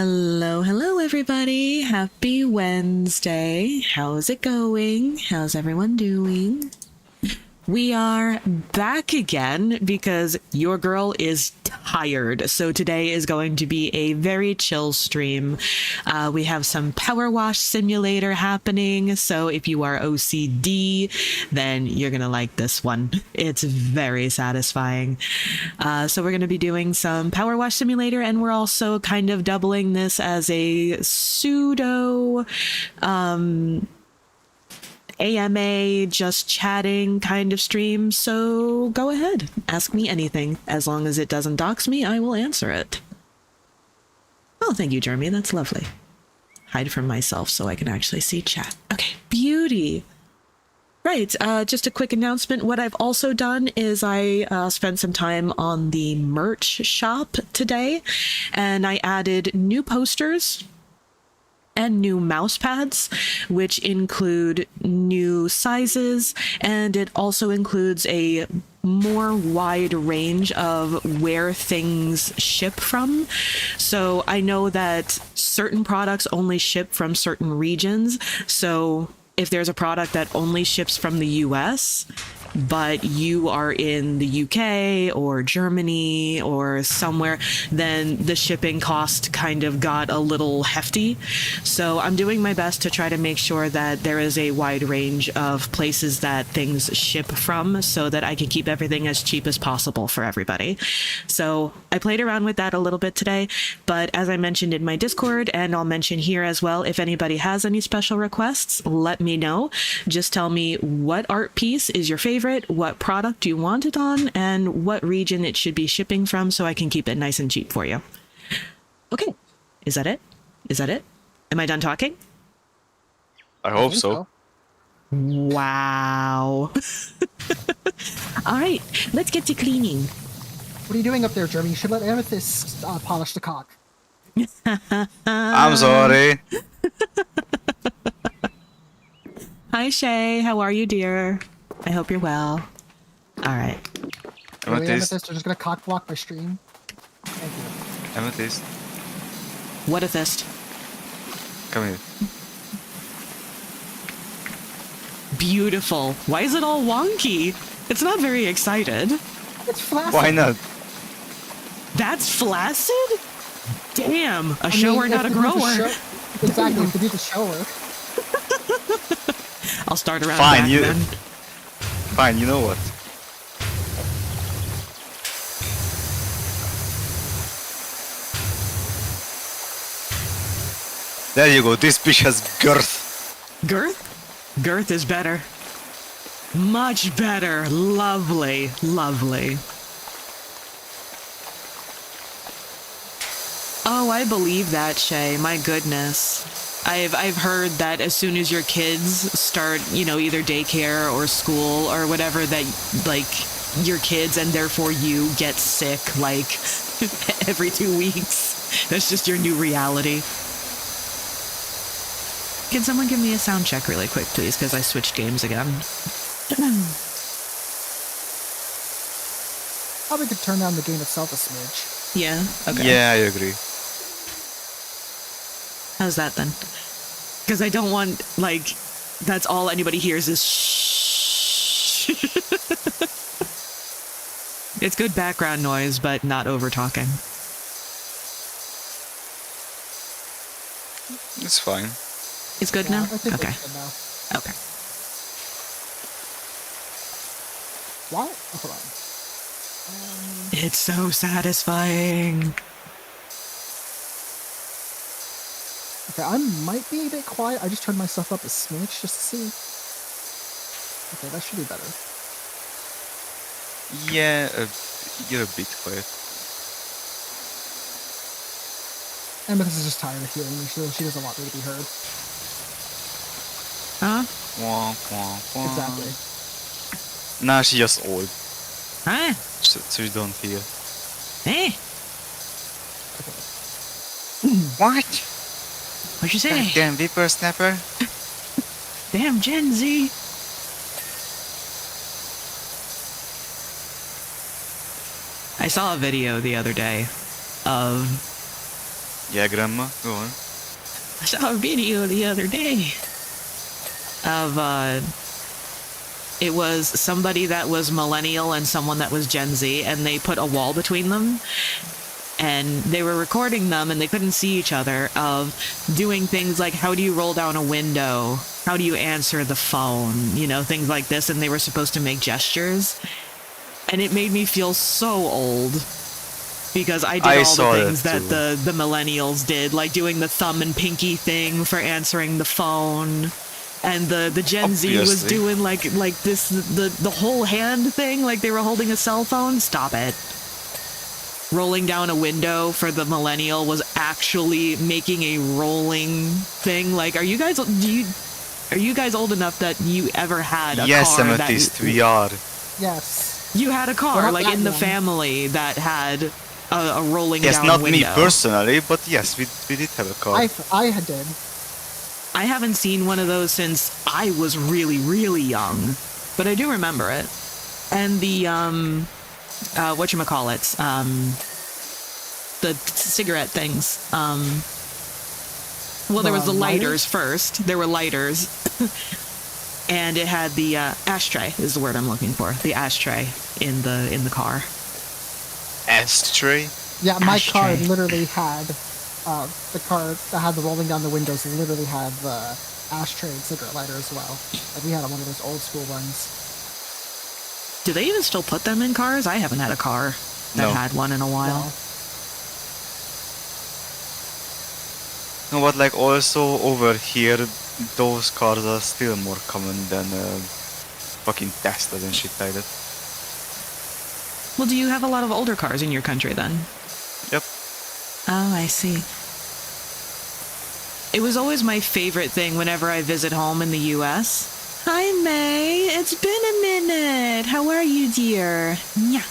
Hello, hello, everybody. Happy Wednesday. How's it going? How's everyone doing? We are back again because your girl is tired. So today is going to be a very chill stream. We have some power wash simulator happening. So if you are OCD, then you're going to like this one. It's very satisfying. So we're going to be doing some power wash simulator, and we're also kind of doubling this as a pseudo AMA, just chatting kind of stream. So go ahead, ask me anything. As long as it doesn't dox me, I will answer it. Oh, thank you, Jeremy. That's lovely. Hide from myself so I can actually see chat. Okay, beauty. Right, just a quick announcement. What I've also done is I spent some time on the merch shop today, and I added new posters and new mouse pads, which include new sizes, and it also includes a more wide range of where things ship from. So I know that certain products only ship from certain regions. So if there's a product that only ships from the US, but you are in the UK or Germany or somewhere, then the shipping cost kind of got a little hefty. So I'm doing my best to try to make sure that there is a wide range of places that things ship from so that I can keep everything as cheap as possible for everybody. So I played around with that a little bit today, but as I mentioned in my Discord, and I'll mention here as well, if anybody has any special requests, let me know. Just tell me what art piece is your favorite, what product you want it on, and what region it should be shipping from so I can keep it nice and cheap for you. Okay, is that it? Is that it? Am I done talking? I hope so. Wow. All right, let's get to cleaning. What are you doing up there, Jeremy? You should let Amethyst polish the cock. I'm sorry. Hi, Shay. How are you, dear? I hope you're well. All right. Amethyst are just gonna cock block my stream. Thank you. Amethyst, What a fist. come here. Beautiful. Why is it all wonky? It's not very excited. It's flaccid. Why not? That's flaccid? Damn, a shower, not a grower. Exactly, if you do the shower. I'll start around Fine, back then. Fine, you know what? There you go, this bitch has girth. Girth? Girth is better. Much better. Lovely. Lovely. Oh, I believe that, Shay. My goodness. I've heard that as soon as your kids start, you know, either daycare or school or whatever, that like your kids and therefore you get sick like every 2 weeks. That's just your new reality. Can someone give me a sound check really quick, please? Because I switched games again. Probably could turn down the game itself a smidge. Yeah? Okay. Yeah, I agree. How's that then? Because I don't want, like, that's all anybody hears is shh. It's good background noise, but not over talking. It's fine. It's good Yeah, now? I think Okay. it's good now. Okay. What? Oh, hold on. It's so satisfying. Okay, I might be a bit quiet. I just turned myself up a smidge just to see. Okay, that should be better. Yeah, you're a bit quiet. Amethyst is just tired of hearing me. She doesn't want me to be heard. Huh? Wah, wah, wah. Exactly. Nah, she's just old, Huh? so you don't hear. Hey, What? what'd you say? Damn whippersnapper. Damn Gen Z. I saw a video the other day of Yeah, Grandma, go on. I saw a video the other day of it was somebody that was millennial and someone that was Gen Z, and they put a wall between them, and they were recording them, and they couldn't see each other, of doing things like, how do you roll down a window, how do you answer the phone, you know, things like this, and they were supposed to make gestures, and it made me feel so old. Because I did all the things that the millennials did, like doing the thumb and pinky thing for answering the phone. And the Gen Z was doing like this, the whole hand thing, like they were holding a cell phone. Stop it. Rolling down a window for the millennial was actually making a rolling thing. Like, are you guys old enough that you ever had a car? Yes, Amethyst, we are. Yes. You had a car, like in the family that had a rolling down window. Yes, not me personally, but yes, we did have a car. I did. I haven't seen one of those since I was really, really young, but I do remember it. And the, whatchamacallits, the cigarette things. Well, there was the lighters first. There were lighters. And it had the ashtray is the word I'm looking for. The ashtray in the car. Ashtray? Yeah, my car Ashtray. literally had the car that had the rolling down the windows literally had the ashtray and cigarette lighter as well. Like we had one of those old school ones. Do they even still put them in cars? I haven't had a car that had one in a while. No, but like also over here, those cars are still more common than fucking Teslas and shit like that. Well, do you have a lot of older cars in your country then? Yep. Oh, I see. It was always my favorite thing whenever I visit home in the U.S. Hi, May. It's been a minute. How are you, dear? Yeah.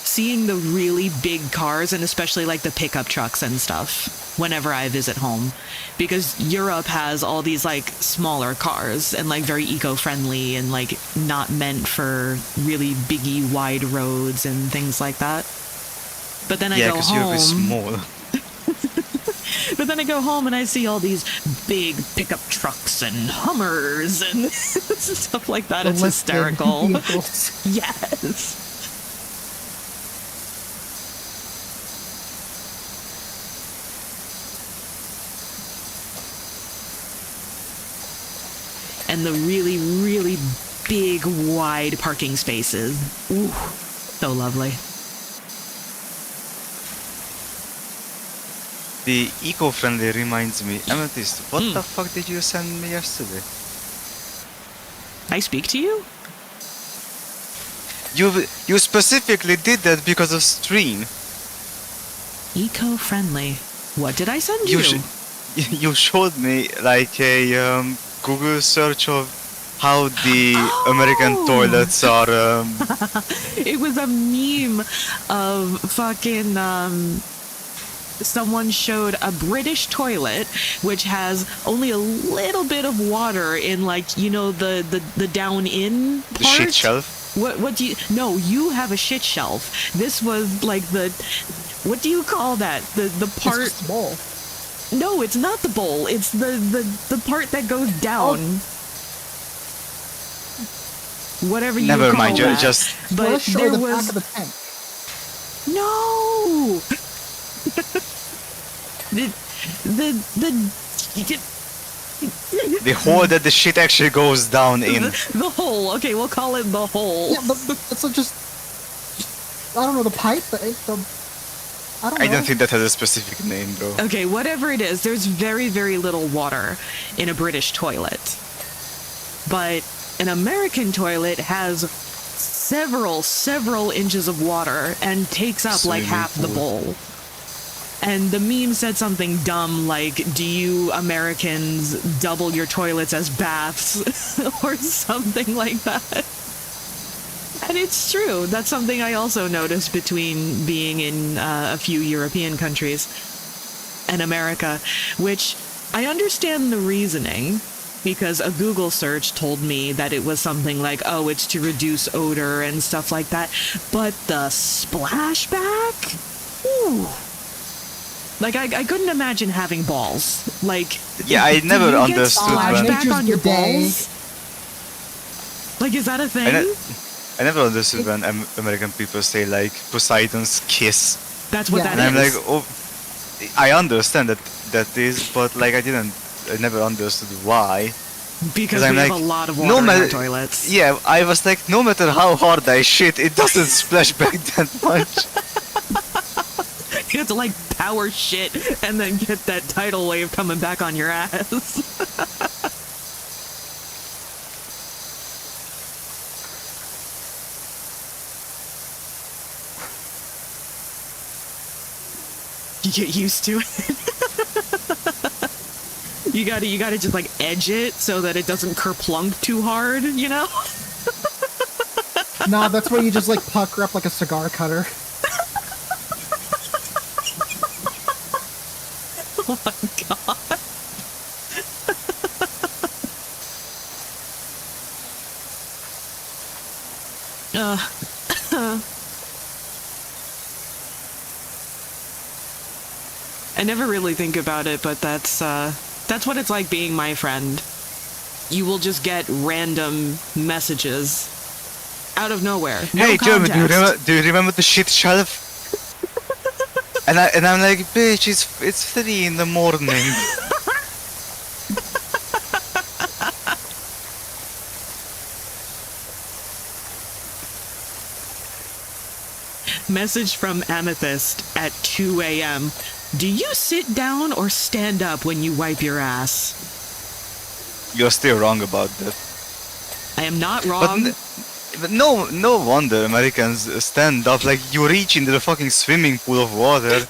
Seeing the really big cars, and especially like the pickup trucks and stuff, whenever I visit home, because Europe has all these like smaller cars and like very eco-friendly and like not meant for really biggie wide roads and things like that. But then I go home. Europe is small. But then I go home and I see all these big pickup trucks and Hummers and stuff like that. It's hysterical. Yes. And the really, really big, wide parking spaces. Ooh, so lovely. The eco-friendly reminds me, Amethyst, what the fuck did you send me yesterday? I speak to you? You specifically did that because of stream. Eco-friendly. What did I send you? You showed me like a Google search of how the American toilets are. It was a meme of fucking someone showed a British toilet which has only a little bit of water in, like, you know, the down in part. The shit shelf. What do you? No, you have a shit shelf. This was like the, what do you call that? The part. It's just a bowl. No, it's not the bowl. It's the part that goes down. Oh. Whatever you Never call mind, that. just. But Let's show there the was back of the tank. no. The hole that the shit actually goes down in. The hole. Okay, we'll call it the hole. Yeah, it's just I don't know, the pipe, I don't know. I don't think that has a specific name, bro. Okay, whatever it is, there's very, very little water in a British toilet. But an American toilet has several inches of water and takes up like half the bowl. And the meme said something dumb like, do you Americans double your toilets as baths? Or something like that. And it's true. That's something I also noticed between being in a few European countries and America, which I understand the reasoning, because a Google search told me that it was something like, oh, it's to reduce odor and stuff like that. But the splashback? Ooh. Like, I couldn't imagine having balls. Like, Yeah, I never do you get understood when. splashback on your Nature's bidet. balls? Like, is that a thing? I never understood when American people say like Poseidon's kiss, That's what Yeah. that and I'm is. like, oh, I understand that is, but like I never understood why. Because I'm we have like, a lot of no water in our matter- toilets. Yeah, I was like, no matter how hard I shit, it doesn't splash back that much. You have to like power shit and then get that tidal wave coming back on your ass. You get used to it. You gotta just like edge it so that it doesn't kerplunk too hard, you know? Nah, that's where you just like pucker up like a cigar cutter. Oh my god. I never really think about it, but that's what it's like being my friend. You will just get random messages out of nowhere. No Hey, Jeremy, context. do you remember the shit shelf? and I'm like, bitch, it's 3 in the morning. Message from Amethyst at 2 a.m. Do you sit down or stand up when you wipe your ass? You're still wrong about that. I am not But, wrong. but no wonder Americans stand up. Like you reach into the fucking swimming pool of water.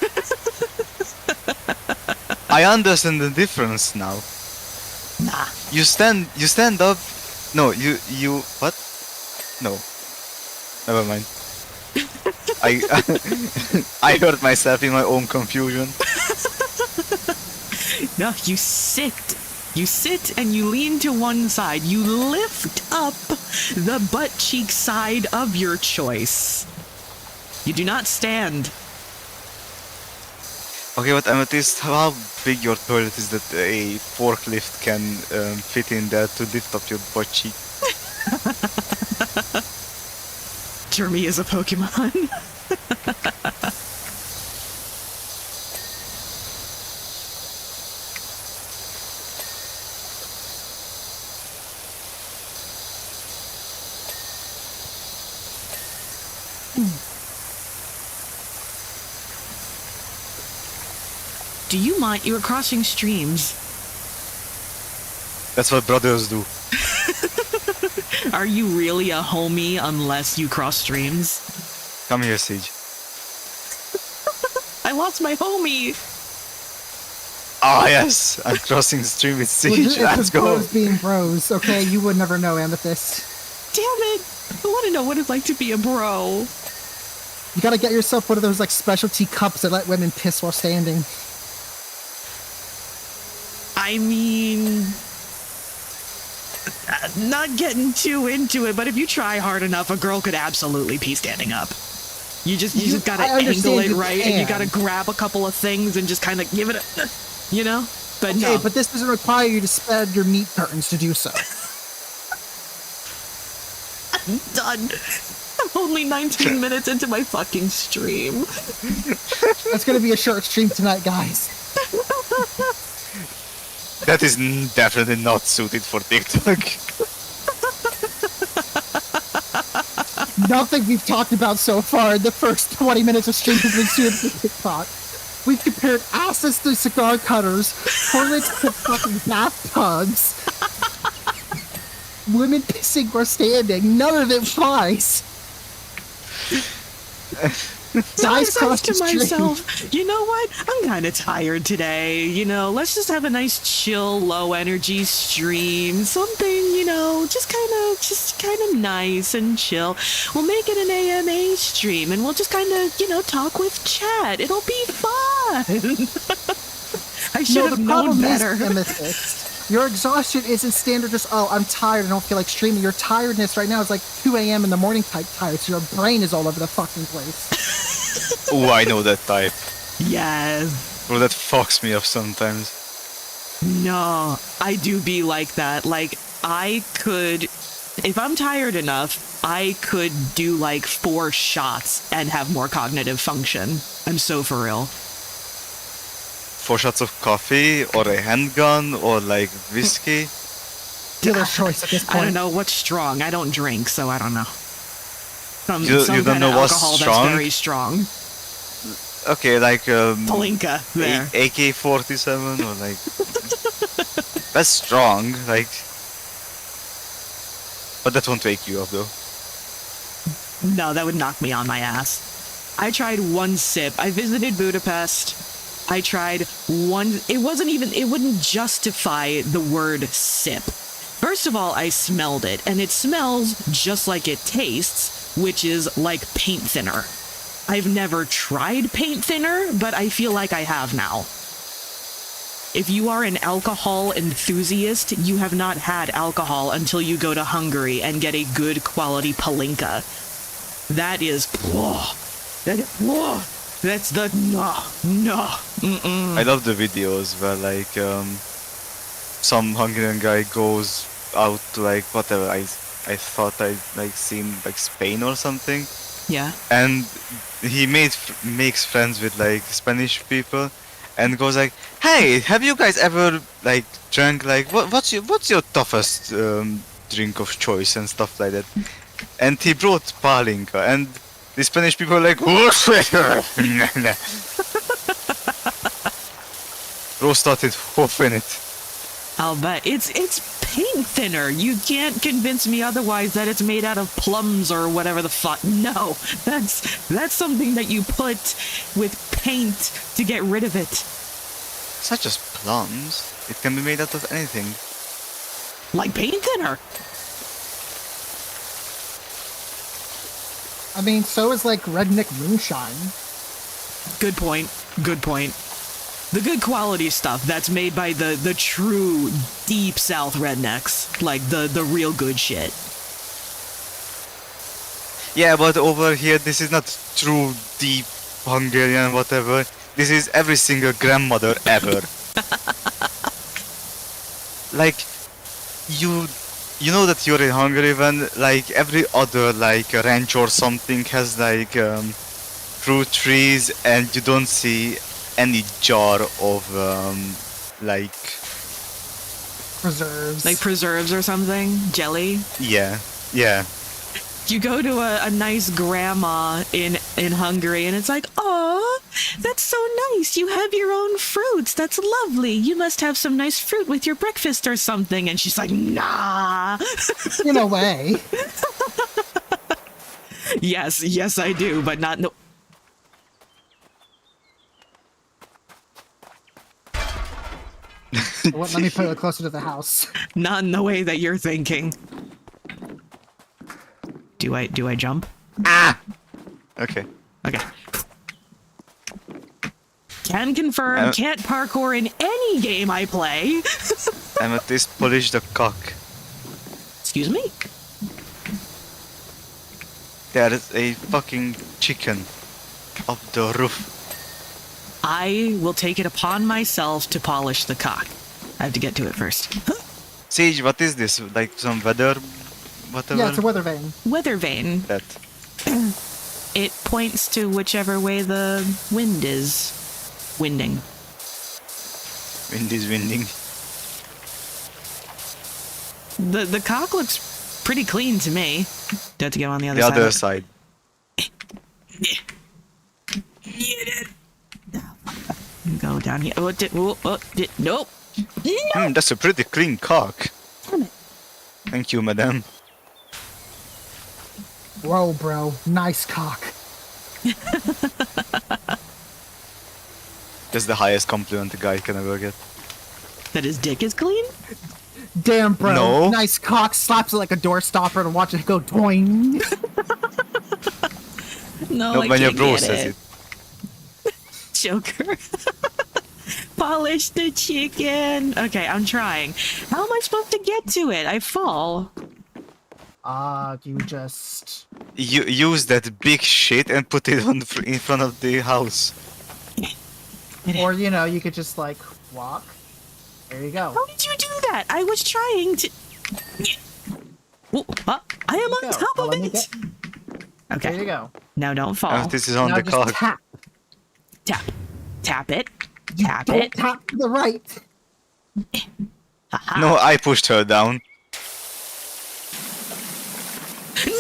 I understand the difference now. Nah. You stand up. No, you what? No. Never mind. I hurt myself in my own confusion. No, you sit. You sit and you lean to one side. You lift up the butt cheek side of your choice. You do not stand. Okay, but Amethyst, how big your toilet is that a forklift can fit in there to lift up your butt cheek? Jeremy is a Pokemon. Do you mind? You were crossing streams. That's what brothers do. Are you really a homie unless you cross streams? Come here, Siege. I lost my homie. Ah, yes! I'm crossing the stream with Siege. Let's go! Bros being bros, okay? You would never know, Amethyst. Damn it! I want to know what it's like to be a bro. You gotta get yourself one of those like specialty cups that let women piss while standing. I mean, not getting too into it, but if you try hard enough, a girl could absolutely pee standing up. You just gotta I understand angle it you right, and you can. gotta grab a couple of things and just kind of give it a, you know? But Okay, no. but this doesn't require you to spread your meat curtains to do so. I'm done. I'm only 19 minutes into my fucking stream. That's gonna be a short stream tonight, guys. That is definitely not suited for TikTok. Nothing we've talked about so far in the first 20 minutes of stream has been suited for TikTok. We've compared asses to cigar cutters, toilets to fucking bathtubs, women pissing or standing. None of it flies. So I Guys said cross to the stream. myself, you know what? I'm kind of tired today. You know, let's just have a nice, chill, low energy stream. Something, you know, just kind of nice and chill. We'll make it an AMA stream, and we'll just kind of, you know, talk with chat. It'll be fun. I should No, have the known problem better. is, Amethyst, Your exhaustion isn't standard just, oh, I'm tired, I don't feel like streaming. Your tiredness right now is like 2 a.m. in the morning type tired, so your brain is all over the fucking place. Oh, I know that type. Yes. Bro, that fucks me up sometimes. No, I do be like that. Like, I could, if I'm tired enough, I could do like 4 shots and have more cognitive function. I'm so for real. 4 shots of coffee, or a handgun, or like whiskey. Dealer's choice at this point. I don't know what's strong. I don't drink, so I don't know. Some You kind don't know of what's alcohol strong? that's very strong. Okay, like Palinka, there. AK-47 or like that's strong, like, but that won't wake you up though. No, that would knock me on my ass. I tried 1 sip. I visited Budapest. I tried 1. It wouldn't justify the word sip. First of all, I smelled it, and it smells just like it tastes, which is like paint thinner. I've never tried paint thinner, but I feel like I have now. If you are an alcohol enthusiast, you have not had alcohol until you go to Hungary and get a good quality palinka. That is, that's the, no. I love the videos where like some Hungarian guy goes out to like whatever I thought I like seen like Spain or something, Yeah. and he makes friends with like Spanish people, and goes like, hey, have you guys ever like drank like what's your toughest drink of choice and stuff like that, and he brought palinka, and the Spanish people are like, bro started hoofing it. I'll bet. It's paint thinner. You can't convince me otherwise that it's made out of plums or whatever the fuck. No, that's something that you put with paint to get rid of it. It's not just plums. It can be made out of anything. Like paint thinner. I mean, so is like redneck moonshine. Good point. Good point. The good quality stuff that's made by the true deep south rednecks. Like the real good shit. Yeah, but over here, this is not true deep Hungarian whatever. This is every single grandmother ever. Like, you know that you're in Hungary when like every other like ranch or something has like fruit trees, and you don't see any jar of like Preserves. Like preserves or something. Jelly. yeah. You go to a nice grandma in Hungary and it's like, oh, that's so nice. You have your own fruits. That's lovely. You must have some nice fruit with your breakfast or something. And she's like, nah. In a way. Yes, I do, but not no. Let me put it closer to the house. Not in the way that you're thinking. Do I jump? Okay. Okay. Can confirm, can't parkour in any game I play. Amethyst, polish the cock. Excuse me? There is a fucking chicken up the roof. I will take it upon myself to polish the cock. I have to get to it first. Sage, what is this? Like some weather, whatever? Yeah, it's a weather vane. Weather vane. That. It points to whichever way the wind is winding. Wind is winding. The cock looks pretty clean to me. Do I have to go on the other The side? other side. Go down here. Nope. That's a pretty clean cock. Damn it. Thank you, madam. Whoa, bro. Nice cock. That's the highest compliment a guy can ever get. That his dick is clean? Damn, bro. No. Nice cock. Slaps it like a door stopper and watch it go doing. No, No, I when your can't bro get says it. Joker. polish the chicken. Okay, I'm trying. How am I supposed to get to it? I fall. You just... You use that big shit and put it on in front of the house. Or, you know, you could just, like, walk. There you go. How did you do that? I was trying to... I am on top of it. Okay. There you go. Now don't fall. Amethyst is on Now the just clock. tap. Tap. Tap it. Tap Don't it. tap to the right. Haha. No, I pushed her down. No!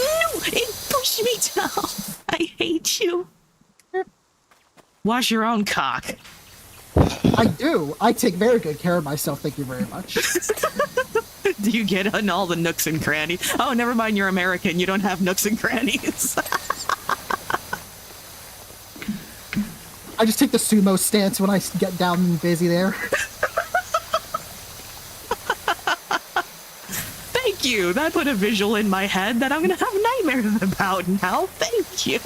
It pushed me down. I hate you. Wash your own cock. I do. I take very good care of myself. Thank you very much. Do you get on all the nooks and crannies? Oh, never mind. You're American. You don't have nooks and crannies. I just take the sumo stance when I get down and busy there. Thank you. That put a visual in my head that I'm going to have nightmares about now. Thank you.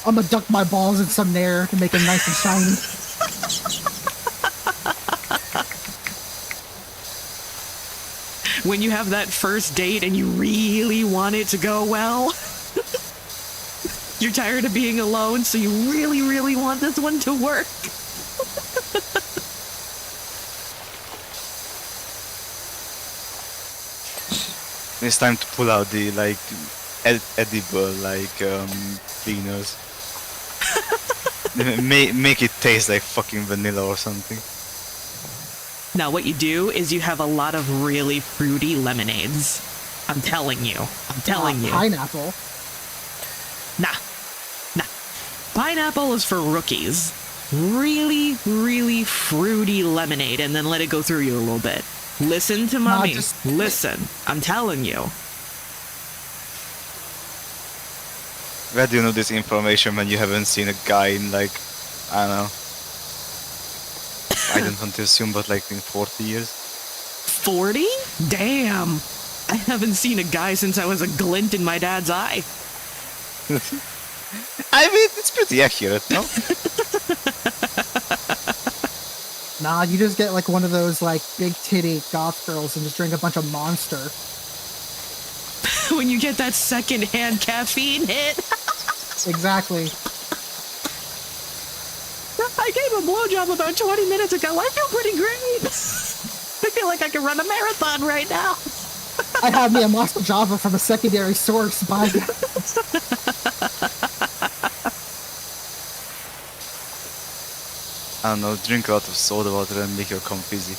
I'm gonna dunk my balls in some nair to make them nice and shiny. When you have that first date and you really want it to go well, you're tired of being alone, so you really, really want this one to work. It's time to pull out the like edible cleaners. Make it taste like fucking vanilla or something. Now what you do is you have a lot of really fruity lemonades. I'm telling you. I'm telling you. Pineapple. Nah. Pineapple is for rookies. Really, really fruity lemonade, and then let it go through you a little bit. Listen to mommy. Listen. I'm telling you. Where do you know this information when you haven't seen a guy in like, I don't know. I don't want to assume, but like in 40 years. 40? Damn. I haven't seen a guy since I was a glint in my dad's eye. I mean, it's pretty accurate, no? Nah, you just get like one of those like big titty goth girls and just drink a bunch of Monster. When you get that second-hand caffeine hit. Exactly. I gave a blowjob about 20 minutes ago. I feel pretty great. I feel like I can run a marathon right now. I have me a Moscow Java from a secondary source by I don't know, drink a lot of soda water and make your cum fizzy.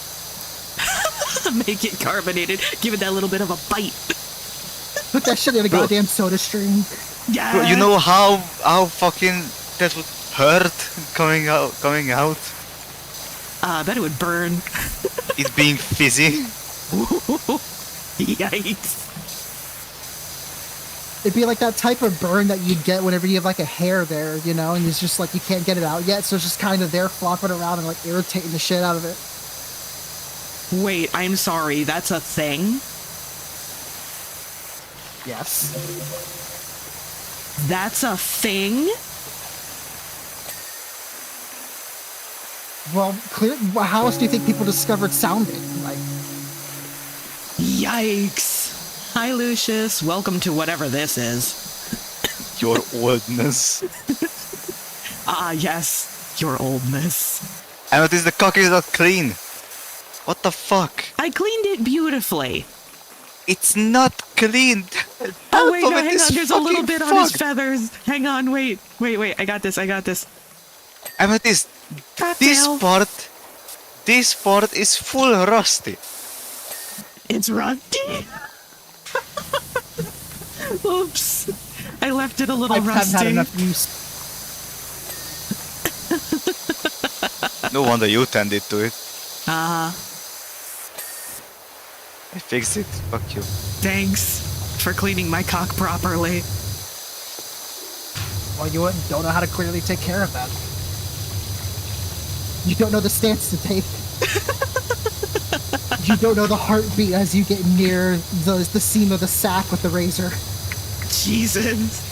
Make it carbonated. Give it that little bit of a bite. Put that shit in a goddamn soda stream. Yeah. Bro, you know how fucking that would hurt coming out? I bet it would burn. It being fizzy. Yikes. It'd be like that type of burn that you'd get whenever you have like a hair there, you know, and it's just like you can't get it out yet, so it's just kind of there flopping around and like irritating the shit out of it. Wait, I'm sorry. That's a thing? Yes. That's a thing? Well, how else do you think people discovered sounding? Like, Yikes. Hi, Lucius. Welcome to whatever this is. Your oldness. Ah, yes. Your oldness. And what is the cock is not clean? What the fuck? I cleaned it beautifully. It's not clean. Oh, wait, no, Half of it hang is on. There's a little fucking bit on his fucked. feathers. Hang on, wait. I got this. Amethyst, Cocktail. this part is full rusty. It's rusty. Oops. I left it a little I haven't rusty. had enough use. No wonder you tended to it. Uh-huh. I fixed it. Fuck you. Thanks for cleaning my cock properly. Well, you don't know how to clearly take care of that. You don't know the stance to take. You don't know the heartbeat as you get near the seam of the sack with the razor. Jesus.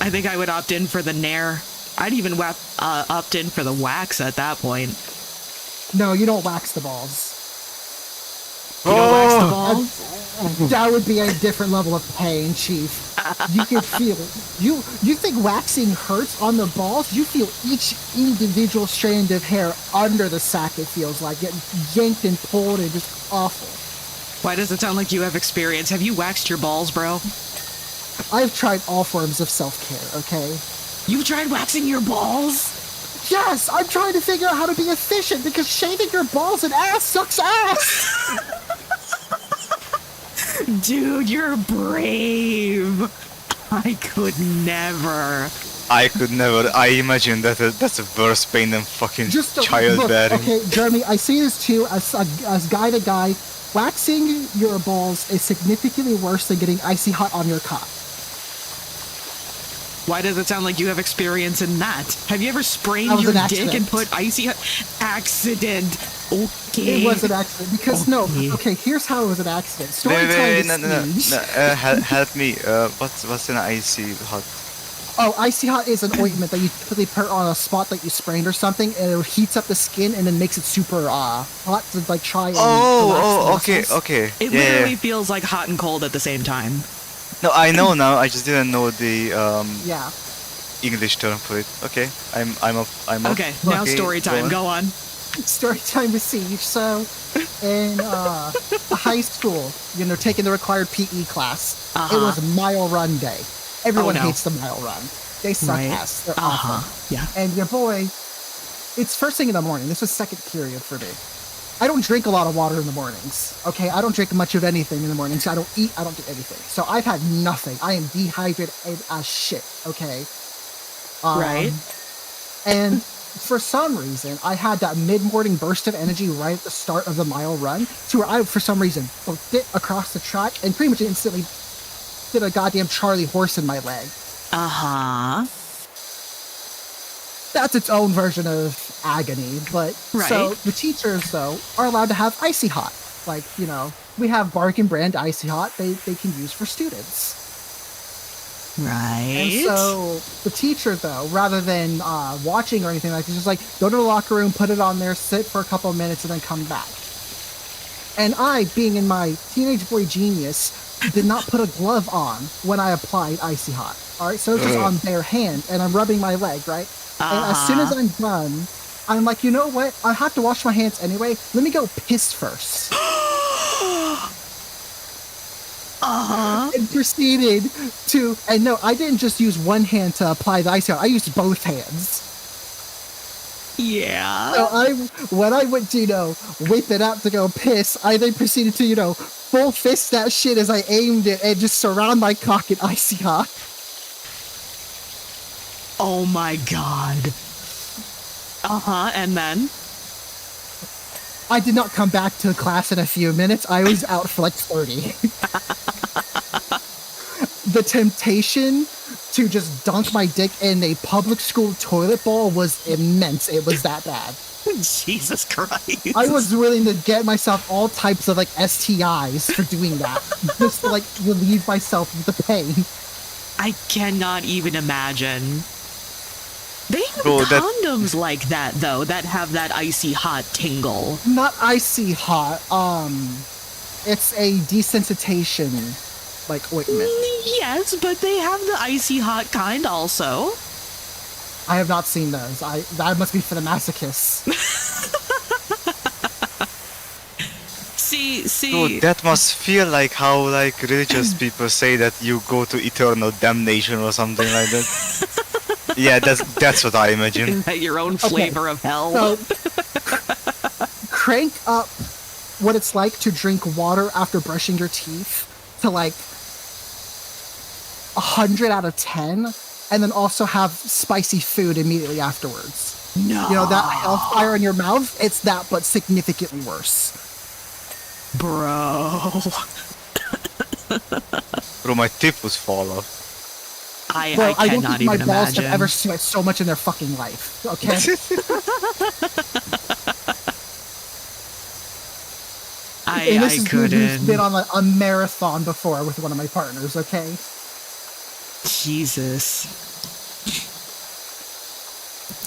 I think I would opt in for the Nair. I'd even opt in for the wax at that point. No, you don't wax the balls. You don't wax the Oh! balls? That would be a different level of pain, Chief. You can feel it. You think waxing hurts on the balls? You feel each individual strand of hair under the sack, it feels like, getting yanked and pulled and just awful. Why does it sound like you have experience? Have you waxed your balls, bro? I've tried all forms of self-care, okay? You've tried waxing your balls? Yes, I'm trying to figure out how to be efficient because shaving your balls and ass sucks ass! Dude, you're brave. I could never. I could never. I imagine that's a worse pain than fucking Just childbearing. Look, okay, Jeremy, I see this too as guy to guy. Waxing your balls is significantly worse than getting icy hot on your cock. Why does it sound like you have experience in that? Have you ever That sprained was your an dick and accident. put icy accident? Okay. It was an accident because okay, here's how it was an accident. Story Wait, time no, is no. Help me. What's an icy hot? Oh, icy hot is an ointment that you typically put on a spot that you sprained or something, and it heats up the skin and then makes it super hot to like try and relax the muscles. Okay. It literally feels like hot and cold at the same time. No, I know now. I just didn't know the Yeah. English term for it. Okay, I'm up. Okay, now Okay, story time. Go on. Story time with Siege. So, in high school, taking the required PE class, it was mile run day. Everyone Oh, no. hates the mile run. They suck Right. ass. They're awful. Yeah. And your boy, it's first thing in the morning. This was second period for me. I don't drink a lot of water in the mornings. Okay, I don't drink much of anything in the mornings. I don't eat. I don't do anything. So I've had nothing. I am dehydrated as shit. Okay. Right. And for some reason, I had that mid-morning burst of energy right at the start of the mile run, to where I, for some reason, booked it across the track and pretty much instantly did a goddamn Charlie horse in my leg. Uh-huh. That's its own version of agony, but Right. so the teachers though are allowed to have icy hot. Like, we have Bargain brand icy hot they can use for students. Right. And so the teacher though, rather than watching or anything like this, just like go to the locker room, put it on there, sit for a couple of minutes, and then come back. And I, being in my teenage boy genius, did not put a glove on when I applied icy hot. All right, so it's just on bare hand, and I'm rubbing my leg, right? And as soon as I'm done, I'm like, you know what? I have to wash my hands anyway. Let me go piss first. And proceeded to, and no, I didn't just use one hand to apply the icy hot. I used both hands. Yeah. So when I went to, whip it out to go piss, I then proceeded to, full fist that shit as I aimed it and just surround my cock in icy hot. Oh my god. Uh-huh, and then? I did not come back to class in a few minutes. I was out for like 30. The temptation to just dunk my dick in a public school toilet bowl was immense. It was that bad. Jesus Christ. I was willing to get myself all types of like STIs for doing that. Just to like relieve myself of the pain. I cannot even imagine. They have Bro, condoms like that, though, that have that icy hot tingle. Not icy hot. It's a desensitization, like, ointment. Yes, but they have the icy hot kind also. I have not seen those. That must be for the masochists. See. Dude, that must feel like how like religious people say that you go to eternal damnation or something like that. Yeah, that's what I imagine. Your own flavor of hell. So, crank up what it's like to drink water after brushing your teeth to like 100 out of 10, and then also have spicy food immediately afterwards. No. That hellfire in your mouth, it's that, but significantly worse. Bro. Bro, my tip would fall off. I Bro, I don't cannot think my even balls imagine. have ever sweat so much in their fucking life, okay? And this I is dude who's couldn't. been on like a marathon before with one of my partners, okay? Jesus.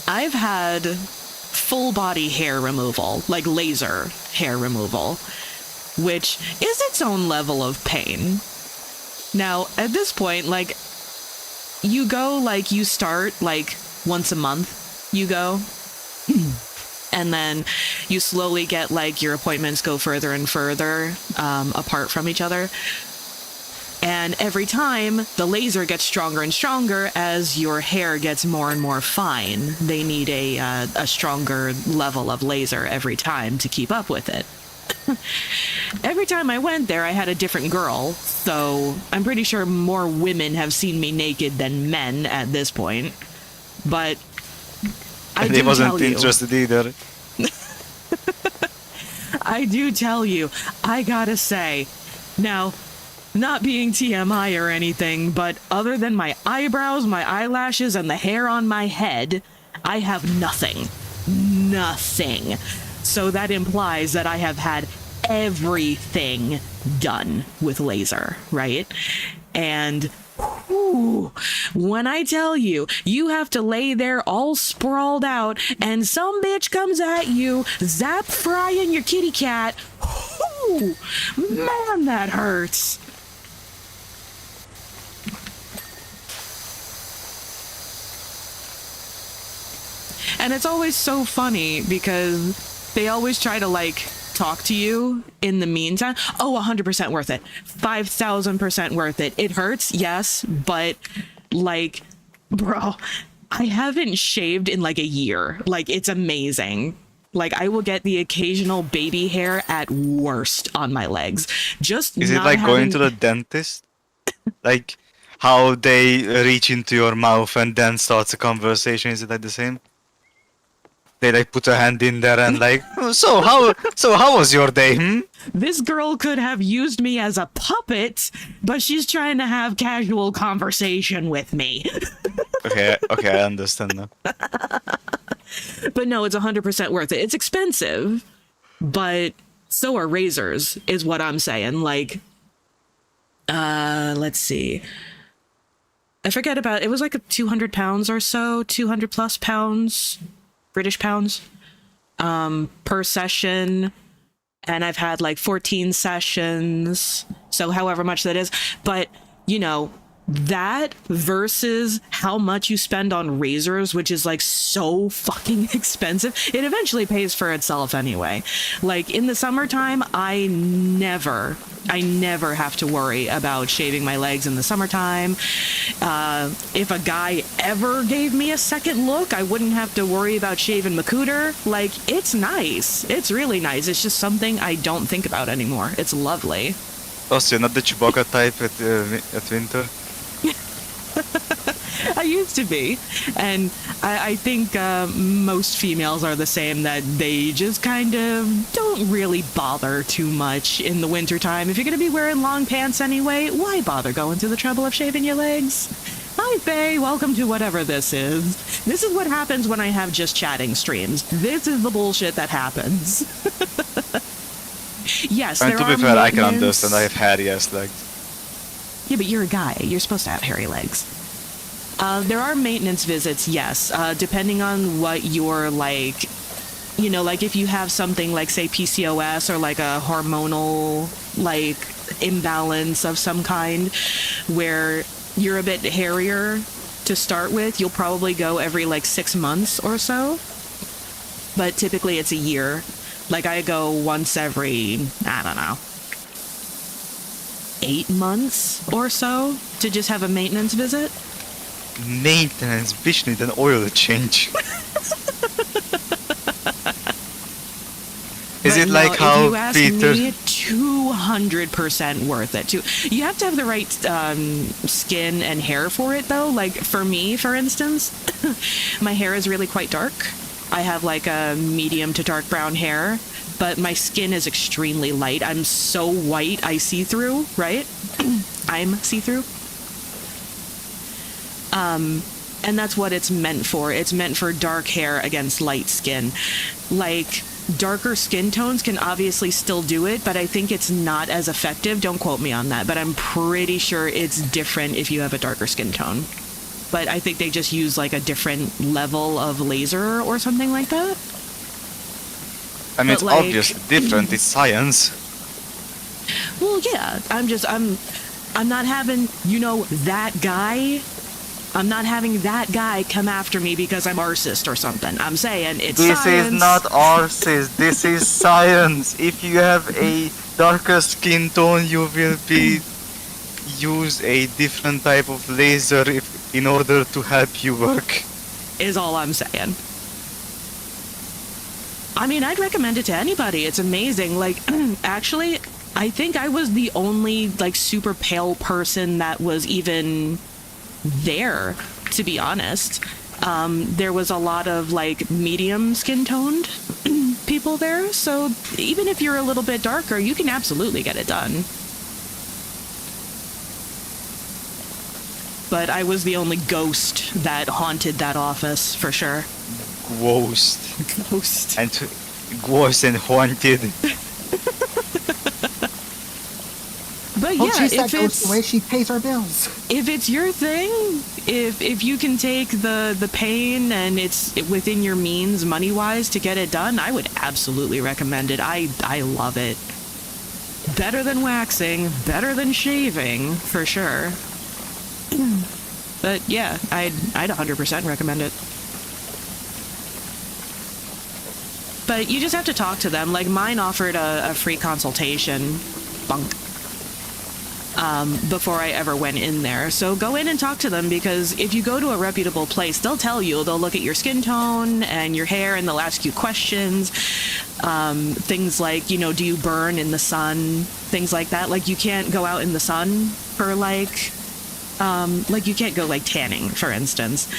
I've had full body hair removal, like laser hair removal, which is its own level of pain. Now, at this point, like, you go, like, you start, like, once a month, you go, and then you slowly get, like, your appointments go further and further apart from each other. And every time, the laser gets stronger and stronger as your hair gets more and more fine. They need a stronger level of laser every time to keep up with it. Every time I went there, I had a different girl, so I'm pretty sure more women have seen me naked than men at this point. But I And he do wasn't tell you, interested either. I do tell you, I gotta say, now, not being TMI or anything, but other than my eyebrows, my eyelashes, and the hair on my head, I have nothing. Nothing. So that implies that I have had everything done with laser, right? And whew, when I tell you, you have to lay there all sprawled out, and some bitch comes at you, zap frying your kitty cat. Whew, man, that hurts. And it's always so funny because they always try to, like, talk to you in the meantime. Oh, 100% worth it. 5,000% worth it. It hurts, yes, but, like, bro, I haven't shaved in, like, a year. Like, it's amazing. Like, I will get the occasional baby hair at worst on my legs. Just Is it not like going having- to the dentist? Like how they reach into your mouth and then starts a conversation? Is it like the same? They like put a hand in there and like, so how was your day? Hmm? This girl could have used me as a puppet, but she's trying to have casual conversation with me. Okay, I understand now. But no, it's 100% worth it. It's expensive, but so are razors, is what I'm saying. Like, let's see. I forget about, it was like 200 pounds or so, 200 plus pounds, British pounds, per session. And I've had like 14 sessions, so however much that is. But, you know, that versus how much you spend on razors, which is like so fucking expensive, it eventually pays for itself anyway. Like in the summertime, I never have to worry about shaving my legs in the summertime. If a guy ever gave me a second look, I wouldn't have to worry about shaving my cooter. Like, it's nice. It's really nice. It's just something I don't think about anymore. It's lovely. Also, you're not the Chewbacca type at winter. I used to be, and I think most females are the same, that they just kind of don't really bother too much in the wintertime. If you're going to be wearing long pants anyway, why bother going to the trouble of shaving your legs? Hi, Faye. Welcome to whatever this is. This is what happens when I have just chatting streams. This is the bullshit that happens. Yes, And there to are be fair, I can maintenance- understand. I have hairy ass legs. Yeah, but you're a guy. You're supposed to have hairy legs. There are maintenance visits, yes, depending on what you're like, you know, like if you have something like, say, PCOS or like a hormonal, like, imbalance of some kind where you're a bit hairier to start with, you'll probably go every like 6 months or so. But typically it's a year. Like I go once every, I don't know, 8 months or so to just have a maintenance visit. Maintenance, bitch, need an oil change. Is But it no, like if how you ask Peter? me, 200% worth it. You have to have the right skin and hair for it, though. Like for me, for instance, my hair is really quite dark. I have like a medium to dark brown hair, but my skin is extremely light. I'm so white, I see through, right? I'm see through. And that's what it's meant for. It's meant for dark hair against light skin. Like, darker skin tones can obviously still do it, but I think it's not as effective. Don't quote me on that, but I'm pretty sure it's different if you have a darker skin tone. but I think they just use like a different level of laser or something like that. I mean, But, it's like- obvious, different. It's science. Well, yeah, I'm not having, that guy. I'm not having that guy come after me because I'm arcist or something. I'm saying it's This science. is not arsis. This is science. If you have a darker skin tone, you will be use a different type of laser in order to help you work. Is all I'm saying. I mean, I'd recommend it to anybody. It's amazing. Like, actually, I think I was the only, like, super pale person that was even there, to be honest. There was a lot of, like, medium skin-toned people there. So even if you're a little bit darker, you can absolutely get it done. But I was the only ghost that haunted that office, for sure. Ghost. Ghost. And ghost and haunted. But Hope yeah, she's that if goes it's the way she pays our bills. if it's your thing, if you can take the pain and it's within your means money wise to get it done, I would absolutely recommend it. I love it. Better than waxing, better than shaving, for sure. But yeah, I'd 100% recommend it. But you just have to talk to them. Like, mine offered a free consultation. Bunk. Before I ever went in there. So go in and talk to them, because if you go to a reputable place, they'll tell you. They'll look at your skin tone and your hair, and they'll ask you questions. Things like, do you burn in the sun? Things like that. Like, you can't go out in the sun for like you can't go like tanning, for instance.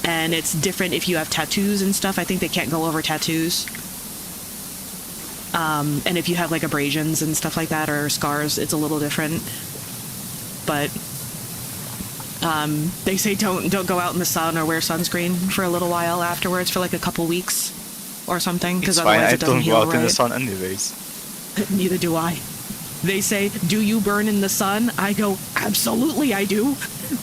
And it's different if you have tattoos and stuff. I think they can't go over tattoos. And if you have like abrasions and stuff like that, or scars, it's a little different. But they say don't go out in the sun or wear sunscreen for a little while afterwards, for like a couple weeks or something, because It's fine, otherwise I it doesn't don't heal go out right. in the sun anyways. Neither do I. They say, do you burn in the sun? I go, absolutely I do.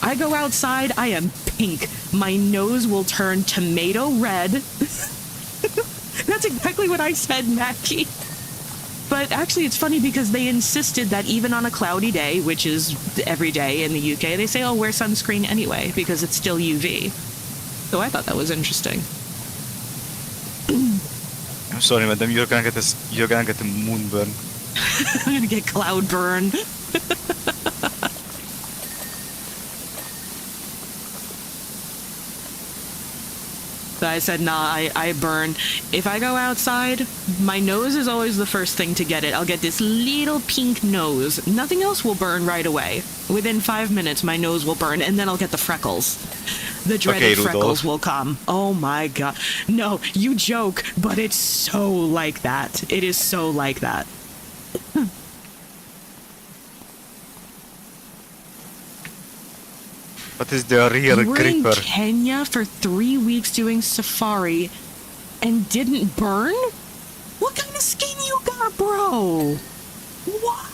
I go outside, I am pink. My nose will turn tomato red. That's exactly what I said, Mackie. But actually, it's funny because they insisted that even on a cloudy day, which is every day in the UK, they say, oh, wear sunscreen anyway, because it's still UV. So I thought that was interesting. I'm sorry, madam, you're gonna get a moonburn. I'm gonna get cloud burn. So I said, nah, I burn. If I go outside, my nose is always the first thing to get it. I'll get this little pink nose. Nothing else will burn right away. Within 5 minutes, my nose will burn, and then I'll get the freckles. The dreaded freckles will come. Oh my god. No, you joke, but it's so like that. It is so like that. What is the real You were in gripper? Kenya for 3 weeks doing safari and didn't burn? What kind of skin you got, bro? What?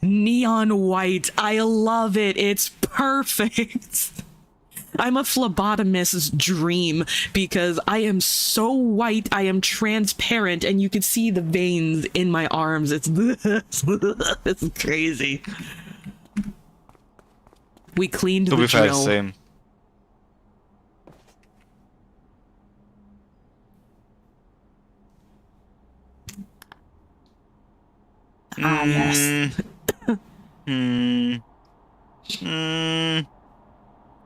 Neon white. I love it. It's perfect. I'm a phlebotomist's dream, because I am so white, I am transparent, and you can see the veins in my arms. It's it's crazy. We cleaned To the be fair, drill. same. Ah, yes.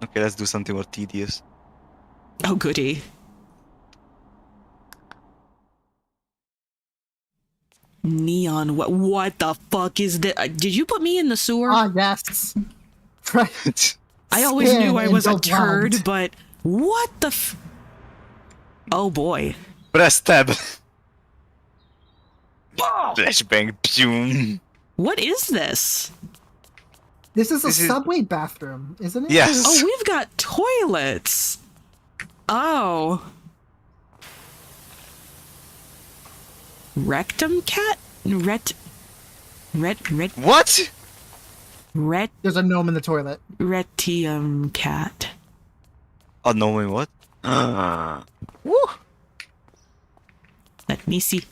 Okay, let's do something more tedious. Oh, goody. Neon, what the fuck is that? Did you put me in the sewer? Ah, yes. Right. I always Spin knew I and was a go turd, blind. but what the Oh boy. Press tab. Flashbang. Boom. What is this? This is a This is- subway bathroom, isn't it? Yes. Oh, we've got toilets. Oh. Rectum cat? Ret. What? There's a gnome in the toilet. Retium cat. Oh, knowing what? Woo! Let me see.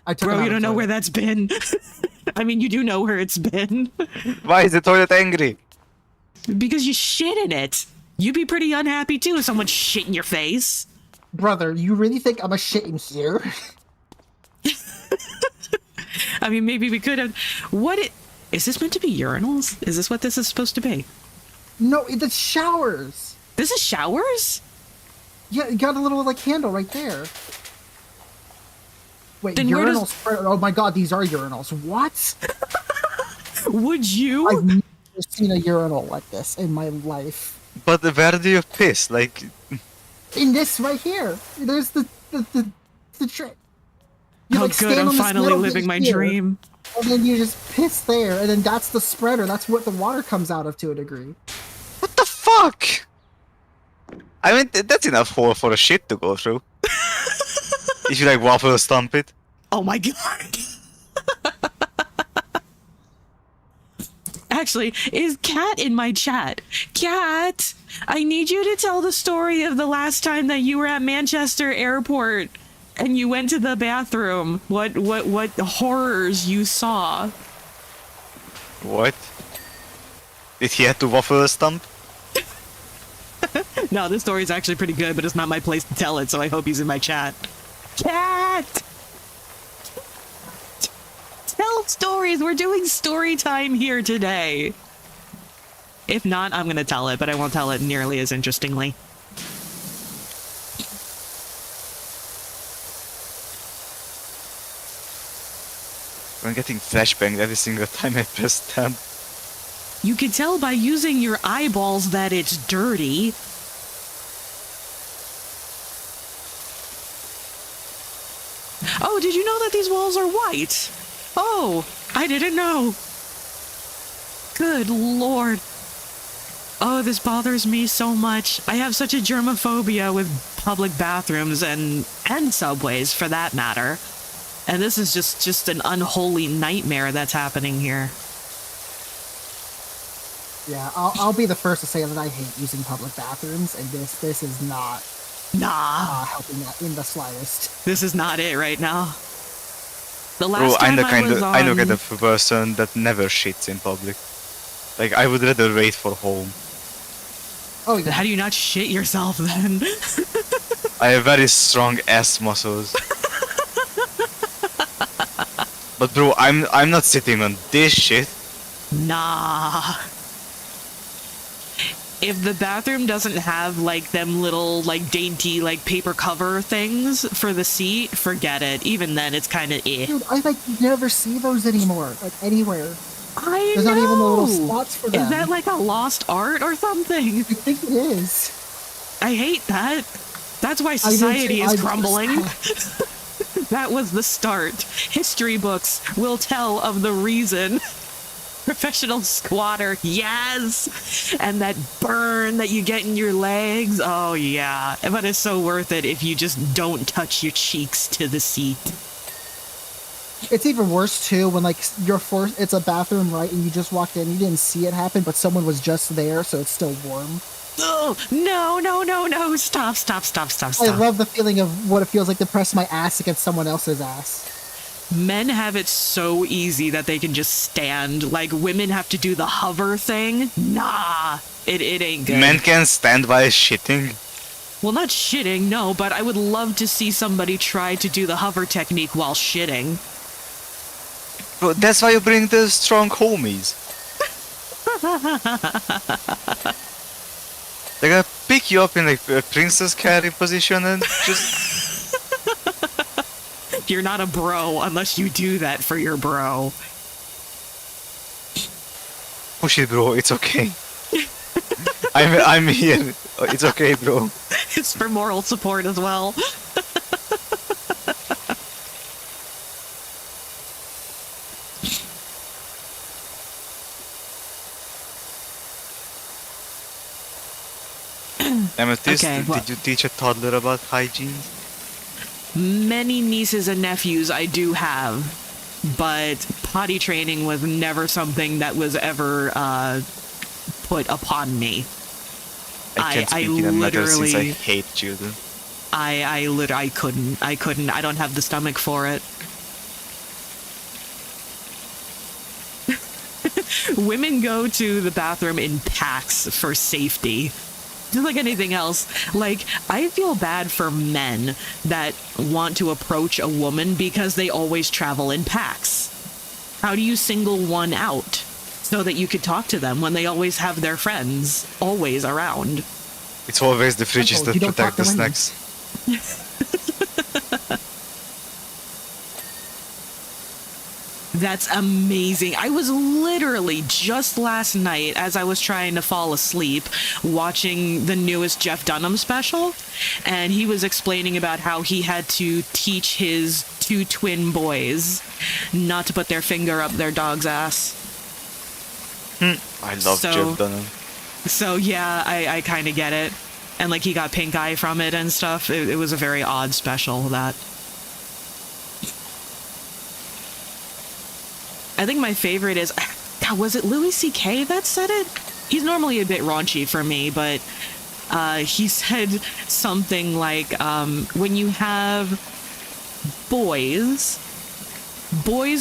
I took Bro, him out you of don't the know where toilet. that's been. I mean, you do know where it's been. Why is the toilet angry? Because you shit in it. You'd be pretty unhappy too if someone shit in your face. Brother, you really think I'm a shit in here? I mean, maybe we could have. Is this meant to be urinals? Is this what this is supposed to be? No, it's showers. This is showers? Yeah, you got a little like handle right there. Wait, Then where urinals? Oh my god, these are urinals. What? Would you? I've never seen a urinal like this in my life. But where do you piss? Like, In this right here, there's the trick. You, Oh, like, good. stand I'm on this finally metal living bit my here, dream. And then you just piss there, and then that's the spreader. That's what the water comes out of to a degree. what the fuck? I mean, that's enough for a shit to go through. If you like waffle stomp it. Oh my god. Actually, is Cat in my chat? Cat, I need you to tell the story of the last time that you were at Manchester Airport and you went to the bathroom. What horrors you saw? What? Did he have to waffle stomp? No, this story is actually pretty good, but it's not my place to tell it, so I hope he's in my chat. Cat! Tell stories! We're doing story time here today. If not, I'm gonna tell it, but I won't tell it nearly as interestingly. I'm getting flashbanged every single time I press tab. You can tell by using your eyeballs that it's dirty. Oh, did you know that these walls are white? Oh, I didn't know. Good lord. Oh, this bothers me so much. I have such a germophobia with public bathrooms and subways for that matter. And this is just an unholy nightmare that's happening here. Yeah, I'll be the first to say that I hate using public bathrooms, and this is not Nah, helping that in the slightest. this is not it right now. The last Bro, I'm time the I was on... I'm the kind of person that never shits in public. Like, I would rather wait for home. Oh yeah, How do you not shit yourself then? I have very strong ass muscles. But bro, I'm not sitting on this shit. Nah. If the bathroom doesn't have like them little like dainty like paper cover things for the seat, forget it. Even then it's kind of eh. dude, I like never see those anymore, like anywhere. I There's know. not even the little spots for them. Is that like a lost art or something? I think it is. I hate that. That's why I society do is too. crumbling. That was the start. History books will tell of the reason. Professional squatter, yes! And that burn that you get in your legs, oh yeah. But it's so worth it if you just don't touch your cheeks to the seat. It's even worse too when like you're forced. It's a bathroom, right? And you just walked in, you didn't see it happen, but someone was just there, so it's still warm. Oh, no. Stop. I love the feeling of what it feels like to press my ass against someone else's ass. Men have it so easy that they can just stand. Like, women have to do the hover thing. Nah, it ain't good. Men can stand by shitting. Well, not shitting, no, but I would love to see somebody try to do the hover technique while shitting. Bro, that's why you bring the strong homies. They're gonna pick you up in like a princess carry position and just... You're not a bro unless you do that for your bro. Push it, bro, it's okay. I'm here. It's okay, bro. It's for moral support as well. Amethyst, Okay, what? did you teach a toddler about hygiene? Many nieces and nephews I do have. but potty training was never something that was ever put upon me. I can't speak in a matter since I hate children. I couldn't. I don't have the stomach for it. Women go to the bathroom in packs for safety. Just like anything else. Like, I feel bad for men that want to approach a woman because they always travel in packs. How do you single one out so that you could talk to them when they always have their friends always around? It's always the fridges that protect the snacks. That's amazing. I was literally just last night, as I was trying to fall asleep, watching the newest Jeff Dunham special, and he was explaining about how he had to teach his 2 twin boys not to put their finger up their dog's ass. I love Jeff Dunham. So yeah, I kind of get it. And like he got pink eye from it and stuff. It was a very odd special, that. I think my favorite is, God, was it Louis C.K. that said it? He's normally a bit raunchy for me, but he said something like, when you have boys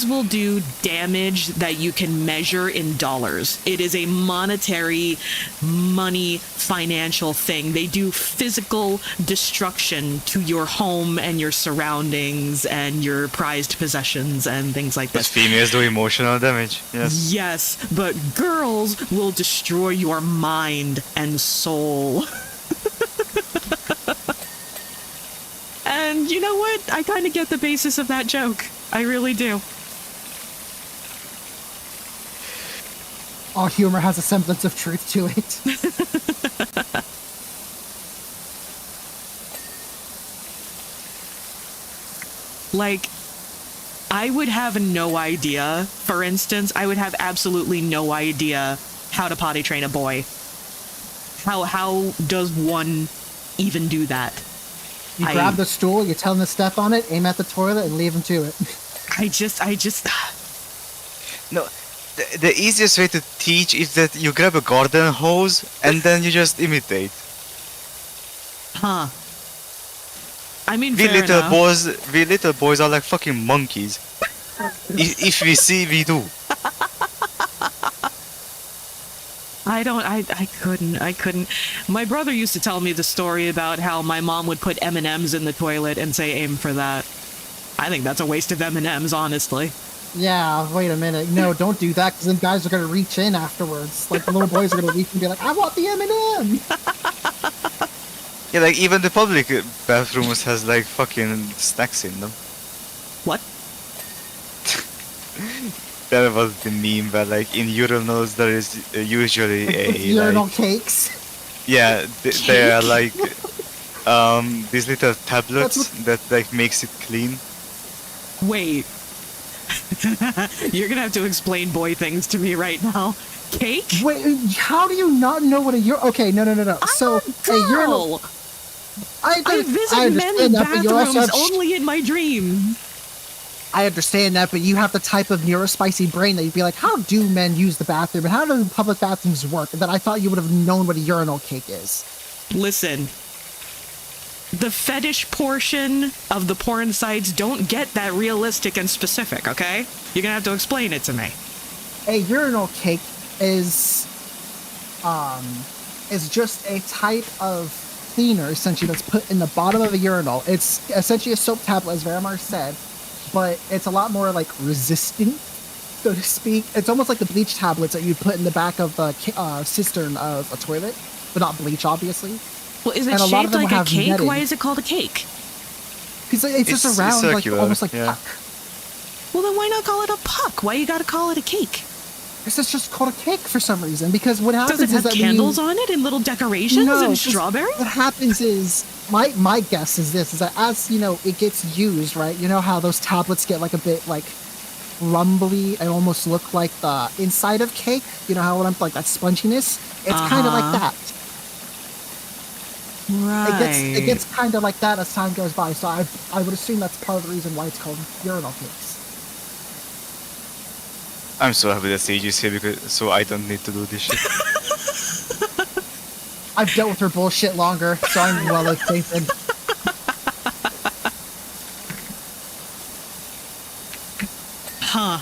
will do damage that you can measure in dollars. It is a monetary, money, financial thing. They do physical destruction to your home and your surroundings and your prized possessions and things like But this. females do emotional damage. Yes. Yes, but girls will destroy your mind and soul. And you know what? I kind of get the basis of that joke. I really do. All humor has a semblance of truth to it. Like, I would have no idea, for instance, I would have absolutely no idea how to potty train a boy. How does one even do that? You grab the stool, you tell him to step on it, aim at the toilet, and leave him to it. I just... No, the easiest way to teach is that you grab a garden hose and then you just imitate. Huh. I mean, We fair enough. little boys are like fucking monkeys. If we see, we do. I couldn't. My brother used to tell me the story about how my mom would put M&Ms in the toilet and say aim for that. I think that's a waste of M&Ms, honestly. Yeah, wait a minute. No, don't do that, because then guys are going to reach in afterwards. Like, the little boys are going to reach and be like, I want the M&M! Yeah, like even the public bathrooms has like fucking snacks in them. What? That was the meme where like in urinals there is usually a Urinal like, cakes. yeah, they are like these little tablets that like makes it clean. Wait. You're gonna have to explain boy things to me right now. Cake? Wait, how do you not know what a urinal... Okay, no. So, a urinal... I visit men's bathrooms only in my dreams. I understand that, but you have the type of neurospicy brain that you'd be like, how do men use the bathroom, and how do public bathrooms work? That I thought you would have known what a urinal cake is. Listen, the fetish portion of the porn sites don't get that realistic and specific, okay? You're gonna have to explain it to me. A urinal cake is just a type of cleaner, essentially, that's put in the bottom of a urinal. It's essentially a soap tablet, as Varamar said, but it's a lot more, like, resistant, so to speak. It's almost like the bleach tablets that you put in the back of the cistern of a toilet, but not bleach, obviously. Well, is it shaped like a cake? Netting. Why is it called a cake? Because it's just a round, circular, like, almost like yeah. puck. Well, then why not call it a puck? Why you gotta call it a cake? This is just called a cake for some reason, because what happens is that Does it have candles on it and little decorations and strawberries? What happens is, my guess is this, is that as, it gets used, right, you know how those tablets get, like, a bit, like, rumbly and almost look like the inside of cake? You know how, like, that sponginess? It's kind of like that. Right. It gets kind of like that as time goes by, so I would assume that's part of the reason why it's called urinal cakes. I'm so happy that Sage is here because so I don't need to do this shit. I've dealt with her bullshit longer, so I'm well acquainted. Huh.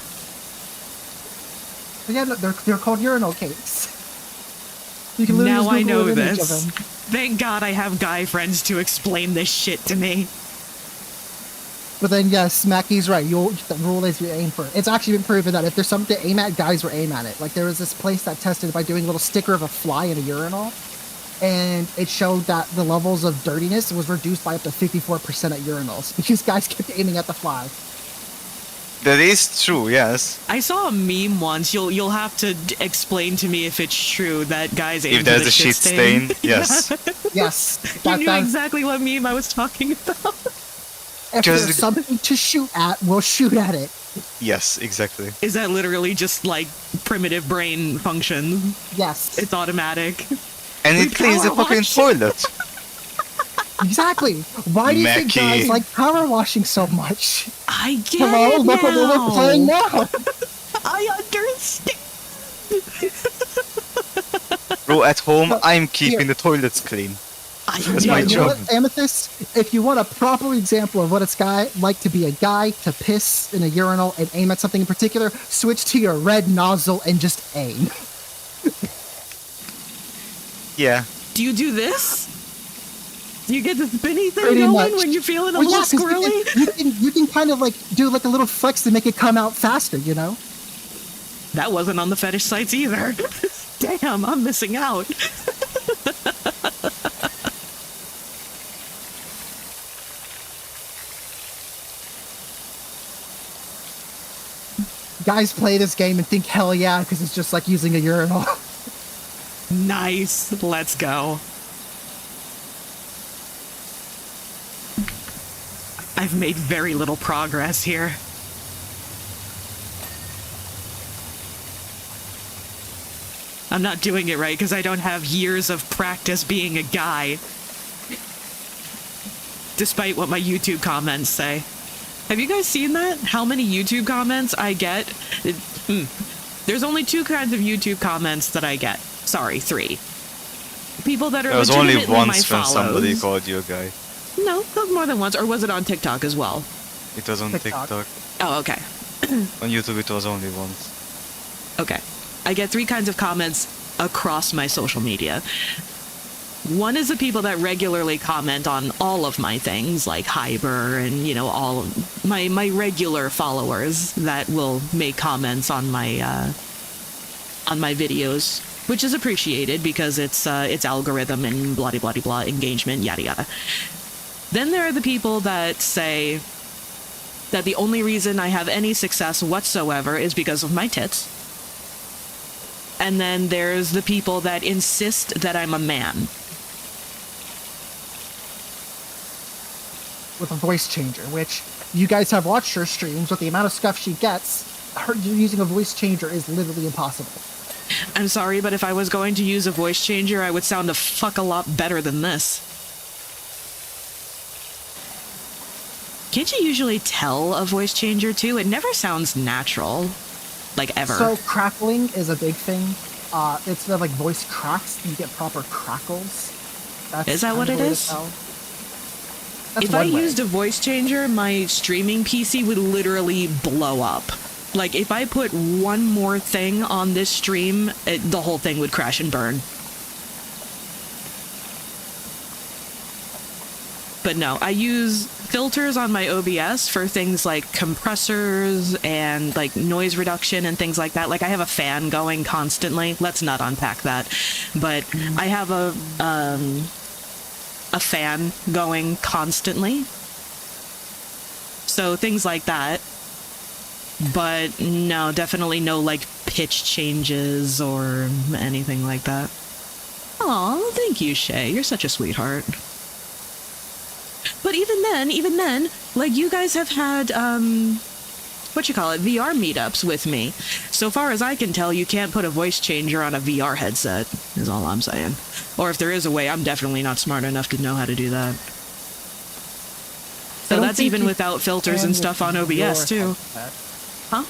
But yeah, no, they're called urinal cakes. You can literally Now just I Google know an image of this. them. Thank God I have guy friends to explain this shit to me. But then, yes, Mackey's right. The rule is you aim for it. It's actually been proven that if there's something to aim at, guys will aim at it. Like, there was this place that tested by doing a little sticker of a fly in a urinal, and it showed that the levels of dirtiness was reduced by up to 54% at urinals because guys kept aiming at the fly. That is true, yes. I saw a meme once. You'll have to explain to me if it's true that guys aim If for there's the a shit stain, yes. Yes. You knew that's- exactly what meme I was talking about. If Just- there's something to shoot at, we'll shoot at it. Yes, exactly. Is that literally just like primitive brain function? Yes. It's automatic. And We it cleans the power fucking wash. toilet. Exactly. Why do you think Mackie. guys like power washing so much? I get Hello, it look what we're playing now. I understand. Bro, at home, I'm keeping the toilets clean. That's my You know job. what, Amethyst? If you want a proper example of what it's like to be a guy, to piss in a urinal and aim at something in particular, switch to your red nozzle and just aim. Yeah. Do you do this? Do you get the spinny thing Pretty going much. when you're feeling a Well, little yeah, 'cause squirrely? you can kind of like do like a little flex to make it come out faster, you know? That wasn't on the fetish sites either. Damn, I'm missing out. Guys play this game and think hell yeah, because it's just like using a urinal. Nice. Let's go. I've made very little progress here. I'm not doing it right because I don't have years of practice being a guy. Despite what my YouTube comments say. Have you guys seen that? How many YouTube comments I get? There's only 2 kinds of YouTube comments that I get. Sorry, 3. People that are There was only legitimately once my when somebody follows. called you a guy. No, that was more than once. Or was it on TikTok as well? It was on TikTok. TikTok. Oh, okay. On YouTube, it was only once. Okay. I get 3 kinds of comments across my social media. One is the people that regularly comment on all of my things, like Hyber and, you know, all of my regular followers that will make comments on my videos, which is appreciated because it's algorithm and blah blah blah blah engagement, yada yada. Then there are the people that say that the only reason I have any success whatsoever is because of my tits. And then there's the people that insist that I'm a man. With a voice changer, which you guys have watched her streams. With the amount of stuff she gets, her using a voice changer is literally impossible. I'm sorry, but if I was going to use a voice changer, I would sound a lot better than this. Can't you usually tell a voice changer too? It never sounds natural. Like ever. So crackling is a big thing. Instead of like voice cracks, you get proper crackles. That's Is that what kind of it the way to is? tell. That's If I one way. used a voice changer, my streaming PC would literally blow up. Like, if I put one more thing on this stream, the whole thing would crash and burn. But no, I use filters on my OBS for things like compressors and like noise reduction and things like that. Like I have a fan going constantly. Let's not unpack that. But I have a fan going constantly. So things like that. But no, definitely no like pitch changes or anything like that. Aw, thank you, Shay. You're such a sweetheart. But even then, like you guys have had, VR meetups with me. So far as I can tell, you can't put a voice changer on a VR headset, is all I'm saying. Or if there is a way, I'm definitely not smart enough to know how to do that. So I don't that's think even you without filters can and stuff on with OBS your too. headset. Huh?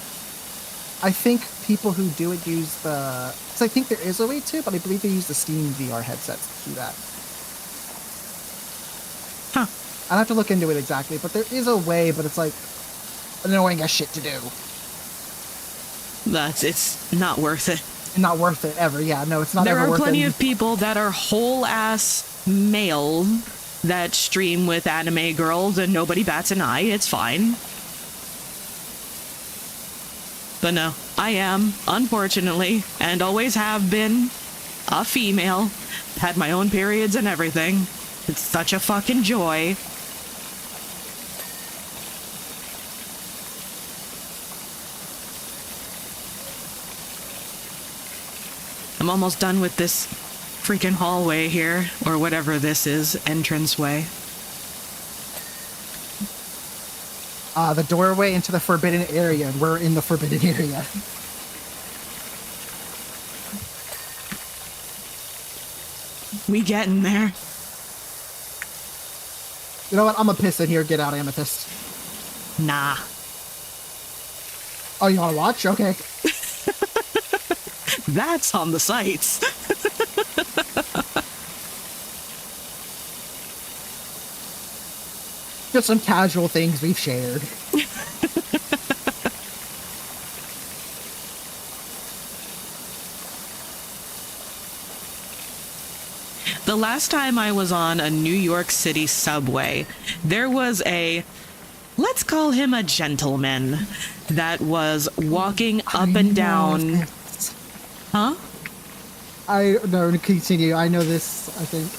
I think people who do it use the... So I think there is a way to, but I believe they use the Steam VR headsets to do that. Huh. I'll have to look into it exactly, but there is a way, but it's like annoying as shit to do. It's not worth it. Not worth it ever. Yeah, no, it's not There ever are worth it. plenty of people that are whole ass male that stream with anime girls and nobody bats an eye. It's fine. But no, I am, unfortunately, and always have been, a female. Had my own periods and everything. It's such a fucking joy. I'm almost done with this freaking hallway here, or whatever this is, entranceway. The doorway into the forbidden area, and we're in the forbidden area. We getting there. You know what? I'm gonna piss in here. Get out, Amethyst. Nah. Oh, you want to watch? Okay. That's on the sites. Just some casual things we've shared. The last time I was on a New York City subway, there was let's call him a gentleman, that was walking up and down. Huh? I no, continue. I know this, I think.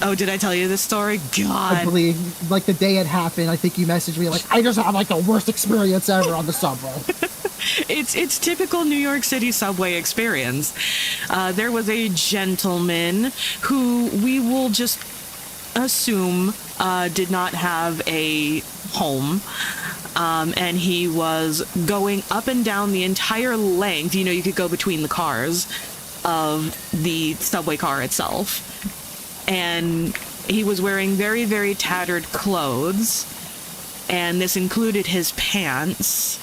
Oh, did I tell you this story? God. I believe, like, the day it happened, I think you messaged me, like, I just had, like, the worst experience ever on the subway. It's typical New York City subway experience. There was a gentleman who we will just assume did not have a home. And he was going up and down the entire length. You know, you could go between the cars of the subway car itself. And he was wearing very, very tattered clothes. And this included his pants.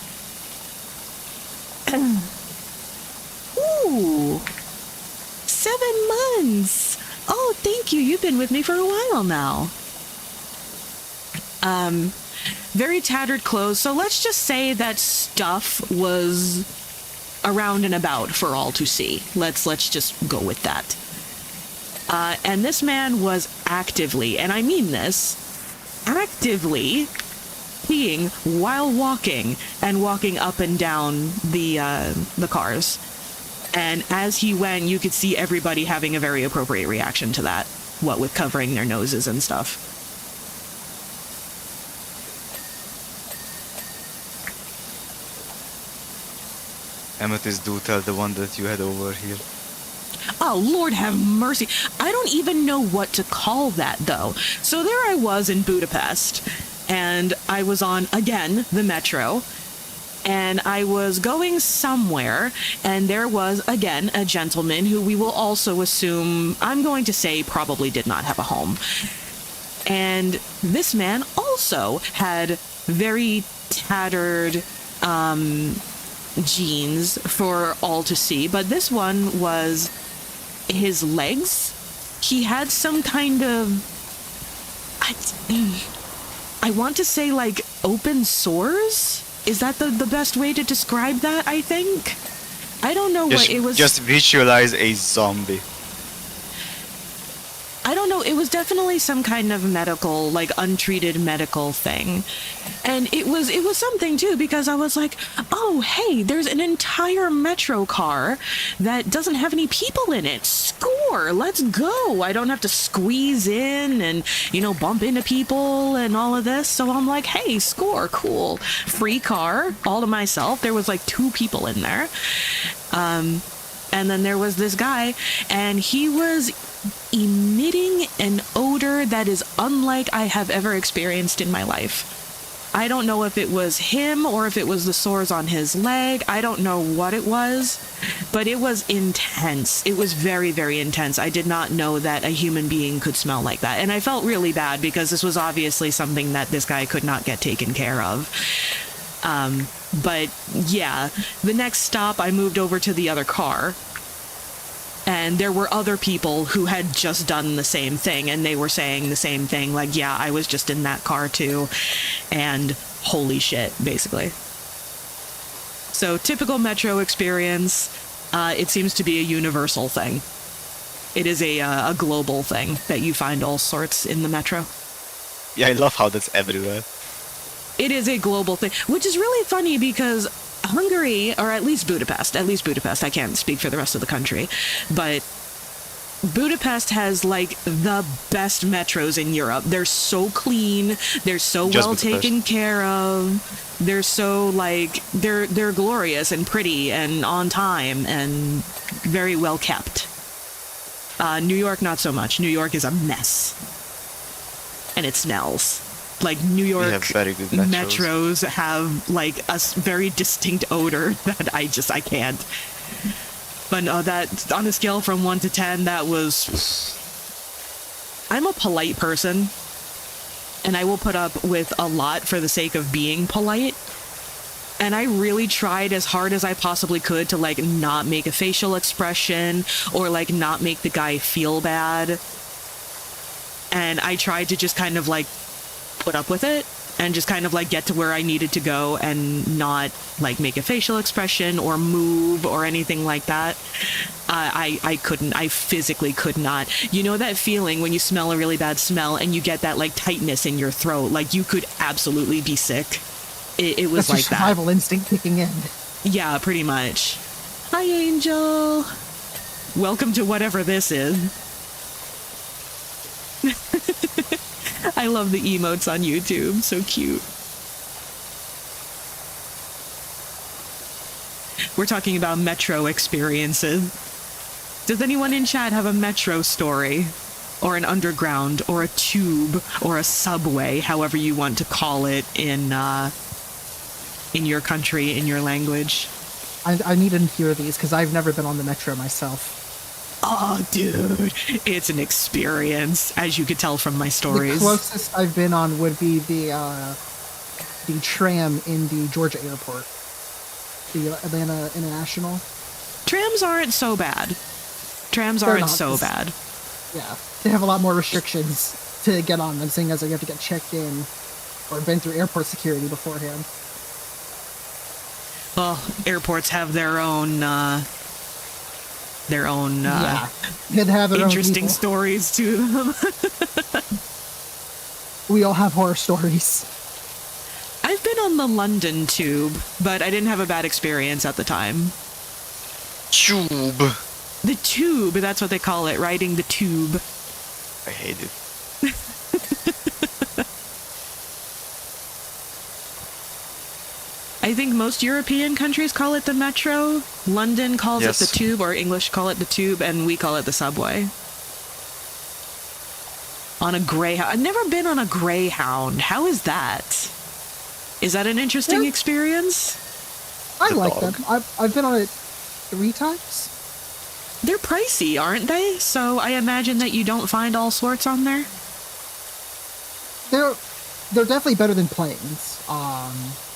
Ooh, 7 months. Oh, thank you. You've been with me for a while now. Very tattered clothes. So let's just say that stuff was around and about for all to see. Let's just go with that. And this man was actively, and I mean this, actively peeing while walking and walking up and down the cars. And as he went, you could see everybody having a very appropriate reaction to that, what with covering their noses and stuff. Amethyst, do tell the one that you had over here. Oh, Lord have mercy. I don't even know what to call that, though. So there I was in Budapest, and I was on, again, the metro, and I was going somewhere, and there was, again, a gentleman who we will also assume, I'm going to say, probably did not have a home. And this man also had very tattered jeans for all to see, but this one was his legs. He had some kind of, I want to say, like, open sores? Is that the best way to describe that, I think? I don't know what it was. Just visualize a zombie. I don't know. It was definitely some kind of medical, like, untreated medical thing. And it was something, too, because I was like, oh, hey, there's an entire metro car that doesn't have any people in it. Score! Let's go! I don't have to squeeze in and, bump into people and all of this. So I'm like, hey, score, cool. Free car, all to myself. There was, like, 2 people in there. And then there was this guy, and he was emitting an odor that is unlike I have ever experienced in my life. I don't know if it was him or if it was the sores on his leg. I don't know what it was, but it was intense. It was very, very intense. I did not know that a human being could smell like that. And I felt really bad because this was obviously something that this guy could not get taken care of. But yeah, the next stop I moved over to the other car. And there were other people who had just done the same thing, and they were saying the same thing, like, yeah, I was just in that car too, and holy shit, basically. So, typical metro experience, it seems to be a universal thing. It is a global thing that you find all sorts in the metro. Yeah, I love how that's everywhere. It is a global thing, which is really funny because Hungary, or at least Budapest, I can't speak for the rest of the country, but Budapest has like the best metros in Europe. They're so clean, they're so well taken care of, they're so like, they're glorious and pretty and on time and very well kept. New York, not so much. New York is a mess. And it smells. Like, New York have very good metros have, like, a very distinct odor that I can't. But no, that, on a scale from 1 to 10, that was... I'm a polite person, and I will put up with a lot for the sake of being polite. And I really tried as hard as I possibly could to, like, not make a facial expression or, like, not make the guy feel bad. And I tried to just kind of, like, put up with it and just kind of like get to where I needed to go and not like make a facial expression or move or anything like that. I couldn't. I physically could not. You know that feeling when you smell a really bad smell and you get that like tightness in your throat, like you could absolutely be sick. It was that's like your survival instinct kicking in. Yeah, pretty much. Hi, Angel. Welcome to whatever this is. I love the emotes on YouTube. So cute. We're talking about metro experiences. Does anyone in chat have a metro story? Or an underground, or a tube, or a subway, however you want to call it in your country, in your language? I need to hear these because I've never been on the metro myself. Oh, dude, it's an experience, as you could tell from my stories. The closest I've been on would be the tram in the Georgia airport, the Atlanta International. Trams aren't so bad. Yeah, they have a lot more restrictions to get on them, seeing as you have to get checked in or been through airport security beforehand. Well, airports have their own yeah, they'd have their interesting own stories to them. We all have horror stories. I've been on the London tube, but I didn't have a bad experience at the time. Tube. The tube, that's what they call it, riding the tube. I hate it. I think most European countries call it the metro. London calls it the tube, or English call it the tube, and we call it the subway. On a Greyhound. I've never been on a Greyhound. How is that? Is that an interesting experience? I like them. I've been on it 3 times. They're pricey, aren't they? So I imagine that you don't find all sorts on there. They're definitely better than planes.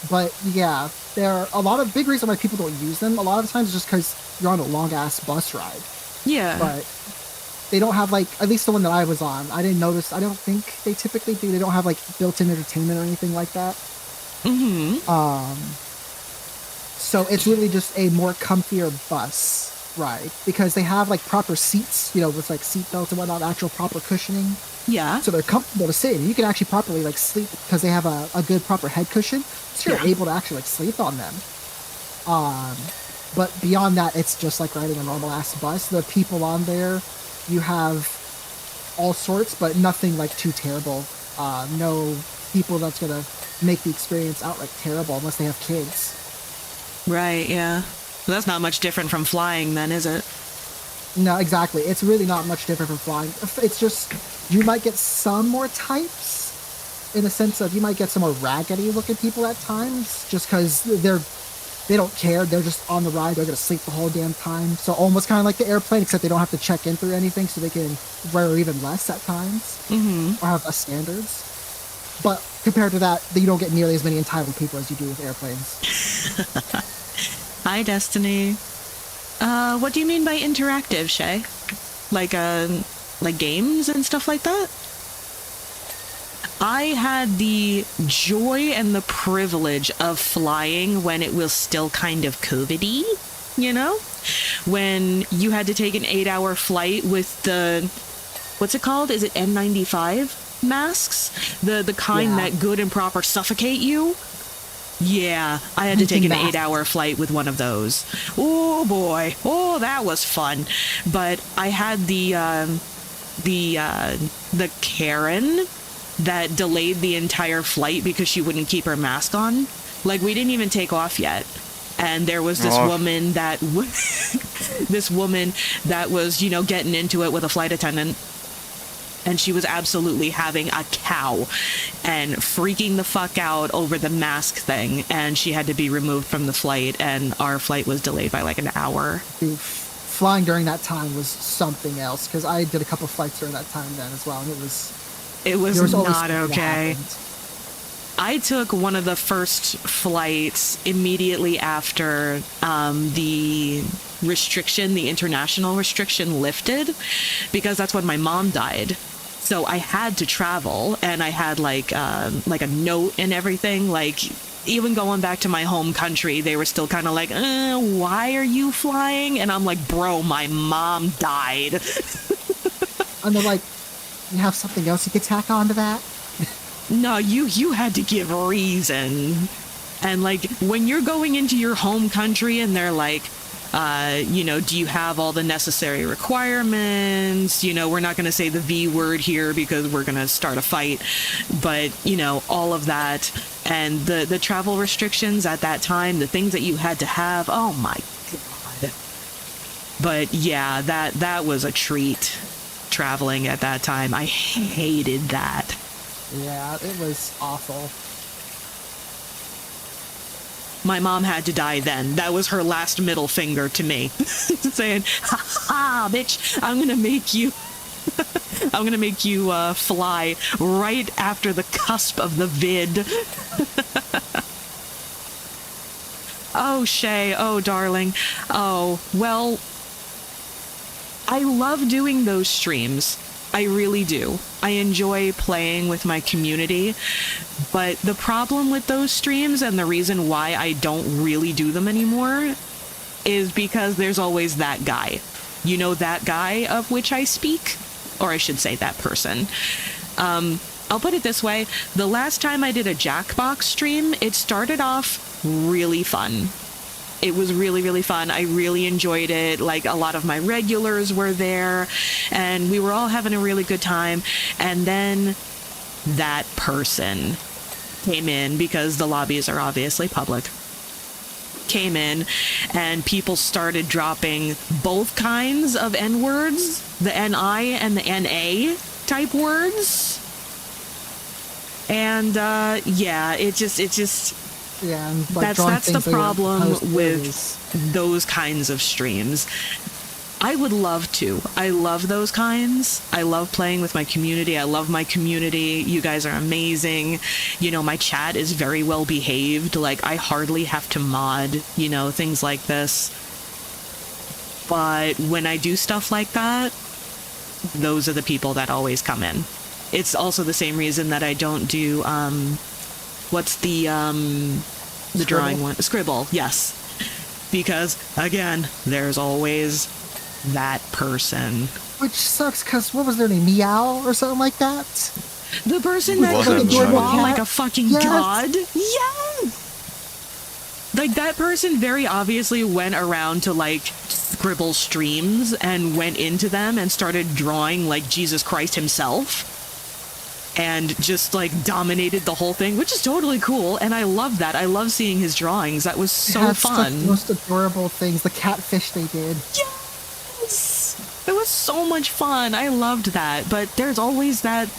But yeah, there are a lot of big reason why people don't use them. A lot of times just because you're on a long ass bus ride. Yeah. But they don't have like, at least the one that I was on, I didn't notice. I don't think they typically do. They don't have like built-in entertainment or anything like that. Mm-hmm. So it's really just a more comfier bus ride because they have like proper seats, you know, with like seat belts and whatnot, actual proper cushioning. Yeah. So they're comfortable to sit in. You can actually properly like sleep because they have a good proper head cushion. So you're able to actually like sleep on them. But beyond that, it's just like riding a normal ass bus. The people on there, you have all sorts, but nothing like too terrible. No people that's gonna make the experience outright terrible unless they have kids. Right, yeah. Well, that's not much different from flying then, is it? No, exactly. It's really not much different from flying. It's just, you might get some more types in the sense of you might get some more raggedy looking people at times just because they don't care. They're just on the ride. They're going to sleep the whole damn time. So almost kind of like the airplane, except they don't have to check in through anything so they can wear even less at times or have less standards. But compared to that, you don't get nearly as many entitled people as you do with airplanes. Hi, Destiny. What do you mean by interactive, Shay? Like games and stuff like that? I had the joy and the privilege of flying when it was still kind of COVID-y, you know? When you had to take an 8-hour flight with the, what's it called? Is it N95 masks? The kind that good and proper suffocate you? Yeah, I had to take an 8-hour flight with one of those. Oh boy, oh that was fun. But I had the Karen that delayed the entire flight because she wouldn't keep her mask on. Like, we didn't even take off yet, and there was this woman that this woman that was, you know, getting into it with a flight attendant, and she was absolutely having a cow and freaking the fuck out over the mask thing, and she had to be removed from the flight, and our flight was delayed by like an hour. Dude, flying during that time was something else, because I did a couple flights during that time then as well, and it was not okay. I took one of the first flights immediately after the international restriction lifted, because that's when my mom died. So I had to travel, and I had like a note and everything. Like, even going back to my home country, they were still kind of like, why are you flying? And I'm like, bro, my mom died. And they're like, you have something else you could tack onto that? No, you had to give reason. And like, when you're going into your home country and they're like, you know, do you have all the necessary requirements? You know, we're not going to say the V word here because we're going to start a fight, but you know, all of that, and the travel restrictions at that time, the things that you had to have. Oh my God. But yeah, that was a treat, traveling at that time. I hated that. Yeah, it was awful. My mom had to die then. That was her last middle finger to me. Saying, ha ha, bitch, I'm gonna make you fly right after the cusp of the vid. Oh, Shay, oh, darling. Oh, well, I love doing those streams. I really do. I enjoy playing with my community, but the problem with those streams, and the reason why I don't really do them anymore, is because there's always that guy. You know, that guy of which I speak? Or I should say that person. I'll put it this way. The last time I did a Jackbox stream, it started off really fun. It was really, really fun. I really enjoyed it. Like, a lot of my regulars were there, and we were all having a really good time. And then that person came in, because the lobbies are obviously public, came in, and people started dropping both kinds of N-words, the N-I and the N-A type words. And yeah, it just yeah, and like that's the problem with ways. those kinds of streams. I would love to. I love those kinds. I love playing with my community. I love my community. You guys are amazing. You know, my chat is very well behaved. Like, I hardly have to mod, you know, things like this. But when I do stuff like that, those are the people that always come in. It's also the same reason that I don't do, what's the drawing one? Scribble, yes. Because, again, there's always that person. Which sucks, because what was their name? Meow or something like that? The person that could draw like a fucking god? Yes! Like, that person very obviously went around to, like, Scribble streams and went into them and started drawing like Jesus Christ himself. And just like dominated the whole thing, which is totally cool, and I love that. I love seeing his drawings. That was so fun. The most adorable things, the catfish they did. Yes, it was so much fun. I loved that. But there's always that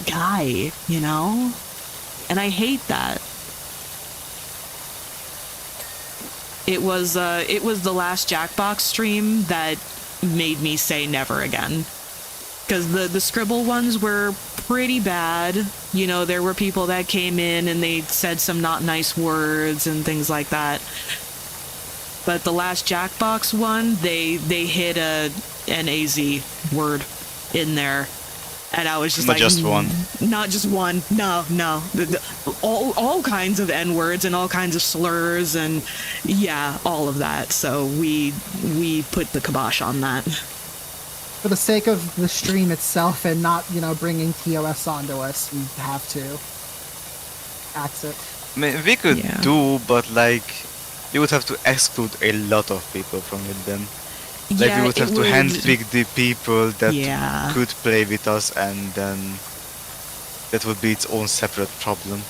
guy, you know, and I hate that. It was the last Jackbox stream that made me say never again. Because the scribble ones were pretty bad. You know, there were people that came in and they said some not nice words and things like that. But the last Jackbox one, they hit an AZ word in there. And I was just Not like, just one. Not just one. No. All kinds of N-words and all kinds of slurs and yeah, all of that. So we put the kibosh on that. For the sake of the stream itself and not, bringing TOS onto us, we have to axe it. I mean, we could Yeah. do, but like, you would have to exclude a lot of people from it then. Like, Yeah, we would have to handpick the people that Yeah. could play with us, and then that would be its own separate problem.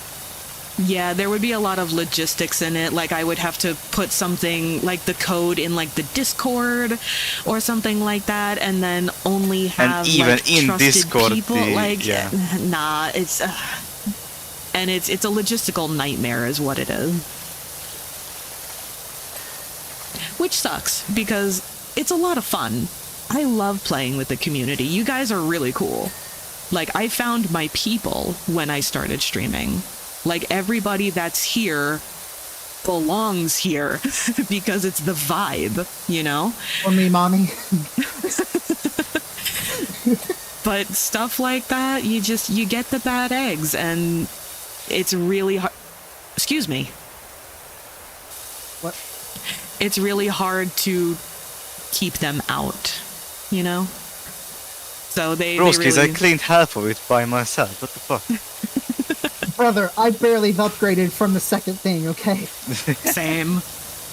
Yeah, there would be a lot of logistics in it. Like I would have to put something like the code in like the Discord or something like that, and then only have even like, in trusted Discord, people. yeah. Nah, it's and it's a logistical nightmare, is what it is. Which sucks because it's a lot of fun. I love playing with the community. You guys are really cool. Like I found my people when I started streaming. Like everybody that's here belongs here because it's the vibe, you know? Or me, mommy. But stuff like that, you get the bad eggs and it's really hard. Excuse me. What? It's really hard to keep them out, you know? So they Broskis, really... I cleaned half of it by myself. What the fuck? Brother, I barely upgraded from the second thing, okay? Same.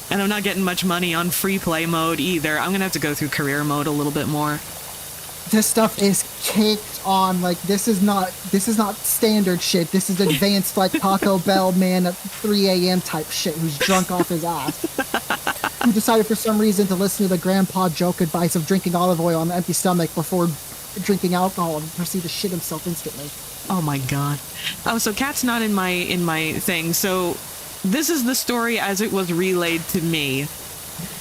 And I'm not getting much money on free play mode either. I'm gonna have to go through career mode a little bit more. This stuff is caked on, like, this is not standard shit. This is advanced, like, Taco Bell man at 3 a.m. type shit who's drunk off his ass. Who decided for some reason to listen to the grandpa joke advice of drinking olive oil on an empty stomach before drinking alcohol and proceed to shit himself instantly. Oh my god. Oh, so Cat's not in my thing. So this is the story as it was relayed to me.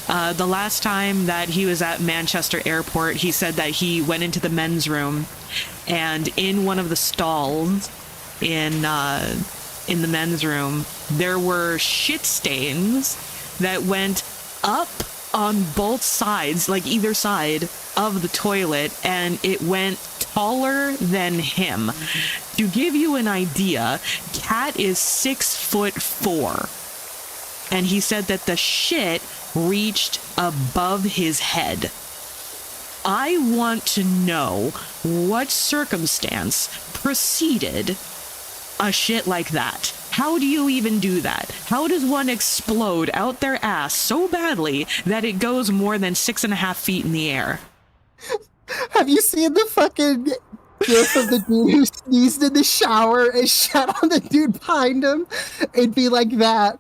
The last time that he was at Manchester Airport, he said that he went into the men's room, and in one of the stalls in the men's room, there were shit stains that went up on both sides, like either side of the toilet, and it went taller than him. To give you an idea, Cat is 6'4", and he said that the shit reached above his head. I want to know what circumstance preceded a shit like that. How do you even do that? How does one explode out their ass so badly that it goes more than 6.5 feet in the air? Have you seen the fucking gif of the dude who sneezed in the shower and shat on the dude behind him? It'd be like that.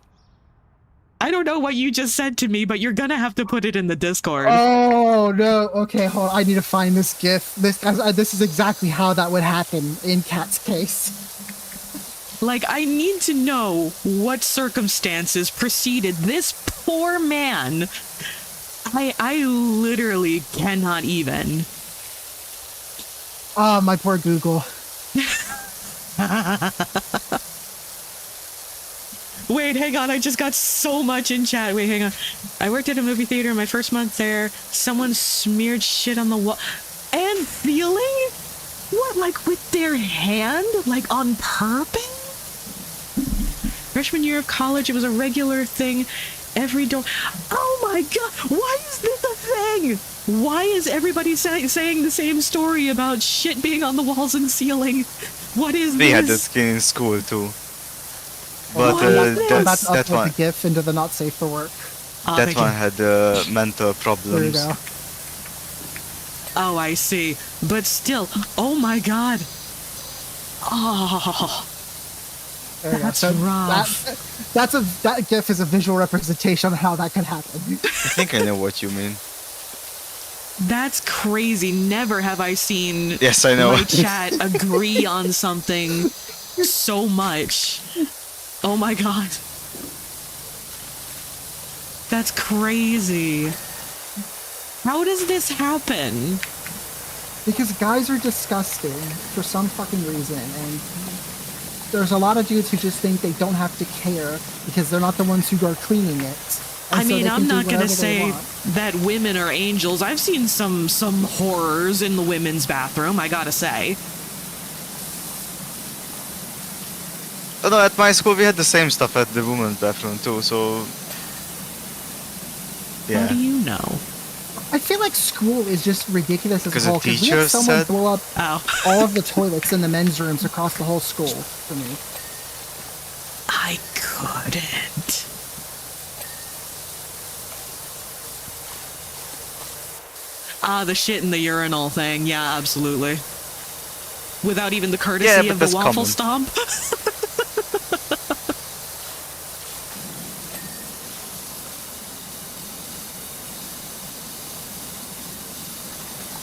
I don't know what you just said to me, but you're gonna have to put it in the Discord. Oh no! Okay, hold on. I need to find this gif. This is exactly how that would happen in Cat's case. Like, I need to know what circumstances preceded this poor man. I literally cannot even. Ah, my poor Google. Wait, hang on. I just got so much in chat. Wait, hang on. I worked at a movie theater my first month there. Someone smeared shit on the wall. And feeling? What, like with their hand? Like on purpose? Freshman year of college, it was a regular thing. Every door. Oh my god! Why is this a thing? Why is everybody saying the same story about shit being on the walls and ceiling? What is We this? had that skin in school too. But What is I'm about to that upload one, the gif into the not safe for work. Oh, that thank one you. had mental There you problems. go. Oh, I see. But still, oh my god. Oh, There you go. that's So rough. that gif is a visual representation of how that could happen. I think I know what you mean. That's crazy. Never have I seen Yes, I know. my chat agree on something so much. Oh my god. That's crazy. How does this happen? Because guys are disgusting for some fucking reason, and there's a lot of dudes who just think they don't have to care because they're not the ones who are cleaning it. I mean, I'm not going to say want. that women are angels. I've seen some horrors in the women's bathroom, I gotta say. Oh no, at my school we had the same stuff at the women's bathroom too, so... How do Yeah. you know? I feel like school is just ridiculous as a 'Cause the whole. Because we had teachers someone said- blow up Oh. all of the toilets in the men's rooms across the whole school for me. I couldn't. Ah, the shit in the urinal thing. Yeah, absolutely. Without even the courtesy Yeah, but of the that's waffle common. stomp.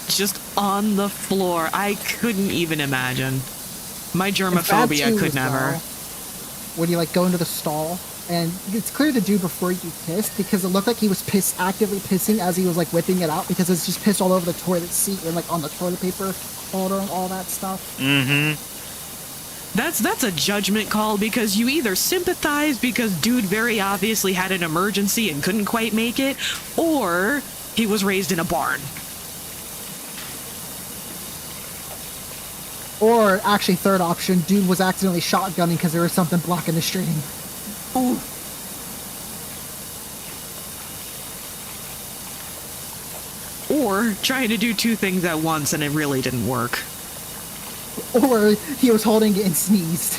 Just on the floor. I couldn't even imagine. My It's bad germophobia too could as never. well, when you like go into the stall, and it's clear to do before you piss because it looked like he was actively pissing as he was like whipping it out because it's just piss all over the toilet seat and like on the toilet paper holder and all that stuff. Mm-hmm. That's a judgment call because you either sympathize because dude very obviously had an emergency and couldn't quite make it, or he was raised in a barn. Or actually, third option, dude was accidentally shotgunning because there was something blocking the stream. Ooh. Or trying to do two things at once and it really didn't work. Or he was holding it and sneezed.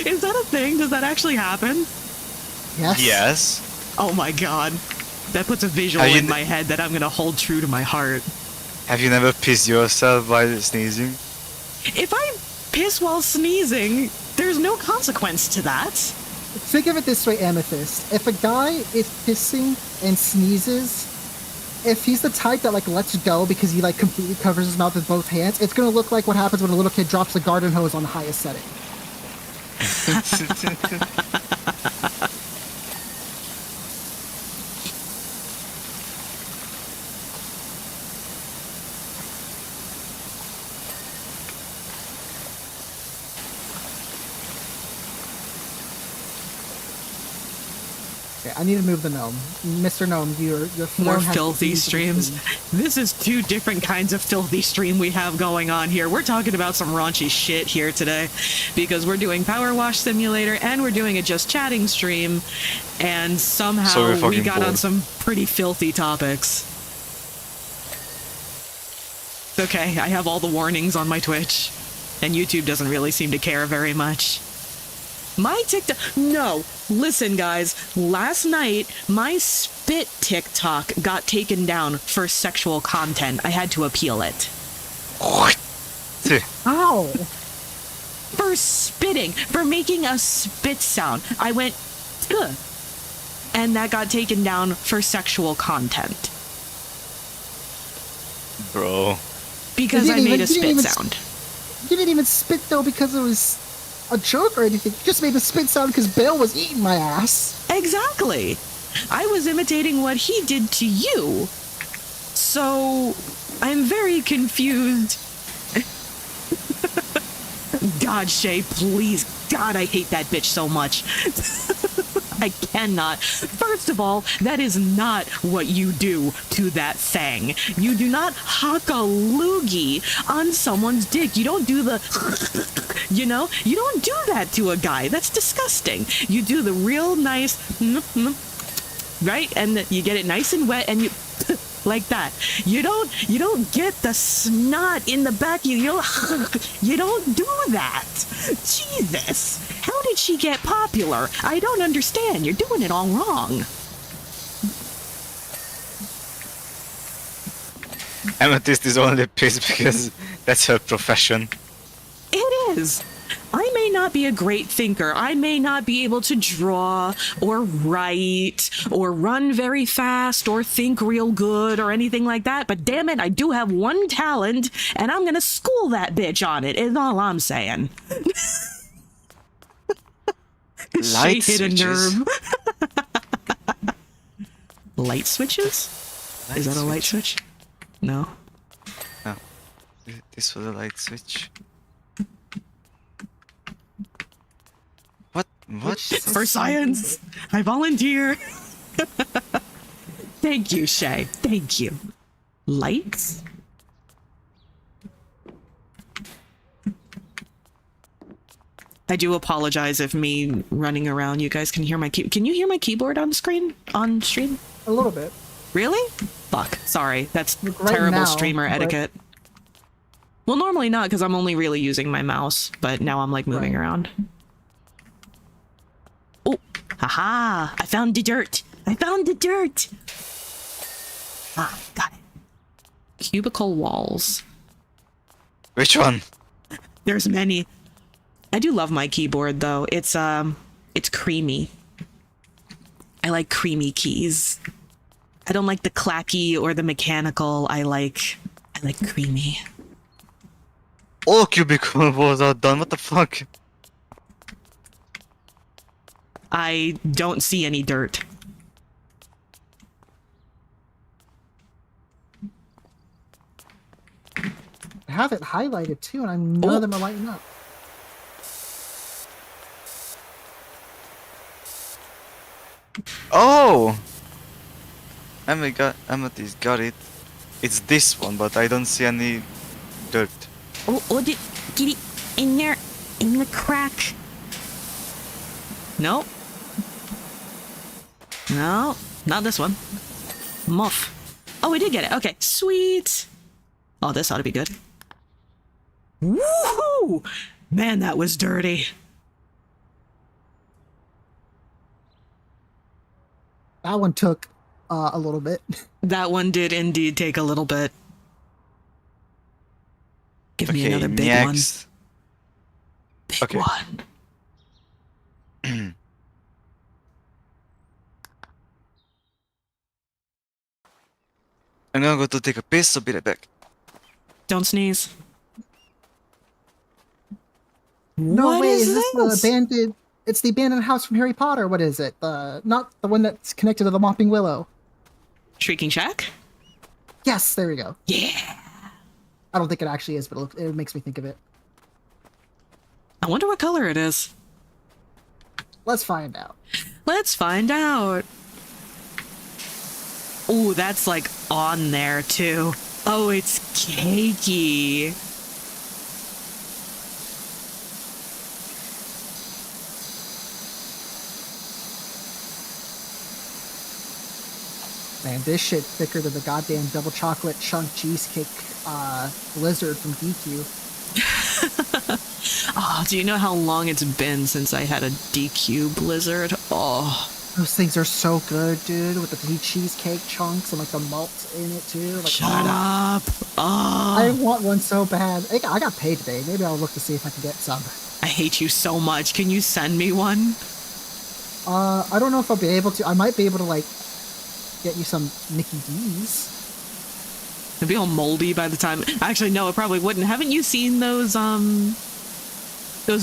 Is that a thing? Does that actually happen? Yes. Yes. Oh my god. That puts a visual Have you in my head that I'm gonna hold true to my heart. Have you never pissed yourself while sneezing? If I piss while sneezing, there's no consequence to that. Think of it this way, Amethyst. If a guy is pissing and sneezes, if he's the type that like lets go because he like completely covers his mouth with both hands, it's gonna look like what happens when a little kid drops the garden hose on the highest setting. Okay, I need to move the gnome. Mr. Gnome, your throne More has filthy to be streams. seen. This is two different kinds of filthy stream we have going on here. We're talking about some raunchy shit here today because we're doing Power Wash Simulator and we're doing a Just Chatting stream, and So we're somehow we fucking got on bored. some pretty filthy topics. It's okay, I have all the warnings on my Twitch, and YouTube doesn't really seem to care very much. My TikTok... No, listen, guys. Last night, my spit TikTok got taken down for sexual content. I had to appeal it. Ow! For spitting. For making a spit sound. I went... Ugh. And that got taken down for sexual content. Bro. Because You I didn't made even- a you spit didn't even sound. You didn't even spit though because it was a joke or anything. You just made a spit sound because Bale was eating my ass. Exactly. I was imitating what he did to you. So, I'm very confused. God, Shay, please. God, I hate that bitch so much. I cannot. First of all, that is not what you do to that thing. You do not hock a loogie on someone's dick. You don't do the, you know, you don't do that to a guy. That's disgusting. You do the real nice, right? And you get it nice and wet and you, like that. You don't get the snot in the back. You don't do that. Jesus. How did she get popular? I don't understand. You're doing it all wrong. Amethyst is only pissed because that's her profession. It is. I may not be a great thinker. I may not be able to draw or write or run very fast or think real good or anything like that. But damn it, I do have one talent and I'm going to school that bitch on it, is all I'm saying. Light She hit a switches. nerve. Light switches? Is that a light switch? No. is for the light switch. What? What? For science, I volunteer. Thank you, Shay. Thank you. Lights? I do apologize if me running around, you guys can hear my can you hear my keyboard on screen? On stream? A little bit. Really? Fuck. Sorry. That's Right terrible now, streamer but- etiquette. Well, normally not, because I'm only really using my mouse, but now I'm like moving around. Oh, haha! I found the dirt! I found the dirt! Ah, got it. Cubicle walls. Which one? There's many. I do love my keyboard though. It's creamy. I like creamy keys. I don't like the clacky or the mechanical. I like creamy. All cubicle walls are done. What the fuck? I don't see any dirt. I have it highlighted too, and none of them are lighting up. Oh! Amethyst got it. It's this one, but I don't see any dirt. Oh, get it in there, in the crack. No. No, not this one. Muff. Oh, we did get it. Okay, sweet. Oh, this ought to be good. Woohoo! Man, that was dirty. That one took a little bit. That one did indeed take a little bit. Give me Okay, another big next. one. Big Okay. one. I'm gonna go to take a piss, so be right back. Don't sneeze. No What way, is this the abandoned? It's the abandoned house from Harry Potter. What is it? Not the one that's connected to the Mopping Willow. Shrieking Shack? Yes, there we go. Yeah. I don't think it actually is, but it makes me think of it. I wonder what color it is. Let's find out. Let's find out. Oh, that's like on there too. Oh, it's cakey. Man, this shit thicker than the goddamn double chocolate chunk cheesecake blizzard from DQ. Oh, do you know how long it's been since I had a DQ Blizzard? Oh, Those things are so good, dude, with the cheesecake chunks and like the malt in it too. Like, shut up. Oh, I want one so bad. I got paid today. Maybe I'll look to see if I can get some. I hate you so much. Can you send me one? I don't know if I'll be able to. I might be able to like get you some Mickey D's. It'd be all moldy by the time. Actually, no, it probably wouldn't. Haven't you seen those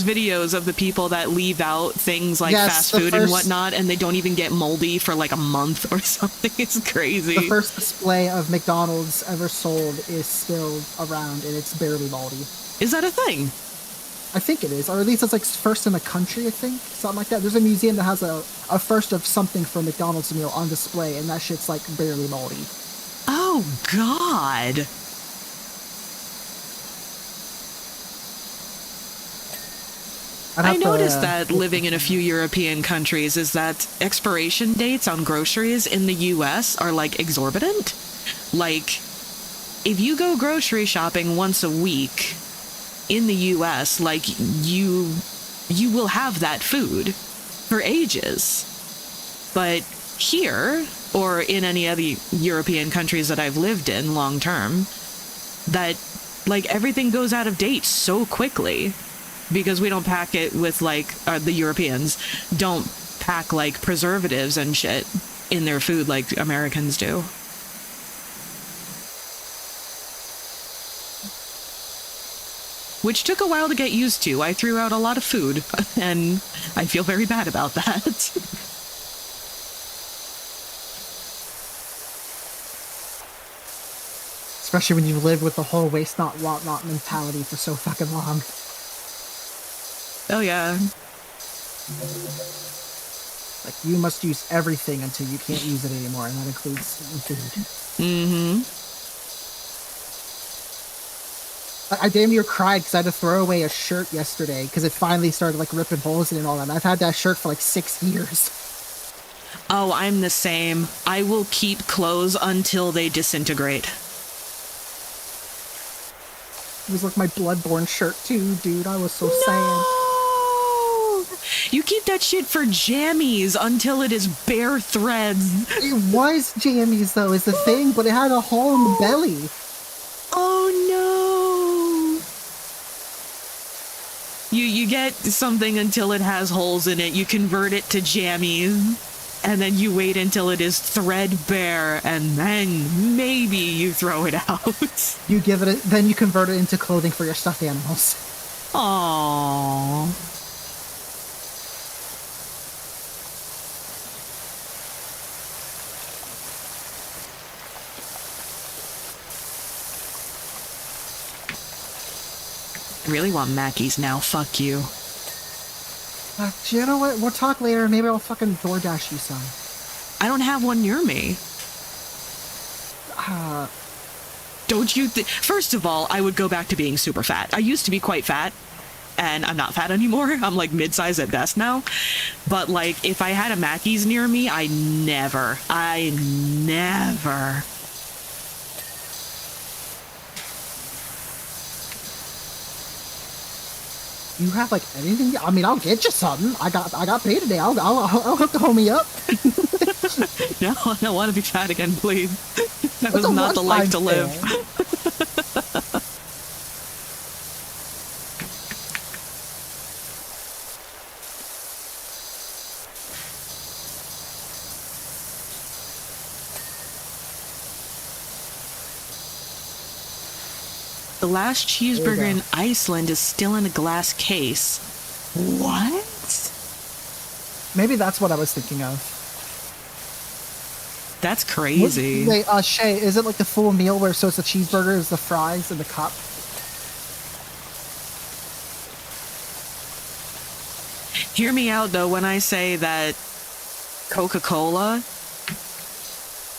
videos of the people that leave out things like Yes, fast the food and first- whatnot, and they don't even get moldy for like a month or something? It's crazy. The first display of McDonald's ever sold is still around, and it's barely moldy. Is that a thing? I think it is, or at least it's like first in the country. I think something like that. There's a museum that has a first of something from McDonald's meal on display, and that shit's like barely moldy. Oh God. I noticed that living in a few European countries is that expiration dates on groceries in the US are like exorbitant. Like, if you go grocery shopping once a week in the US, like you will have that food for ages. But here, or in any other European countries that I've lived in long term, that like everything goes out of date so quickly. Because we don't pack it with like the Europeans don't pack like preservatives and shit in their food like Americans do. Which took a while to get used to. I threw out a lot of food and I feel very bad about that. Especially when you live with the whole waste not, want not mentality for so fucking long. Oh yeah. Like, you must use everything until you can't use it anymore, and that includes food. Mm-hmm. I damn near cried because I had to throw away a shirt yesterday because it finally started like ripping holes in it and all that. And I've had that shirt for like 6 years. Oh, I'm the same. I will keep clothes until they disintegrate. It was like my Bloodborne shirt too, dude. I was so sad. No! You keep that shit for jammies until it is bare threads. It was jammies though, is the thing, but it had a hole in the belly. Oh no! You get something until it has holes in it. You convert it to jammies, and then you wait until it is threadbare, and then maybe you throw it out. You give it, then you convert it into clothing for your stuffed animals. Aww. I really want Mackies now. Fuck you. You know what? We'll talk later. Maybe I'll fucking DoorDash you some. I don't have one near me. Don't you First of all, I would go back to being super fat. I used to be quite fat, and I'm not fat anymore. I'm like mid-size at best now. But like, if I had a Mackey's near me, I never. You have like anything? I mean, I'll get you something. I got paid today. I'll hook the homie up. No, I don't want to be fat again, please. That was not the life to live. The last cheeseburger in Iceland is still in a glass case. What? Maybe that's what I was thinking of. That's crazy. Wait, Shay, is it like the full meal where so it's the cheeseburger, is the fries, and the cup? Hear me out though when I say that Coca-Cola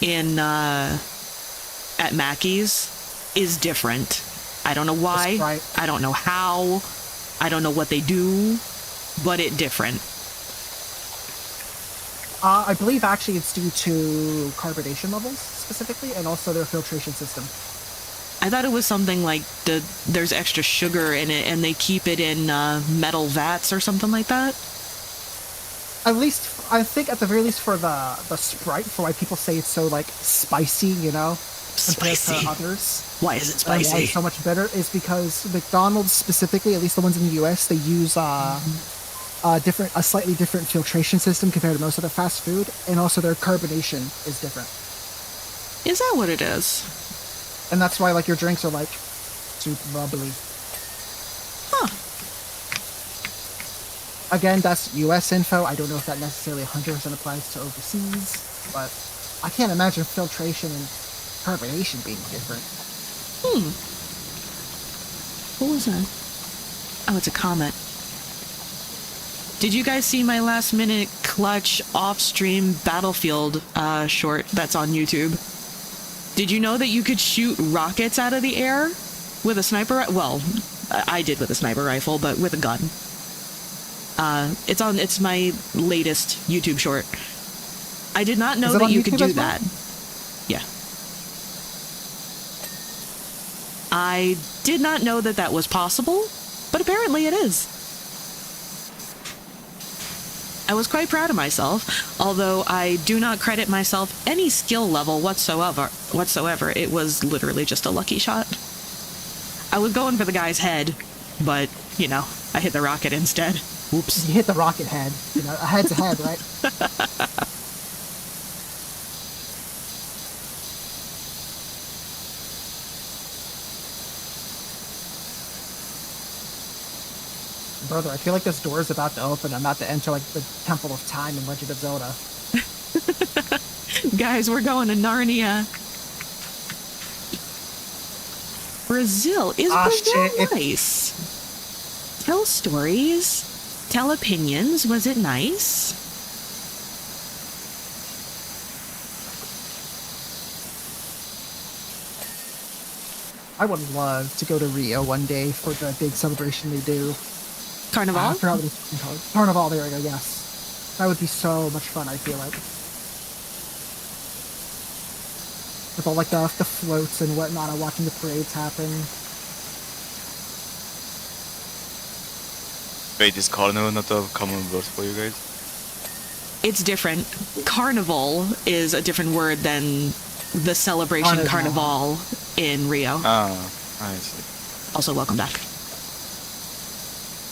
in at Mackey's is different. I don't know why. Right. I don't know how. I don't know what they do, but it's different. I believe actually it's due to carbonation levels specifically, and also their filtration system. I thought it was something like there's extra sugar in it, and they keep it in metal vats or something like that. At least, I think at the very least for the Sprite, for why people say it's so like spicy, you know, compared Spicy. to others. Why is it And why spicy? it's so much better is because McDonald's specifically, at least the ones in the US, they use a slightly different filtration system compared to most of the fast food, and also their carbonation is different. Is that what it is? And that's why like your drinks are like super bubbly. Huh. Again, that's US info. I don't know if that necessarily 100% applies to overseas, but I can't imagine filtration and carbonation being different. What was that? Oh, it's a comment. Did you guys see my last minute clutch off-stream Battlefield short that's on YouTube? Did you know that you could shoot rockets out of the air with a sniper? Well, I did with a sniper rifle, but with a gun. It's my latest YouTube short. I did not know that you could do that. Yeah. I did not know that that was possible, but apparently it is. I was quite proud of myself, although I do not credit myself any skill level whatsoever. It was literally just a lucky shot. I was going for the guy's head, but, you know, I hit the rocket instead. Whoops. You hit the rocket head. You know, a head's a head, right? Brother, I feel like this door is about to open. I'm about to enter like the Temple of Time in Legend of Zelda. Guys, we're going to Narnia. Brazil. Is shit, Brazil nice? Tell stories. Tell opinions. Was it nice? I would love to go to Rio one day for the big celebration they do. Carnival? I forgot what it's fucking called. Carnival, there we go, yes. That would be so much fun, I feel like. With all like the floats and whatnot and watching the parades happen. Wait, is carnival not a common word for you guys? It's different. Carnival is a different word than the celebration Carnival in Rio. Ah, I see. Also, welcome back.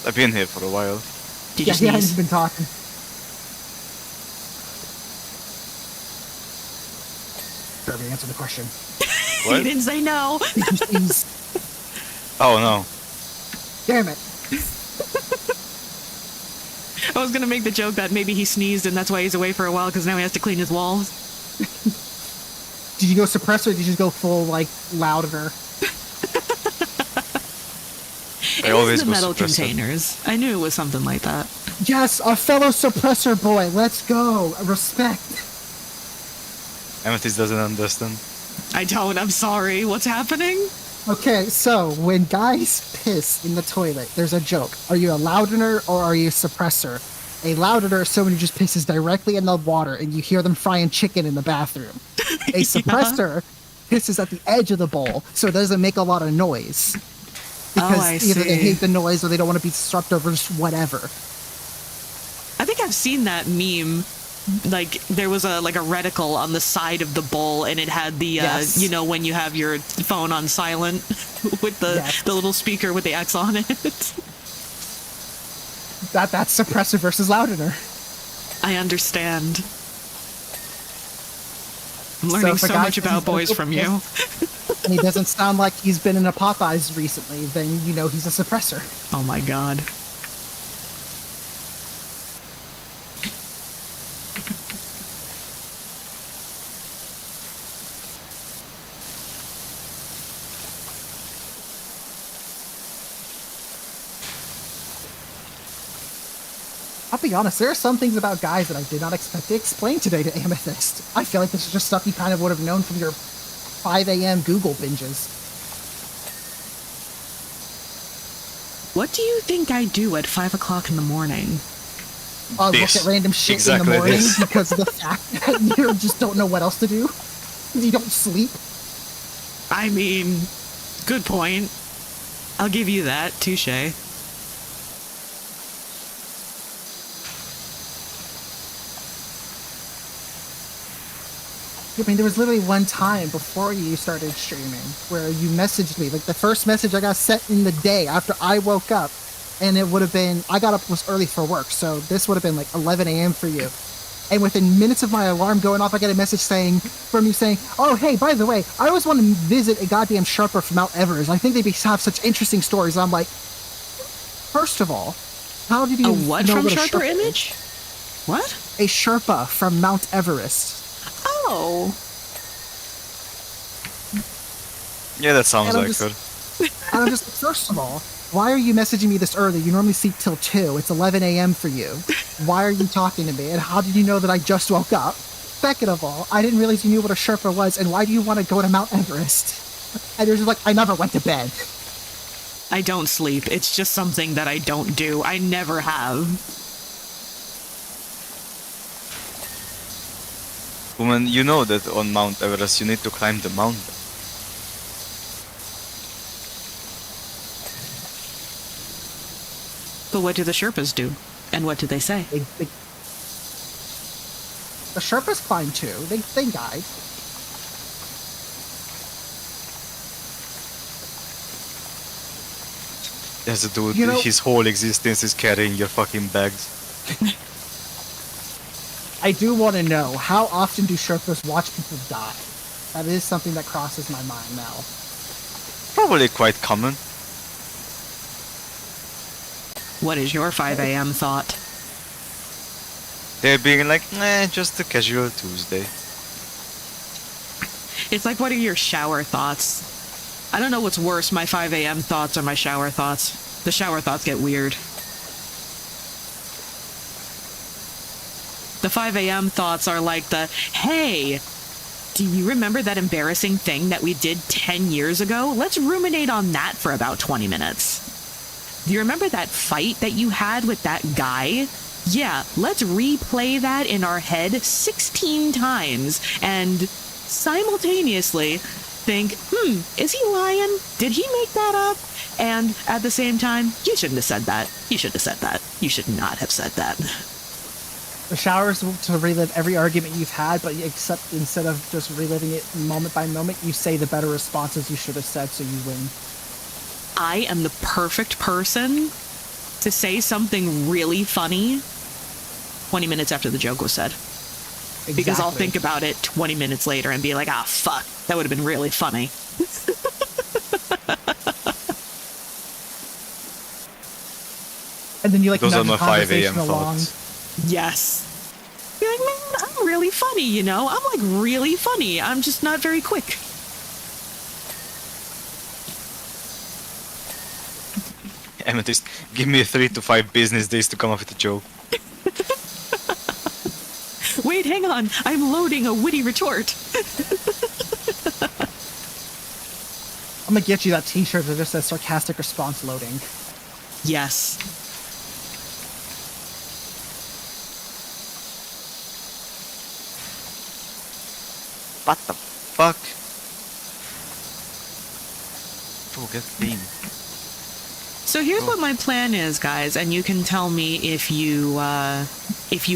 I've been here for a while. Did you Yeah, sneeze? he's been talking. Jeremy, answer the question. You didn't say no. Did you sneeze? Oh no. Damn it. I was gonna make the joke that maybe he sneezed and that's why he's away for a while because now he has to clean his walls. Did you go suppressor or did you just go full, like, louder? It always was the go metal suppressor. containers. I knew it was something like that. Yes, a fellow suppressor boy. Let's go. Respect. Amethyst doesn't understand. I don't. I'm sorry. What's happening? Okay, so when guys piss in the toilet, there's a joke. Are you a loudener or are you a suppressor? A loudener is someone who just pisses directly in the water and you hear them frying chicken in the bathroom. A suppressor pisses at the edge of the bowl, so it doesn't make a lot of noise. Because I either they see. hate the noise or they don't want to be disruptive or just whatever. I think I've seen that meme. Like there was a reticle on the side of the bowl, and it had the Yes. you know, when you have your phone on silent with the Yes. the little speaker with the X on it. That's suppressor versus loudener. I understand. I'm So learning if a so guy much about pisses boys from you. and he doesn't sound like he's been in a Popeyes recently, then you know he's a suppressor. Oh my god. I'll be honest, there are some things about guys that I did not expect to explain today to Amethyst. I feel like this is just stuff you kind of would have known from your 5 a.m. Google binges. What do you think I do at 5 o'clock in the morning? Look This. at random shit Exactly in the morning this. because of the fact that you just don't know what else to do. You don't sleep. I mean, good point. I'll give you that. Touche. I mean, there was literally one time before you started streaming where you messaged me. Like, the first message I got sent in the day after I woke up, and it would have been, I got up was early for work, so this would have been like 11 a.m. for you. And within minutes of my alarm going off, I get a message from you saying, oh, hey, by the way, I always want to visit a goddamn Sherpa from Mount Everest. I think they have such interesting stories. And I'm like, first of all, how did you A what know from what a Sharper Sherpa is? Image? What? A Sherpa from Mount Everest. Oh. Yeah, that sounds And I'm like just- good. And I'm just like, first of all, why are you messaging me this early? You normally sleep till 2. It's 11 a.m. for you. Why are you talking to me? And how did you know that I just woke up? Second of all, I didn't realize you knew what a Sherpa was. And why do you want to go to Mount Everest? And you're just like, I never went to bed. I don't sleep. It's just something that I don't do. I never have. Woman, you know that on Mount Everest you need to climb the mountain. But what do the Sherpas do? And what do they say? The Sherpas climb too. They guide. There's a dude, You know- his whole existence is carrying your fucking bags. I do want to know, how often do Sherpas watch people die? That is something that crosses my mind now. Probably quite common. What is your 5 a.m. thought? They're being like, just a casual Tuesday. It's like, what are your shower thoughts? I don't know what's worse, my 5 a.m. thoughts or my shower thoughts. The shower thoughts get weird. The 5 a.m. thoughts are like the, hey, do you remember that embarrassing thing that we did 10 years ago? Let's ruminate on that for about 20 minutes. Do you remember that fight that you had with that guy? Yeah, let's replay that in our head 16 times and simultaneously think, is he lying? Did he make that up? And at the same time, you shouldn't have said that. You shouldn't have said that. You should not have said that. The showers to relive every argument you've had, but except instead of just reliving it moment by moment, you say the better responses you should have said, so you win. I am the perfect person to say something really funny 20 minutes after the joke was said. Exactly. Because I'll think about it 20 minutes later and be like, ah, fuck, that would have been really funny. And then you like Those are nudge my the 5 a.m. conversation along. thoughts. Yes. Be like, man, I'm really funny, you know? I'm like really funny. I'm just not very quick. Amethyst, give me 3 to 5 business days to come up with a joke. Wait, hang on. I'm loading a witty retort. I'm gonna get you that t-shirt that just says sarcastic response loading. Yes. What the fuck? Oh, get clean. So here's what my plan is, guys, and you can tell me if you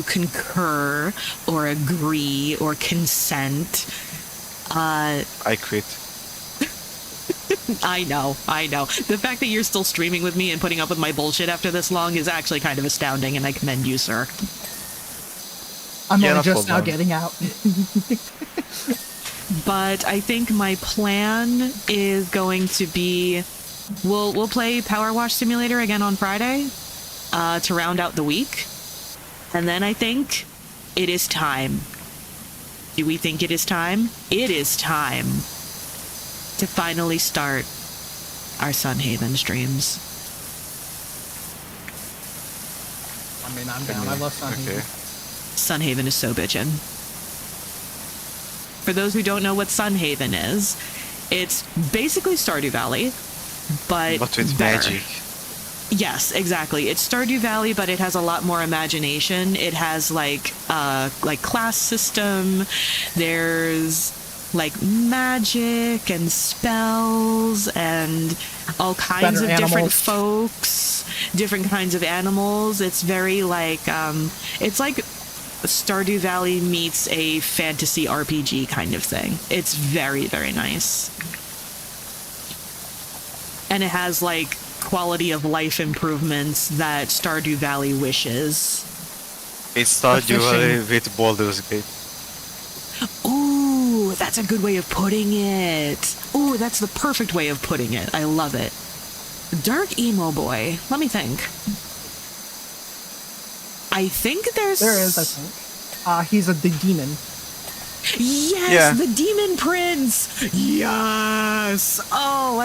concur or agree or consent. I quit. I know. The fact that you're still streaming with me and putting up with my bullshit after this long is actually kind of astounding, and I commend you, sir. I'm Yeah, only no just now problem. getting out. But I think my plan is going to be, we'll play PowerWash Simulator again on Friday to round out the week. And then I think it is time. Do we think it is time? It is time to finally start our Sunhaven streams. I mean, I'm down. I love Sunhaven. Okay. Sunhaven is so bitchin'. For those who don't know what Sunhaven is, it's basically Stardew Valley, but with better. magic. Yes, exactly. It's Stardew Valley, but it has a lot more imagination. It has like class system. There's like magic and spells and all kinds Better of different animals. folks, different kinds of animals. It's very like it's like Stardew Valley meets a fantasy RPG kind of thing. It's very, very nice. And it has like quality of life improvements that Stardew Valley wishes. It's Stardew Valley fishing. with Baldur's Gate. Ooh, that's a good way of putting it. Ooh, that's the perfect way of putting it. I love it. Dark Emo Boy. Let me think. I think There is, I think. He's the demon. Yes, Yeah. the Demon Prince. Yes. Oh,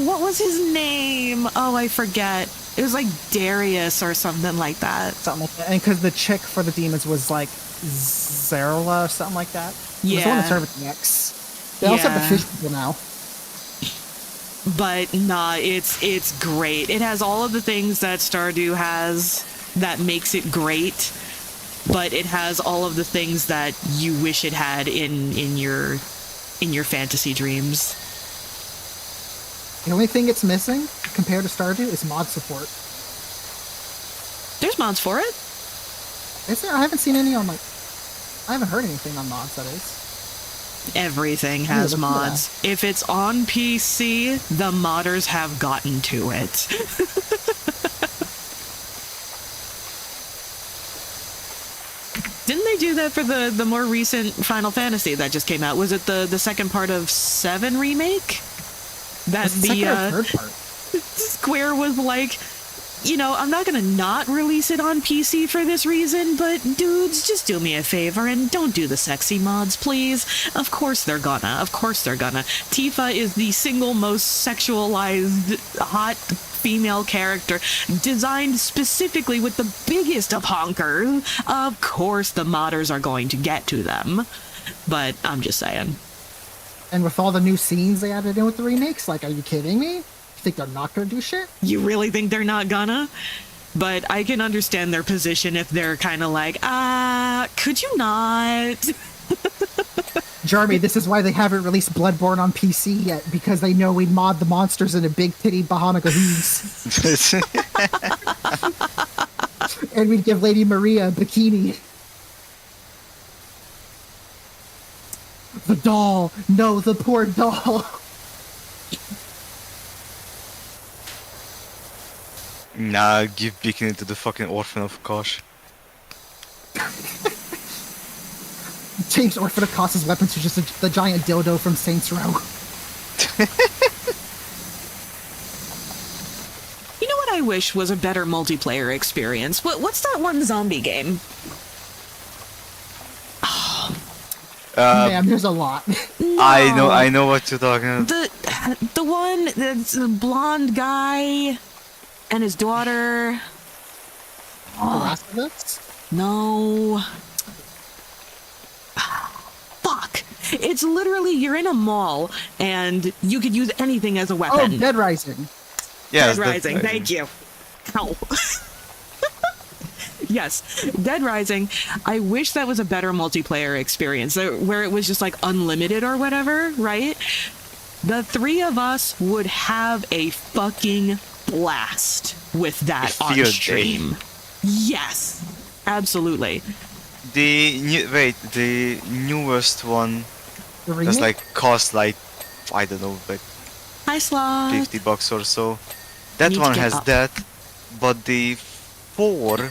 what was his name? Oh, I forget. It was like Darius or something like that. Something like that. And because the chick for the demons was like Zerla or something like that. It was the one that Yeah. started with the X. They also have Yeah. the fish people now. But nah, it's great. It has all of the things that Stardew has that makes it great, but it has all of the things that you wish it had in your fantasy dreams. The only thing it's missing compared to Stardew is mod support. There's mods for it. Is there? I haven't seen any on I haven't heard anything on mods, that is. Everything Yeah, has look at mods. If it's on PC, the modders have gotten to it. Didn't they do that for the more recent Final Fantasy that just came out? Was it the second part of 7 remake? That It's the second or third part. Square was like, you know, I'm not gonna not release it on PC for this reason, but dudes, just do me a favor and don't do the sexy mods, please. Of course they're gonna. Tifa is the single most sexualized, hot female character, designed specifically with the biggest of honkers. Of course the modders are going to get to them. But I'm just saying. And with all the new scenes they added in with the remakes, like, are you kidding me? You think they're not gonna do shit? You really think they're not gonna? But I can understand their position if they're kind of like, could you not? Jeremy, this is why they haven't released Bloodborne on PC yet, because they know we'd mod the monsters into big titty Bahana Gahoos. And we'd give Lady Maria a bikini. The doll! No, the poor doll! Nah, give bikini to the fucking orphan of Kosh. Change Orphan of Kosh's weapon to just the giant dildo from Saints Row. You know what I wish was a better multiplayer experience? What's that one zombie game? Man, there's a lot. No. I know what you're talking about. The one that's a blonde guy and his daughter. The Last of Us? No. Fuck. It's literally you're in a mall and you could use anything as a weapon. Oh, Dead Rising. Yes, Dead Rising. Thank you. Ow. Yes, Dead Rising. I wish that was a better multiplayer experience where it was just like unlimited or whatever, right? The three of us would have a fucking blast with that A on field stream. day. Yes, absolutely. The newest one The that's remake? like cost like, I don't know, like Hi, Sloth. $50 or so. Need That to one get has up. that, but the 4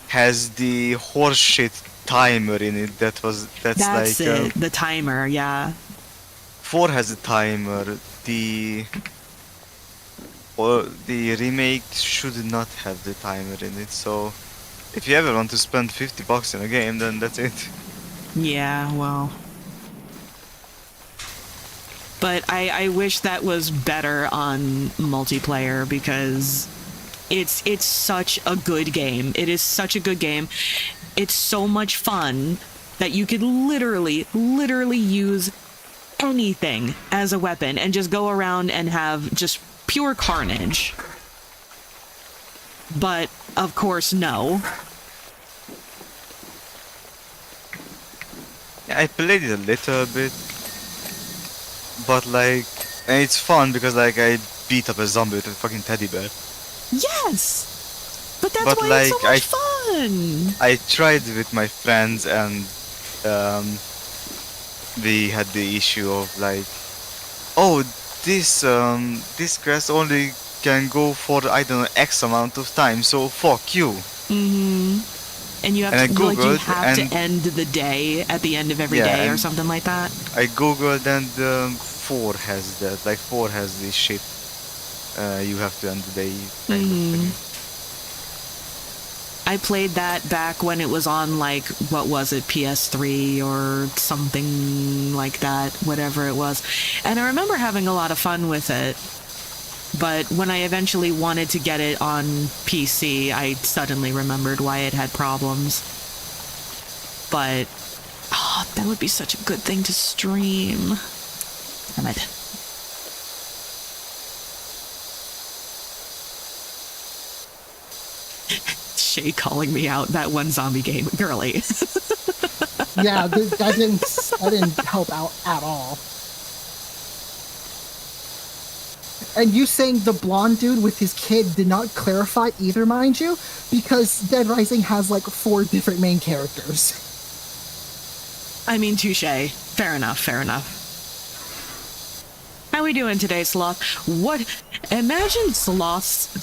has the horseshit timer in it. That's That's like it. The timer, yeah. 4 has a timer. The remake should not have the timer in it. So if you ever want to spend $50 in a game, then that's it. Yeah, well. But I wish that was better on multiplayer because it's such a good game. It is such a good game. It's so much fun that you could literally use anything as a weapon and just go around and have just pure carnage. But, of course, no. Yeah, I played it a little bit, but like, and it's fun because like I beat up a zombie with a fucking teddy bear. Yes! But that's But, why it's so like, much fun! I tried with my friends and we had the issue of like, oh, this quest only can go for, I don't know, X amount of time, so fuck you. Mm-hmm. And you have And I to, like, you Googled have to and- end the day at the end of every Yeah, day or and- something like that. I googled and 4 has that, like 4 has this shit. You have to end the day. Kind of thing. I played that back when it was on, like, what was it, PS3 or something like that, whatever it was. And I remember having a lot of fun with it. But when I eventually wanted to get it on PC, I suddenly remembered why it had problems. But, oh, that would be such a good thing to stream. Damn it. Shay calling me out, that one zombie game. Girly. Yeah, that didn't help out at all. And you saying the blonde dude with his kid did not clarify either, mind you, because Dead Rising has like 4 different main characters. I mean, touche. Fair enough, fair enough. How we doing today, Sloth? What? Imagine Sloth's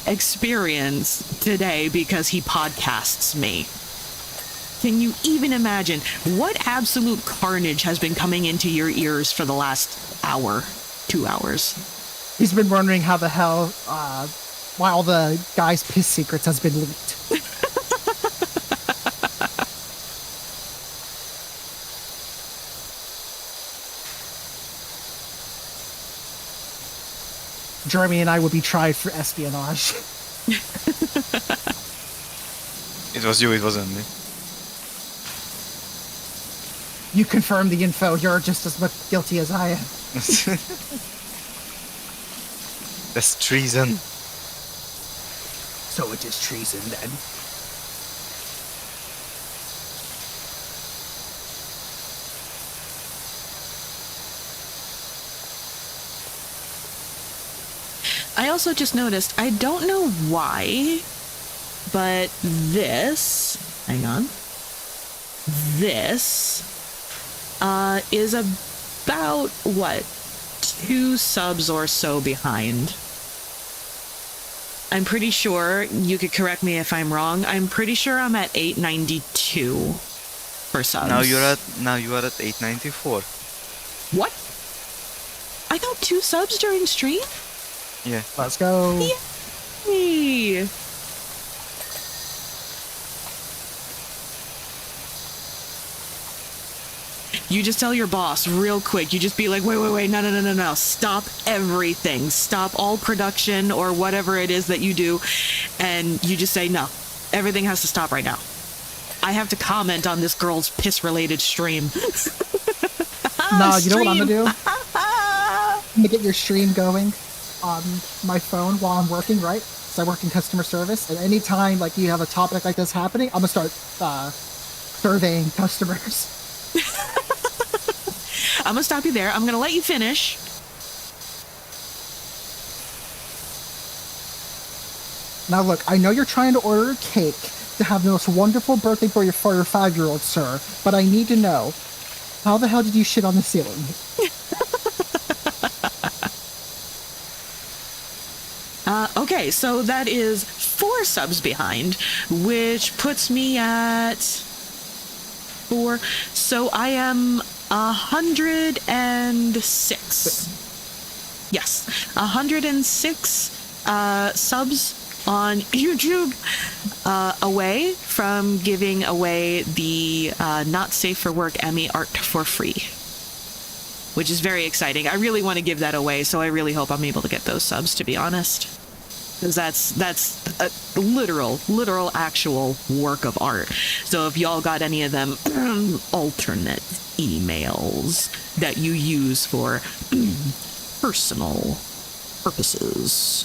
experience today because he podcasts me. Can you even imagine what absolute carnage has been coming into your ears for the last hour, 2 hours? He's been wondering how the hell why all the guys' piss secrets has been leaked. Jeremy and I would be tried for espionage. It was you, it wasn't me. You confirm the info. You're just as much guilty as I am. That's treason. So it is treason then. I also just noticed, I don't know why, but this, hang on, this is about, what, 2 subs or so behind. I'm pretty sure, you could correct me if I'm wrong, I'm pretty sure I'm at 892 for subs. Now you are at 894. What? I got 2 subs during stream? Yeah. Let's go. Yay! You just tell your boss real quick. You just be like, wait, no. Stop everything. Stop all production or whatever it is that you do. And you just say, no, everything has to stop right now. I have to comment on this girl's piss-related stream. No, you know what I'm gonna do? I'm gonna get your stream going on my phone while I'm working, right? So I work in customer service, and anytime like you have a topic like this happening, I'm gonna start surveying customers. I'm gonna stop you there. I'm gonna let you finish. Now look, I know you're trying to order a cake to have the most wonderful birthday for your 5-year-old, sir, but I need to know, how the hell did you shit on the ceiling? Okay, so that is 4 subs behind, which puts me at 4. So I am 106. Yes, 106 subs on YouTube, away from giving away the Not Safe for Work Emmy art for free, which is very exciting. I really want to give that away, so I really hope I'm able to get those subs, to be honest. Because that's a literal actual work of art. So if y'all got any of them alternate emails that you use for personal purposes,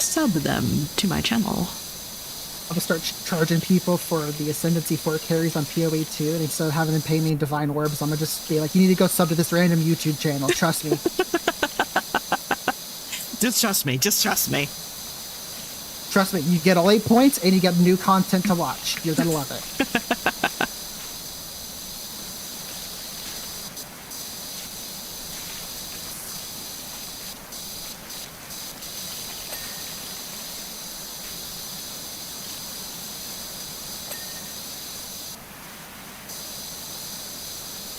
sub them to my channel. I'm gonna start charging people for the Ascendancy 4 carries on PoE 2, and instead of having them pay me in Divine Orbs, I'm gonna just be like, you need to go sub to this random YouTube channel, trust me. Just trust me. Trust me, you get all 8 points, and you get new content to watch. You're gonna love it.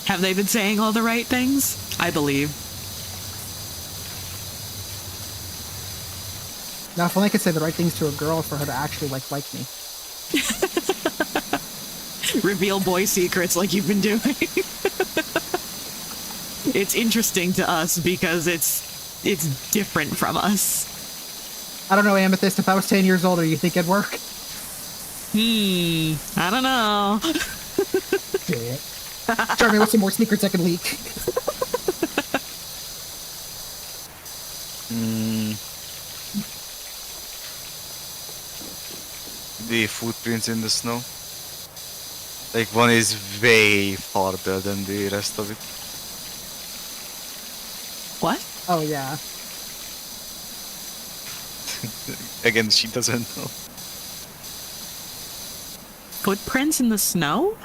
Have they been saying all the right things? I believe. Now, if only I could say the right things to a girl for her to actually like me. Reveal boy secrets like you've been doing. It's interesting to us because it's different from us. I don't know, Amethyst, if I was 10 years older, you think it'd work? I don't know. Shit. Jeremy, what's some more secrets I can leak? The footprints in the snow. Like, one is way farther than the rest of it. What? Oh, yeah. Again, she doesn't know. Footprints in the snow?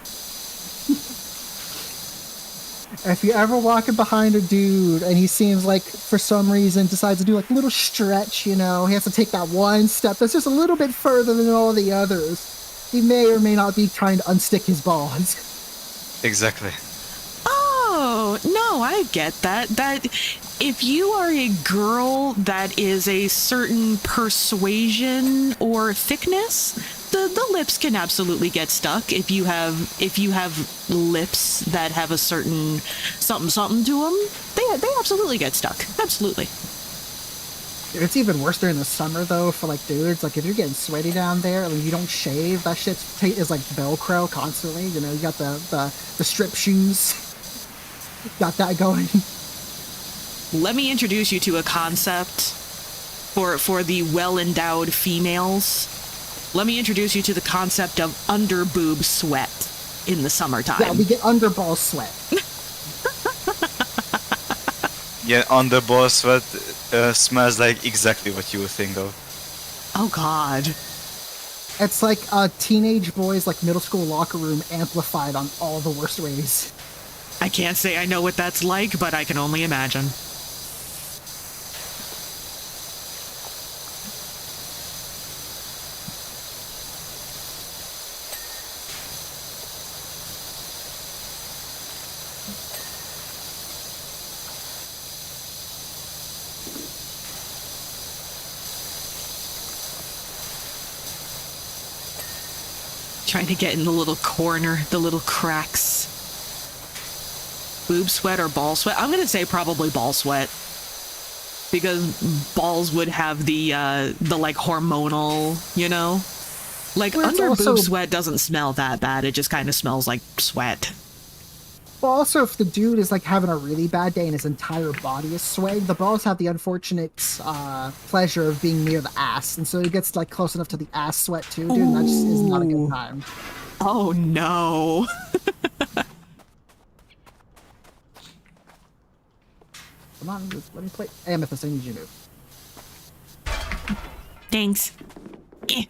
If you're ever walking behind a dude and he seems like, for some reason, decides to do like a little stretch, you know, he has to take that one step that's just a little bit further than all the others, he may or may not be trying to unstick his balls. Exactly. Oh, no, I get that. if you are a girl that is a certain persuasion or thickness, the lips can absolutely get stuck. If you have lips that have a certain something to them, they absolutely get stuck. Absolutely. It's even worse during the summer though for like dudes. Like if you're getting sweaty down there and you don't shave, that shit is like Velcro constantly. You know, you got the strip shoes, got that going. Let me introduce you to a concept for the well-endowed females. Let me introduce you to the concept of underboob sweat in the summertime. Yeah, we get underball sweat. Yeah, underball sweat smells like exactly what you would think of. Oh God. It's like a teenage boy's like middle school locker room amplified on all the worst ways. I can't say I know what that's like, but I can only imagine. Trying to get in the little corner, the little cracks. Boob sweat or ball sweat? I'm gonna say probably ball sweat, because balls would have the like hormonal, you know, like Well, it's under also- boob sweat doesn't smell that bad. It just kind of smells like sweat. Well, also, if the dude is like having a really bad day and his entire body is sweating, the balls have the unfortunate pleasure of being near the ass, and so he gets like close enough to the ass sweat too, dude. And that just is not a good Ooh. time. Oh no. Come on, just let me play. Amethyst, I need you to move. Thanks. Eh.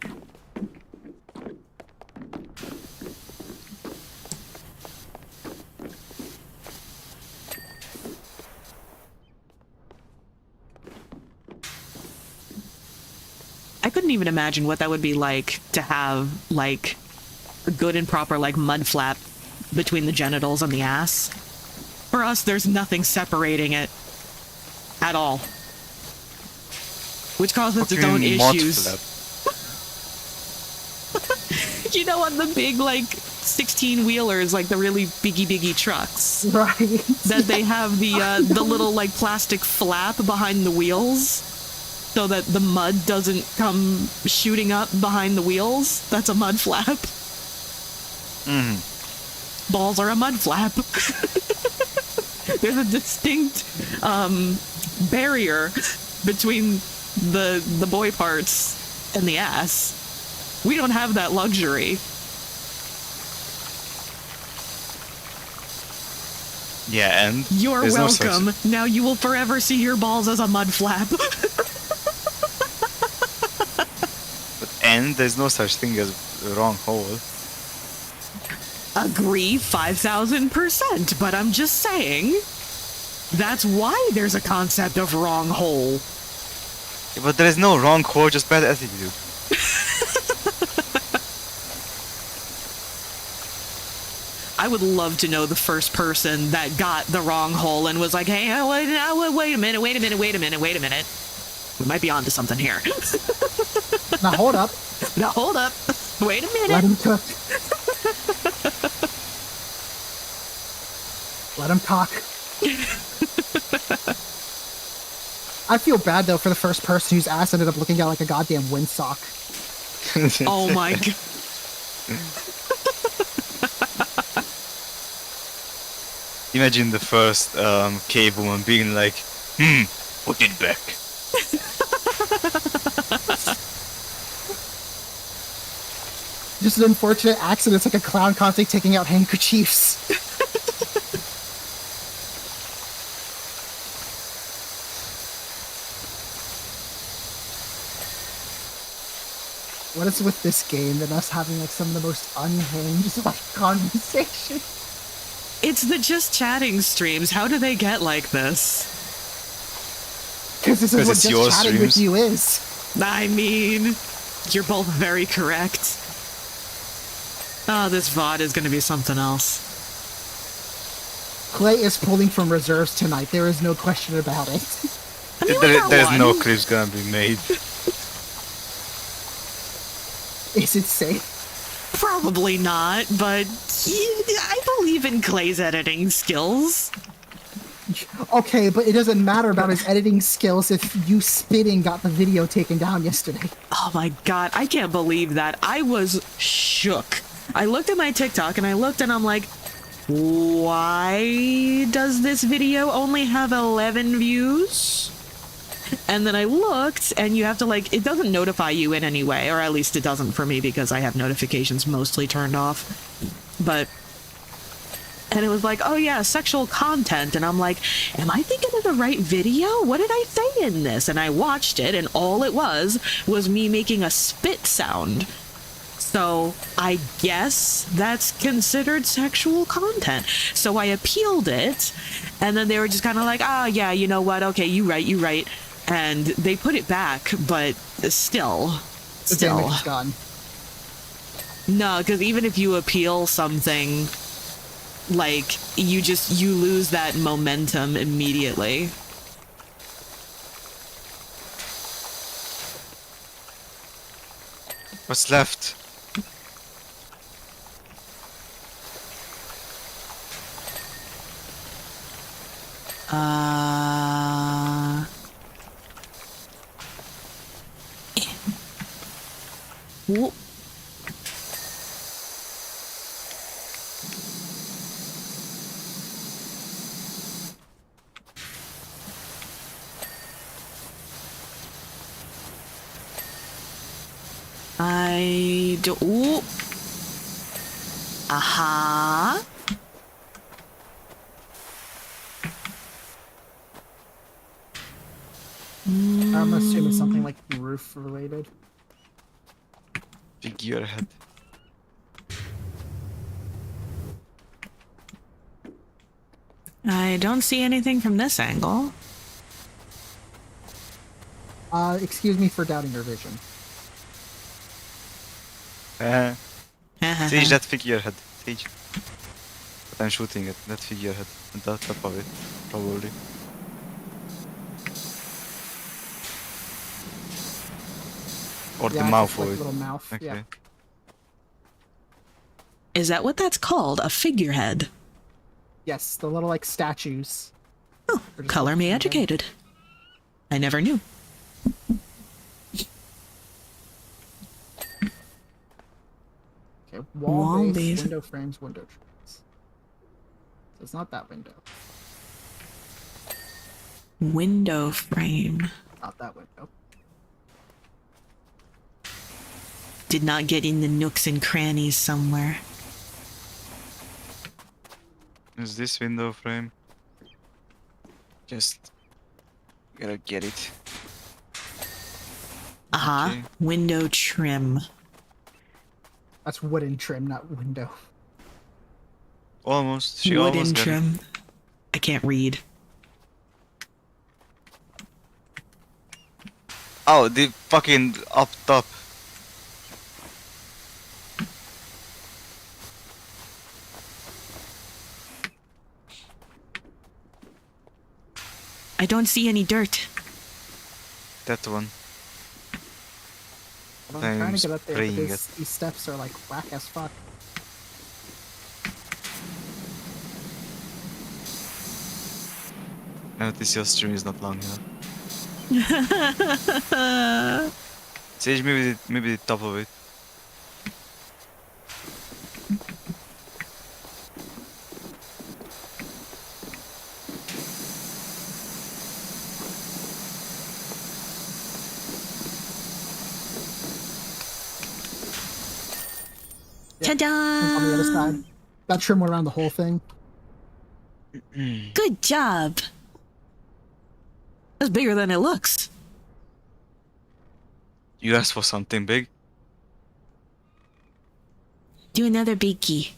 I couldn't even imagine what that would be like to have like a good and proper like mud flap between the genitals and the ass. For us, there's nothing separating it at all, which causes What do its you own mean mud issues. flap? You know, on the big like 16 wheelers, like the really biggie trucks, Right. that they have the little like plastic flap behind the wheels, so that the mud doesn't come shooting up behind the wheels. That's a mud flap. Balls are a mud flap. There's a distinct barrier between the boy parts and the ass. We don't have that luxury. Yeah, and You're there's no such- welcome. Now you will forever see your balls as a mud flap. And there's no such thing as a wrong hole. Agree 5,000%, but I'm just saying, that's why there's a concept of wrong hole. Yeah, but there is no wrong hole, just bad attitude. I would love to know the first person that got the wrong hole and was like, hey, wait a minute. We might be onto something here. Now hold up. Now hold up. Wait a minute. Let him cook. Let him cock. I feel bad though for the first person whose ass ended up looking out like a goddamn windsock. Oh my god. Imagine the first cave woman being like, put it back. Just an unfortunate accident. It's like a clown constantly taking out handkerchiefs. What is with this game and us having like some of the most unhinged like conversation? It's the just chatting streams. How do they get like this? Because this is 'Cause what it's just your chatting with streams. you is. I mean, you're both very correct. Oh, this VOD is going to be something else. Clay is pulling from reserves tonight. There is no question about it. I mean, we got There's no one. clips gonna be made. Is it safe? Probably not, but I believe in Clay's editing skills. Okay, but it doesn't matter about his editing skills if you spitting got the video taken down yesterday. Oh my god, I can't believe that. I was shook. I looked at my TikTok and I'm like, why does this video only have 11 views? And then I looked and you have to like, it doesn't notify you in any way, or at least it doesn't for me because I have notifications mostly turned off. And it was like, oh yeah, sexual content. And I'm like, am I thinking of the right video? What did I say in this? And I watched it and all it was me making a spit sound. So I guess that's considered sexual content. So I appealed it and then they were just kind of like, ah, yeah, you know what? Okay, you right. And they put it back, but still. The damage is gone. No, because even if you appeal something, like, you lose that momentum immediately. What's left? Whoop. I do. Ooh. Aha. I'm assuming something like roof related. Figurehead. I don't see anything from this angle. Excuse me for doubting your vision. Siege that figurehead. Siege. But I'm shooting at that figurehead. On the top of it, probably. Or Yeah, the mouth like of it. little mouth. Okay. Yeah. Is that what that's called? A figurehead? Yes, the little like statues. Oh, Or just color like me figurehead. educated. I never knew. Okay, Wall wall base. base, window frames, window trims. So it's not that window. Window frame. Not that window. Did not get in the nooks and crannies somewhere. Is this window frame? Just gotta get it. Aha. Okay. Window trim. That's wooden trim, not window. Almost. She Wooden almost got it. trim. I can't read. Oh, the fucking up top. I don't see any dirt. That one. I'm trying I'm to get up there, spraying but these steps are like whack as fuck. Notice your stream is not long enough. Sage, maybe the top of it. On the other Ta-da! side. That trim went around the whole thing. Good job. That's bigger than it looks. You asked for something big? Do another biggie.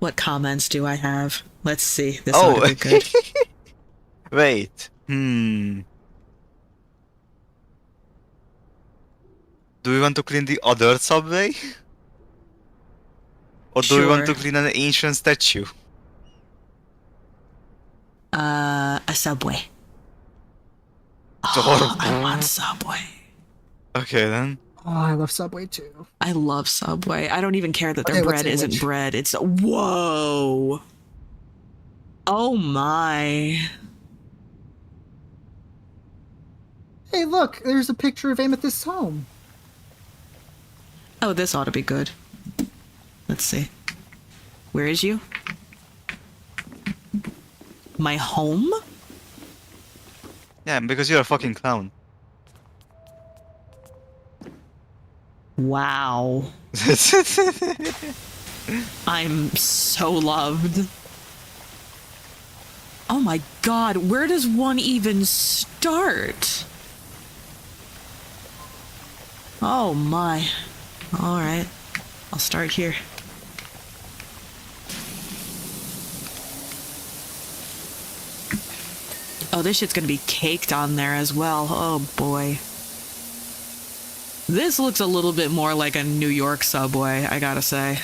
What comments do I have? Let's see. This ought to be good. Wait. Do we want to clean the other subway? Or do we want to Sure. clean an ancient statue? A Subway. Oh, I want Subway. okay then. Oh, I love Subway too. I love Subway. I don't even care that their Okay, let's bread see isn't which. bread. It's whoa. Oh my. Hey, look, there's a picture of Amethyst's home. Oh, this ought to be good. Let's see. Where is you? My home? Yeah, because you're a fucking clown. Wow. I'm so loved. Oh my god, where does one even start? Oh my. Alright. I'll start here. Oh, this shit's gonna be caked on there as well. Oh boy. This looks a little bit more like a New York subway, I gotta say.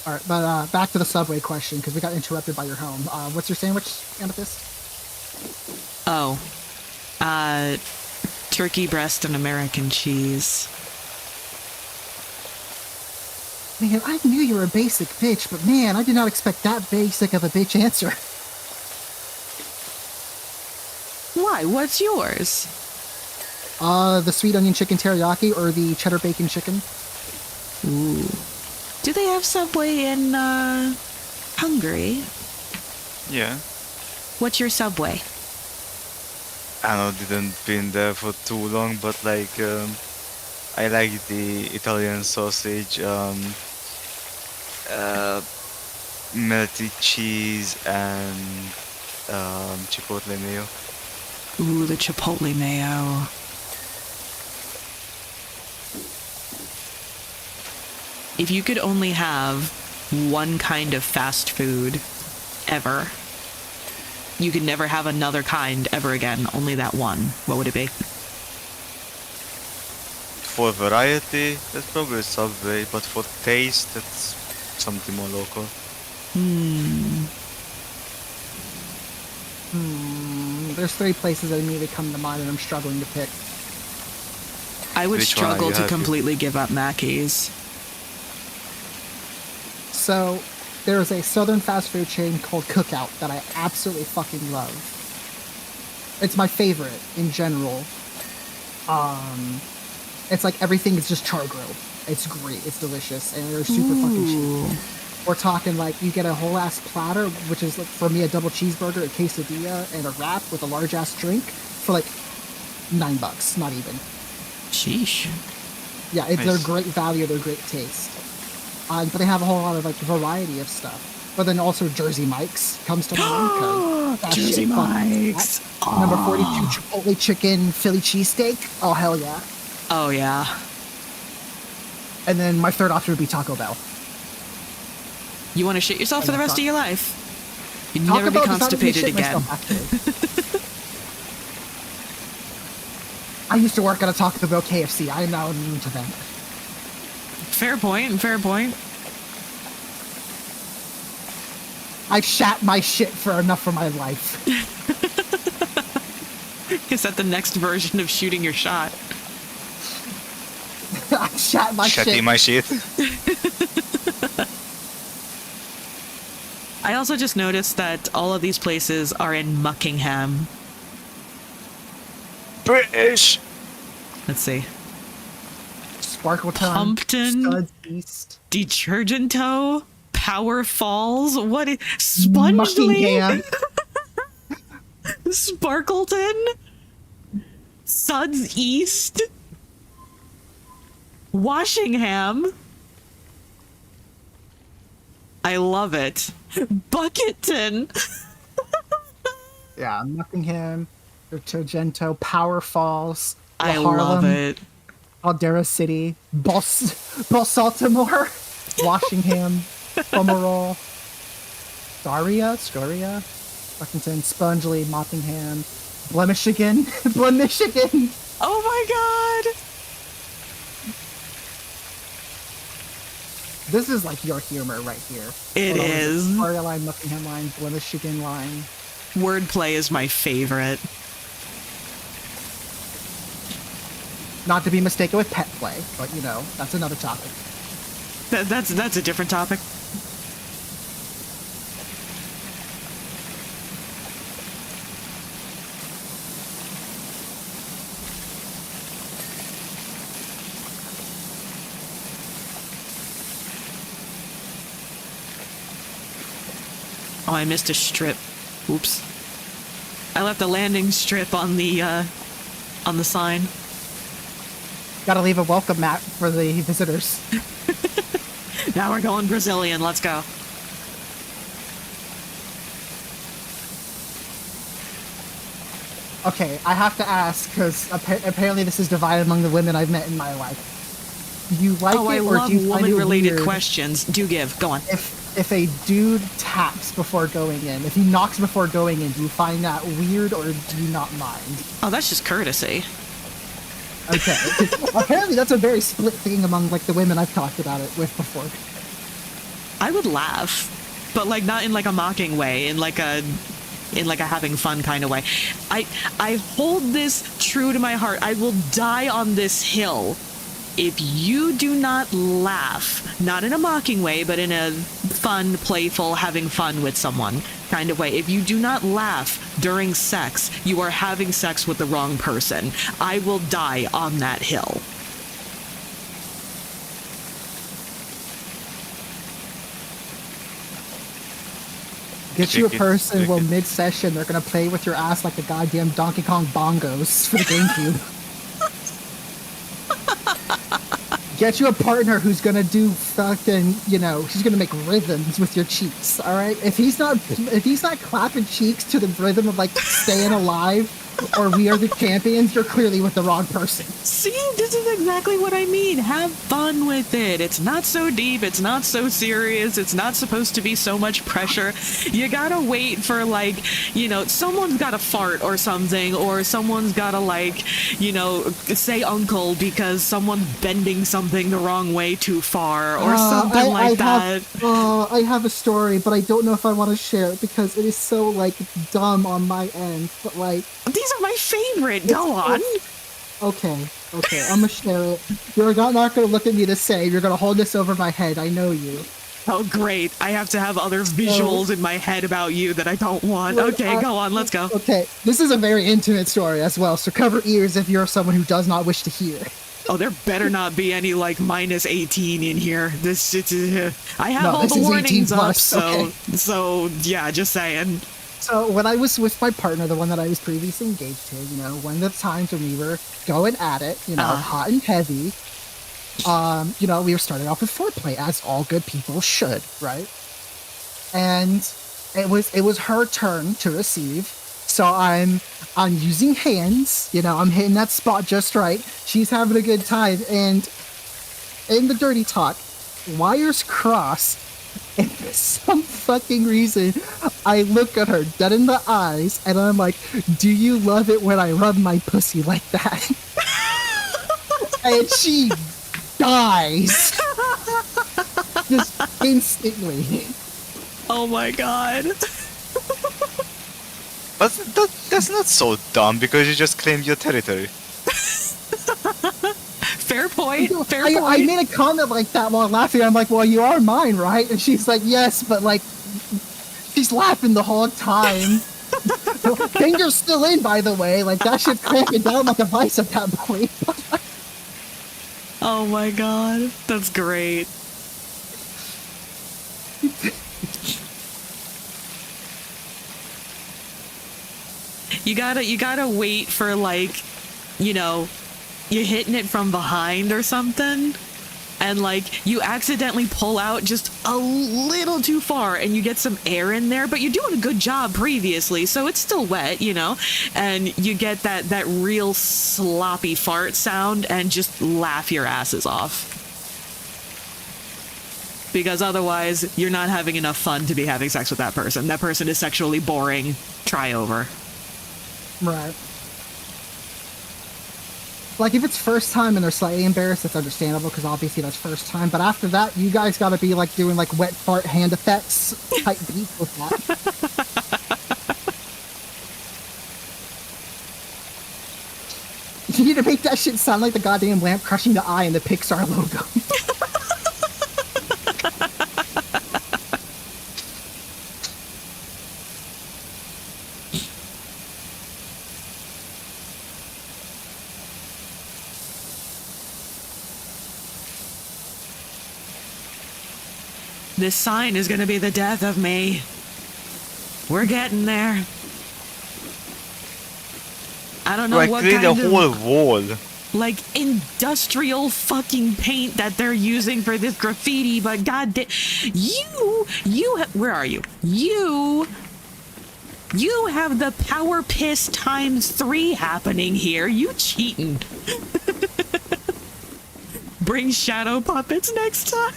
All right, but back to the Subway question, because we got interrupted by your home. What's your sandwich, Amethyst? Oh. Turkey breast and American cheese. Man, I knew you were a basic bitch, but man, I did not expect that basic of a bitch answer. Why? What's yours? The sweet onion chicken teriyaki or the cheddar bacon chicken? Ooh. Do they have Subway in, Hungary? Yeah. What's your Subway? I know, didn't been there for too long, but like, I like the Italian sausage, melted cheese, and chipotle mayo. Ooh, the chipotle mayo. If you could only have one kind of fast food ever, you could never have another kind ever again, only that one, what would it be? For variety, that's probably Subway, but for taste, that's something more local. There's 3 places that immediately come to mind and I'm struggling to pick. I would Which one are struggle you to happy? completely give up Mackey's. So, there is a southern fast food chain called Cookout that I absolutely fucking love. It's my favorite in general. It's like everything is just char grilled. It's great. It's delicious, and they're super fucking cheap. We're talking like you get a whole ass platter, which is like, for me a double cheeseburger, a quesadilla, and a wrap with a large ass drink for like $9, not even. Sheesh. Yeah, Nice. they're great value. They're great taste. But they have a whole lot of like variety of stuff. But then also Jersey Mike's comes to mind. 'cause that Jersey shit fucking Mike's. slaps. Number 42 Chipotle chicken Philly cheesesteak. Oh hell yeah! Oh, yeah. And then my third option would be Taco Bell. You want to shit yourself for the rest of your life? You'd Taco never be Bell does not make me constipated shit again. myself, actually. I used to work at a Taco Bell KFC. I am now immune to them. Fair point, fair point. I've shat my shit for enough for my life. Is that the next version of shooting your shot? I shat my Shatty shit. my shit. I also just noticed that all of these places are in Muckingham. British! Let's see. Sparkleton. Pumpton. Studs East. Detergento. Power Falls. What is Spongely? Muckingham. Sparkleton. Suds East. Washingham. I love it. Bucketon. Yeah, Muckingham. Detergento. Power Falls. I Harlem, love it. Caldera City. Baltimore. Washingham. Pomerol. Scoria. Buckington. Spongely. Mottingham. Blemishigan. Blemishigan. Oh my god. This is like your humor right here. It is. Storyline, muffin headline, blemish chicken line. Wordplay is my favorite. Not to be mistaken with pet play, but you know, that's another topic. That's a different topic. Oh, I missed a strip. Oops. I left a landing strip on the sign. Gotta leave a welcome mat for the visitors. Now we're going Brazilian. Let's go. Okay, I have to ask, because apparently this is divided among the women I've met in my life. Do you like Oh, I it, or love do you find it woman-related weird questions. Do give. Go on. if a dude taps before going in, if he knocks before going in, do you find that weird, or do you not mind? Oh, that's just courtesy. Okay. Apparently that's a very split thing among, like, the women I've talked about it with before. I would laugh, but like not in like a mocking way, in like a having fun kind of way. I hold this true to my heart. I will die on this hill if you do not laugh, not in a mocking way, but in a fun, playful, having fun with someone kind of way. If you do not laugh during sex, you are having sex with the wrong person. I will die on that hill. Get you a person where mid-session they're gonna play with your ass like the goddamn Donkey Kong bongos for the GameCube. Get you a partner who's gonna do fucking, you know, he's gonna make rhythms with your cheeks, alright? If he's not clapping cheeks to the rhythm of like Staying Alive or We Are the Champions, you're clearly with the wrong person. See, this is exactly what I mean. Have fun with it. It's not so deep. It's not so serious. It's not supposed to be so much pressure. You gotta wait for, like, you know, someone's gotta fart or something, or someone's gotta, like, you know, say uncle because someone's bending something the wrong way too far or something like that. I have a story, but I don't know if I want to share it because it is so, like, dumb on my end. But, like... These are my favorite. Go on. Okay, I'm gonna share it. You're not gonna look at me the same. You're gonna hold this over my head. I know you. Oh, great. I have to have other visuals in my head about you that I don't want. Okay, go on. Let's go. Okay, this is a very intimate story as well, so cover ears if you're someone who does not wish to hear. Oh, there better not be any, like, minus 18 in here. I have all the warnings up, so, yeah, just saying. So when I was with my partner, the one that I was previously engaged to, you know, one of the times when we were going at it, you know, hot and heavy, you know, we were starting off with foreplay, as all good people should, right? And it was her turn to receive. So I'm using hands, you know, I'm hitting that spot just right. She's having a good time, and in the dirty talk, wires cross. And for some fucking reason, I look at her dead in the eyes, and I'm like, do you love it when I rub my pussy like that? And she dies. Just instantly. Oh my god. But that's not so dumb because you just claimed your territory. Fair point. Fair point. I made a comment like that while laughing. I'm like, well, you are mine, right? And she's like, yes, but like, she's laughing the whole time. Finger's still in, by the way. Like, that shit's clamping down like a vice at that point. Oh my god. That's great. You gotta wait for, like, you know, you're hitting it from behind or something, and like you accidentally pull out just a little too far and you get some air in there, but you're doing a good job previously, so it's still wet, you know, and you get that real sloppy fart sound and just laugh your asses off. Because otherwise you're not having enough fun to be having sex with that person. That person is sexually boring. Try over. Right. Like, if it's first time and they're slightly embarrassed, it's understandable, because obviously that's first time. But after that, you guys gotta be, like, doing, like, wet fart hand effects type beats with that. You need to make that shit sound like the goddamn lamp crushing the eye in the Pixar logo. This sign is gonna be the death of me. We're getting there. I don't know what clean kind the of whole wall. like industrial fucking paint that they're using for this graffiti, but goddamn, where are you? You have the power piss ×3 happening here. You cheating. Bring shadow puppets next time.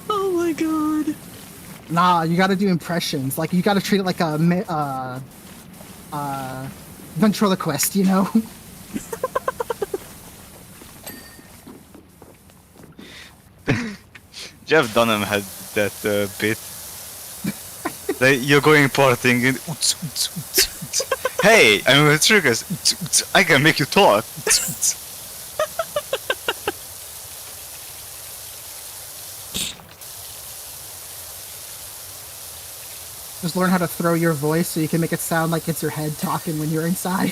Oh my god. Nah, you gotta do impressions. Like, you gotta treat it like a ventriloquist, you know? Jeff Dunham had that bit. Like, you're going partying and hey, I'm a circus. I can make you talk. Just learn how to throw your voice so you can make it sound like it's your head talking when you're inside.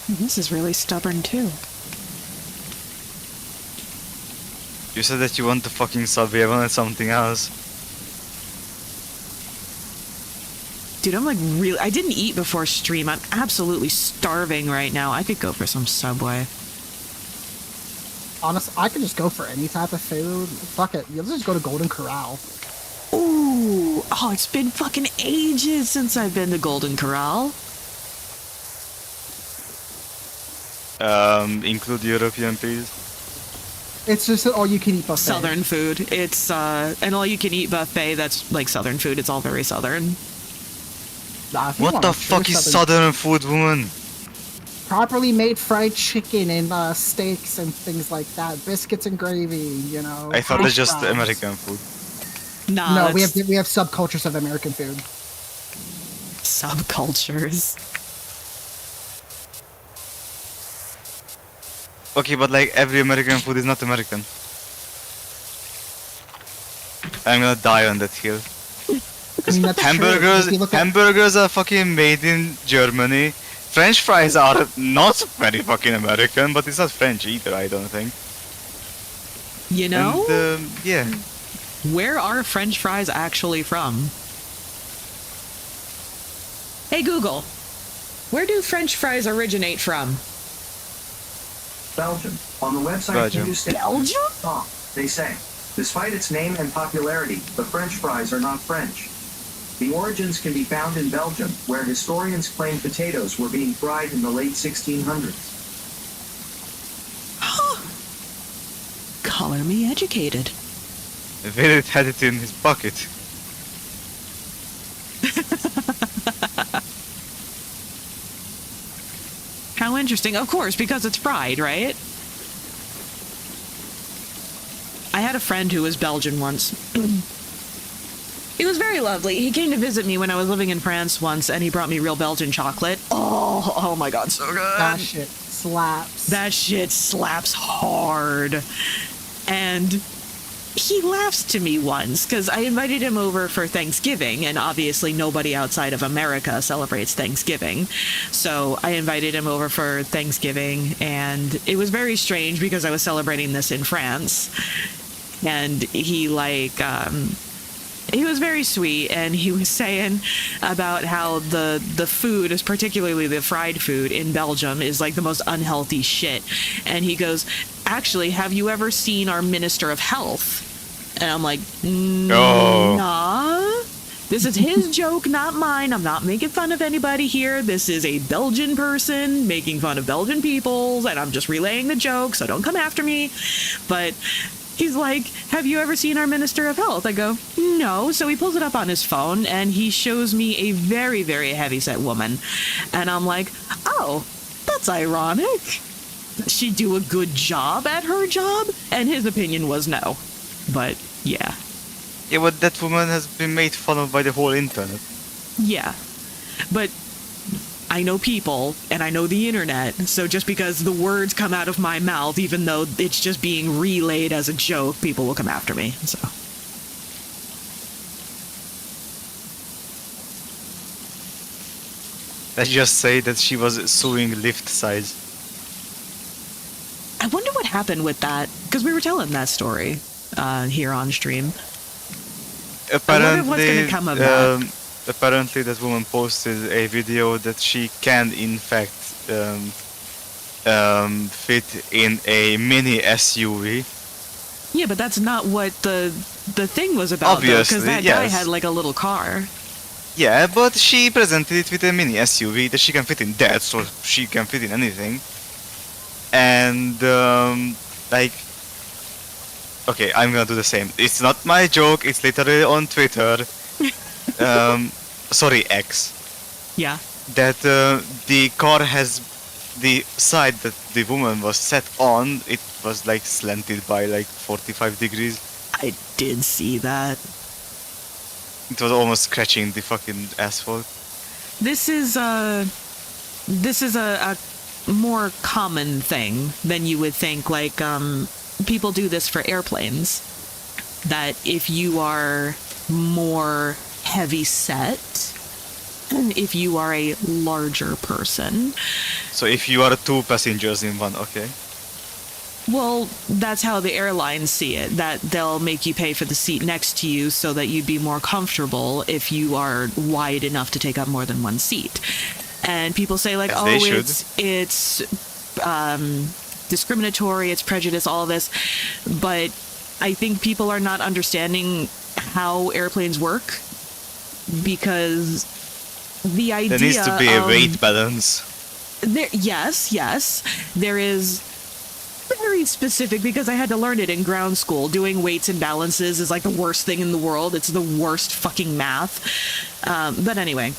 This is really stubborn too. You said that you want the fucking Subway, I wanted something else. Dude, I'm like really... I didn't eat before stream. I'm absolutely starving right now. I could go for some Subway. Honestly, I could just go for any type of food. Fuck it. Let's just go to Golden Corral. Ooh. Oh, it's been fucking ages since I've been to Golden Corral. Include European, please. It's just an all-you-can-eat buffet. Southern food. It's an all-you-can-eat buffet that's like Southern food. It's all very Southern. Nah, if you What want the a true fuck is Southern food, woman? Properly made fried chicken and steaks and things like that. Biscuits and gravy, you know. I thought hash it's just browns. American food. Nah, No, we that's have subcultures of American food. subcultures. Okay, but like every American food is not American. I'm gonna die on that hill. I mean, that's true. Hamburgers, If you look at- hamburgers are fucking made in Germany. French fries are not very fucking American, but it's not French either, I don't think. You know? And, yeah. Where are French fries actually from? Hey Google, where do French fries originate from? Belgium. On the website Belgium. Belgium? they say, despite its name and popularity, the French fries are not French. The origins can be found in Belgium, where historians claim potatoes were being fried in the late 1600s. Color me educated. Virit had it in his pocket. How interesting. Of course, because it's fried, right? I had a friend who was Belgian once. He was very lovely. He came to visit me when I was living in France once, and he brought me real Belgian chocolate. Oh my god, so good. That shit slaps. That shit slaps hard. And he laughs to me once, because I invited him over for Thanksgiving, and obviously nobody outside of America celebrates Thanksgiving. So I invited him over for Thanksgiving, and it was very strange because I was celebrating this in France. And he he was very sweet, and he was saying about how the food, is particularly the fried food in Belgium, is like the most unhealthy shit. And he goes, actually, have you ever seen our Minister of Health? And I'm like, Oh. nah. This is his joke, not mine. I'm not making fun of anybody here. This is a Belgian person making fun of Belgian peoples, and I'm just relaying the joke, so don't come after me. But he's like, have you ever seen our Minister of Health? I go, no. So he pulls it up on his phone, and he shows me a very, very heavyset woman. And I'm like, oh, that's ironic. Does she do a good job at her job? And his opinion was no. But, yeah. Yeah, but that woman has been made fun of by the whole internet. Yeah. But I know people, and I know the internet, so just because the words come out of my mouth, even though it's just being relayed as a joke, people will come after me, so. Let's just say that she was suing lift size. I wonder what happened with that, because we were telling that story here on stream. Apparently, what's gonna come of that. Apparently that woman posted a video that she can in fact fit in a mini SUV. Yeah, but that's not what the thing was about, Obviously, because that guy yes. had like a little car. Yeah, but she presented it with a mini SUV that she can fit in that, so she can fit in anything. And like, okay, I'm gonna do the same. It's not my joke. It's literally on Twitter. Sorry, X. Yeah. That the car has the side that the woman was sat on. It was like slanted by like 45 degrees. I did see that. It was almost scratching the fucking asphalt. This is a more common thing than you would think. Like, people do this for airplanes. That if you are more heavy set, and if you are a larger person. So if you are 2 passengers in one, okay. Well, that's how the airlines see it, that they'll make you pay for the seat next to you so that you'd be more comfortable if you are wide enough to take up more than one seat. And people say like, Yes, it's discriminatory, it's prejudice, all of this. But I think people are not understanding how airplanes work, because the idea There needs to be a of, weight balance. Yes, there is very specific, because I had to learn it in ground school. Doing weights and balances is like the worst thing in the world. It's the worst fucking math. But anyway,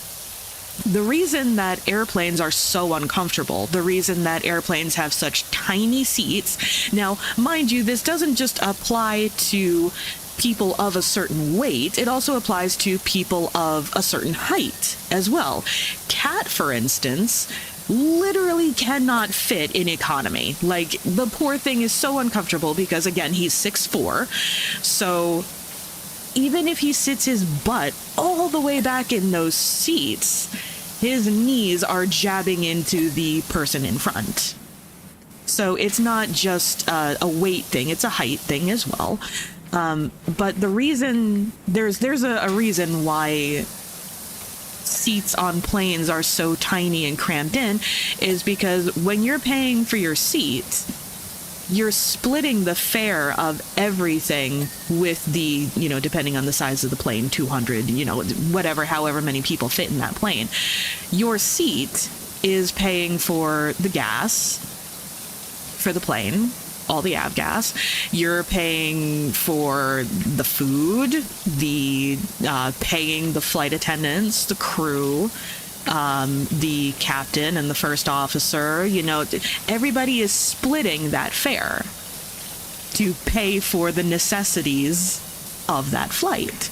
the reason that airplanes are so uncomfortable, the reason that airplanes have such tiny seats. Now, mind you, this doesn't just apply to people of a certain weight, it also applies to people of a certain height as well. Cat, for instance, literally cannot fit in economy. Like, the poor thing is so uncomfortable because, again, he's 6'4". So even if he sits his butt all the way back in those seats, his knees are jabbing into the person in front. So it's not just a weight thing, it's a height thing as well. But the reason, there's a reason why seats on planes are so tiny and crammed in, is because when you're paying for your seat, you're splitting the fare of everything with the, depending on the size of the plane, 200, whatever, however many people fit in that plane. Your seat is paying for the gas for the plane, all the avgas. You're paying for the food, the paying the flight attendants, the crew, the captain and the first officer. Everybody is splitting that fare to pay for the necessities of that flight.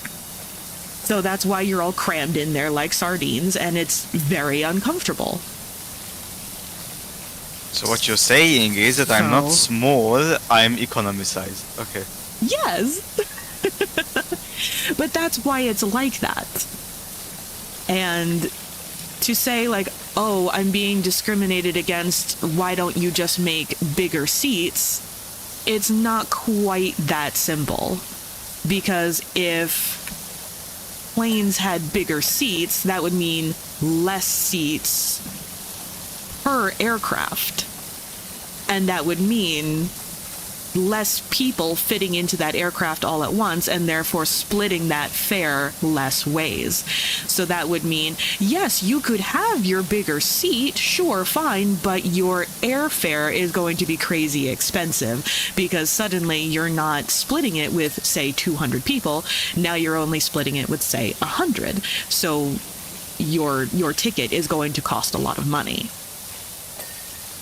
So that's why you're all crammed in there like sardines, and it's very uncomfortable. So what you're saying is that I'm not small, I'm economy size. Okay. Yes. But that's why it's like that. And to say like, oh, I'm being discriminated against, why don't you just make bigger seats? It's not quite that simple. Because if planes had bigger seats, that would mean less seats per aircraft. And that would mean less people fitting into that aircraft all at once, and therefore splitting that fare less ways. So that would mean, yes, you could have your bigger seat, sure, fine, but your airfare is going to be crazy expensive because suddenly you're not splitting it with, say, 200 people. Now you're only splitting it with, say, 100. So your ticket is going to cost a lot of money.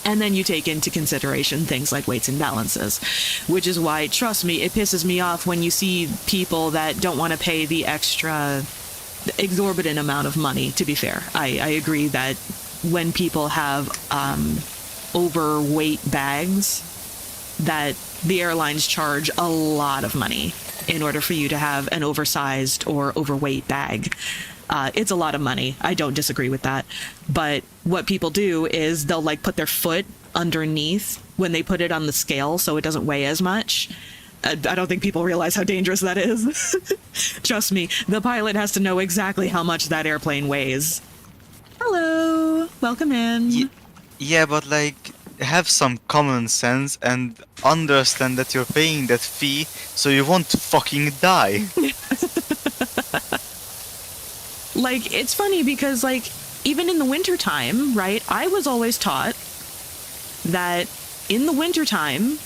And then you take into consideration things like weights and balances, which is why, trust me, it pisses me off when you see people that don't want to pay the extra exorbitant amount of money, to be fair. I agree that when people have overweight bags, that the airlines charge a lot of money in order for you to have an oversized or overweight bag. It's a lot of money. I don't disagree with that. But what people do is they'll like put their foot underneath when they put it on the scale so it doesn't weigh as much. I don't think people realize how dangerous that is. Trust me, the pilot has to know exactly how much that airplane weighs. Hello, welcome in. Yeah, but like, have some common sense and understand that you're paying that fee so you won't fucking die. Like, it's funny because, like, even in the wintertime, right, I was always taught that in the wintertime,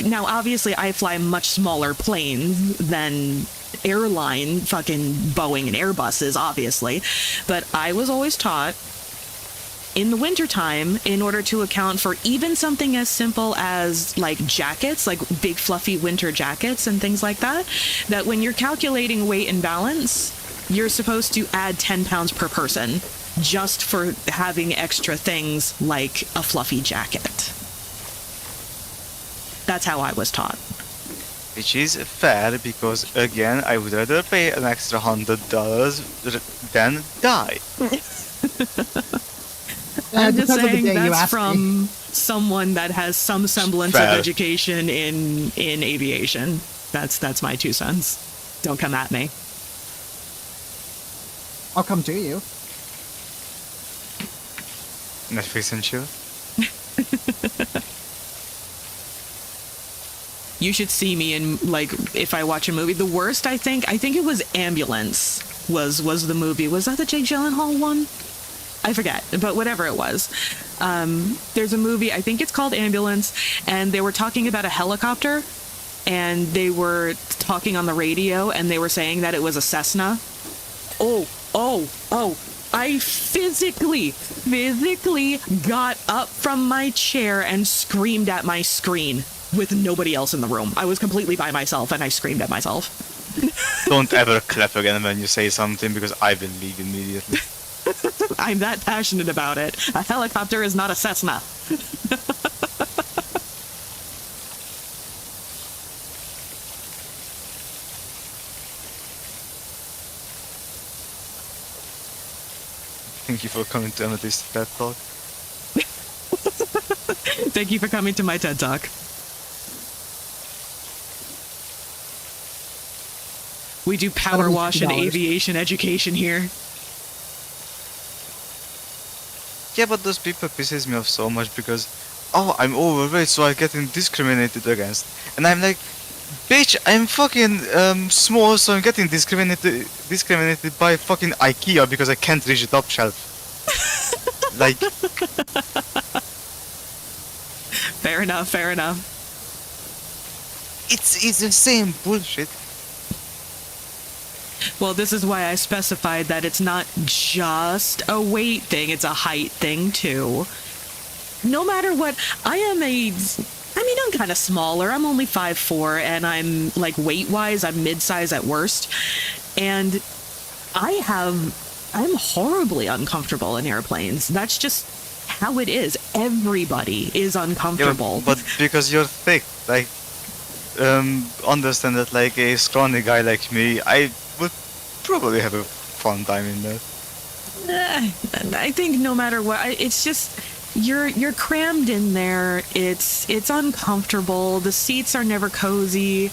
now obviously I fly much smaller planes than airline fucking Boeing and Airbuses, obviously, but I was always taught in the wintertime, in order to account for even something as simple as like jackets, like big fluffy winter jackets and things like that, that when you're calculating weight and balance, you're supposed to add 10 pounds per person just for having extra things like a fluffy jacket. That's how I was taught. Which is fair because, again, I would rather pay an extra $100 than die. I'm just depends on the saying day you that's ask from someone that has some semblance Fair. of education in aviation. That's my 2 cents. Don't come at me. I'll come to you. Netflix and chill. You should see me in, like, if I watch a movie. The worst, I think it was Ambulance was the movie. Was that the Jake Gyllenhaal one? I forget, but whatever it was. There's a movie, I think it's called Ambulance, and they were talking about a helicopter, and they were talking on the radio, and they were saying that it was a Cessna. I physically got up from my chair and screamed at my screen with nobody else in the room. I was completely by myself and I screamed at myself. Don't ever clap again when you say something because I will leave immediately. I'm that passionate about it. A helicopter is not a Cessna. Thank you for coming to Amethyst TED Talk. Thank you for coming to my TED Talk. We do power wash and aviation education here. Yeah, but those people pisses me off so much because, oh, I'm overweight, so I'm getting discriminated against. And I'm like, bitch, I'm fucking small, so I'm getting discriminated by fucking IKEA because I can't reach the top shelf. Like, Fair enough. it's the same bullshit. Well, this is why I specified that it's not just a weight thing, it's a height thing too. No matter what, I'm kind of smaller. I'm only 5'4", and I'm, like, weight-wise, I'm mid-size at worst. And I'm horribly uncomfortable in airplanes. That's just how it is. Everybody is uncomfortable. Yeah, but because you're thick, like, understand that, like, a scrawny guy like me, I would probably have a fun time in that. I think no matter what, it's just you're crammed in there. It's uncomfortable. The seats are never cozy.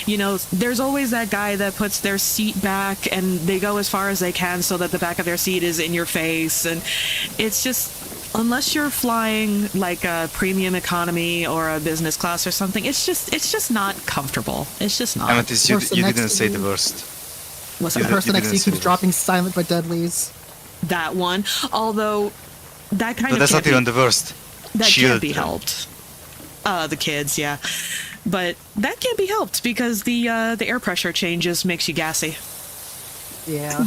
You know, there's always that guy that puts their seat back and they go as far as they can so that the back of their seat is in your face, and it's just Unless you're flying like a premium economy or a business class or something, it's just not comfortable. It's just not. Amethyst, Person you next didn't to say me. the worst. What's The that? person next to you didn't say keeps the dropping silent but deadlies. That one. Although that kind But of that's can't not even be, the worst. that can't be Children. helped. The kids, yeah. But that can't be helped because the air pressure changes makes you gassy. Yeah.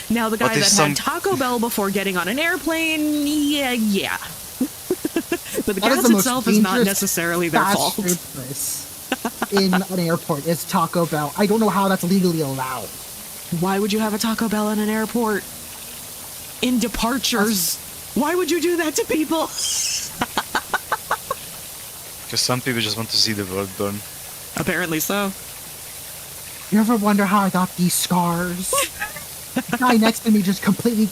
Now the guy What if that some- had Taco Bell before getting on an airplane, yeah. But the That is gas the most itself is not dangerous necessarily their fast fault. food place in an airport is Taco Bell. I don't know how that's legally allowed. Why would you have a Taco Bell in an airport? In departures. Why would you do that to people? Because some people just want to see the world burn. Apparently so. You ever wonder how I got these scars? The guy next to me just completely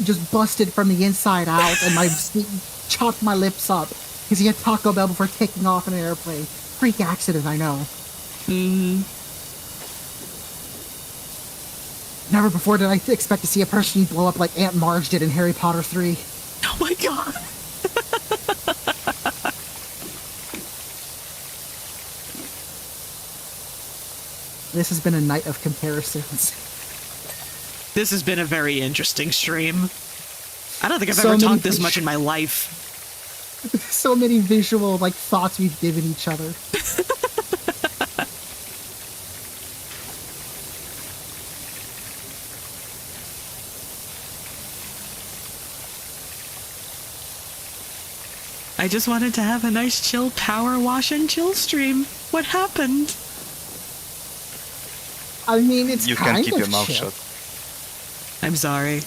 just busted from the inside out, and my chopped my lips up because he had Taco Bell before taking off in an airplane. Freak accident, I know. Never before did I expect to see a person blow up like Aunt Marge did in Harry Potter 3. Oh my god. This has been a night of comparisons. This has been a very interesting stream. I don't think I've So ever many talked this pictures. much in my life. So many visual thoughts we've given each other. I just wanted to have a nice chill power wash and chill stream. What happened? I mean, it's You kind can keep of your mouth chill. shut. I'm sorry.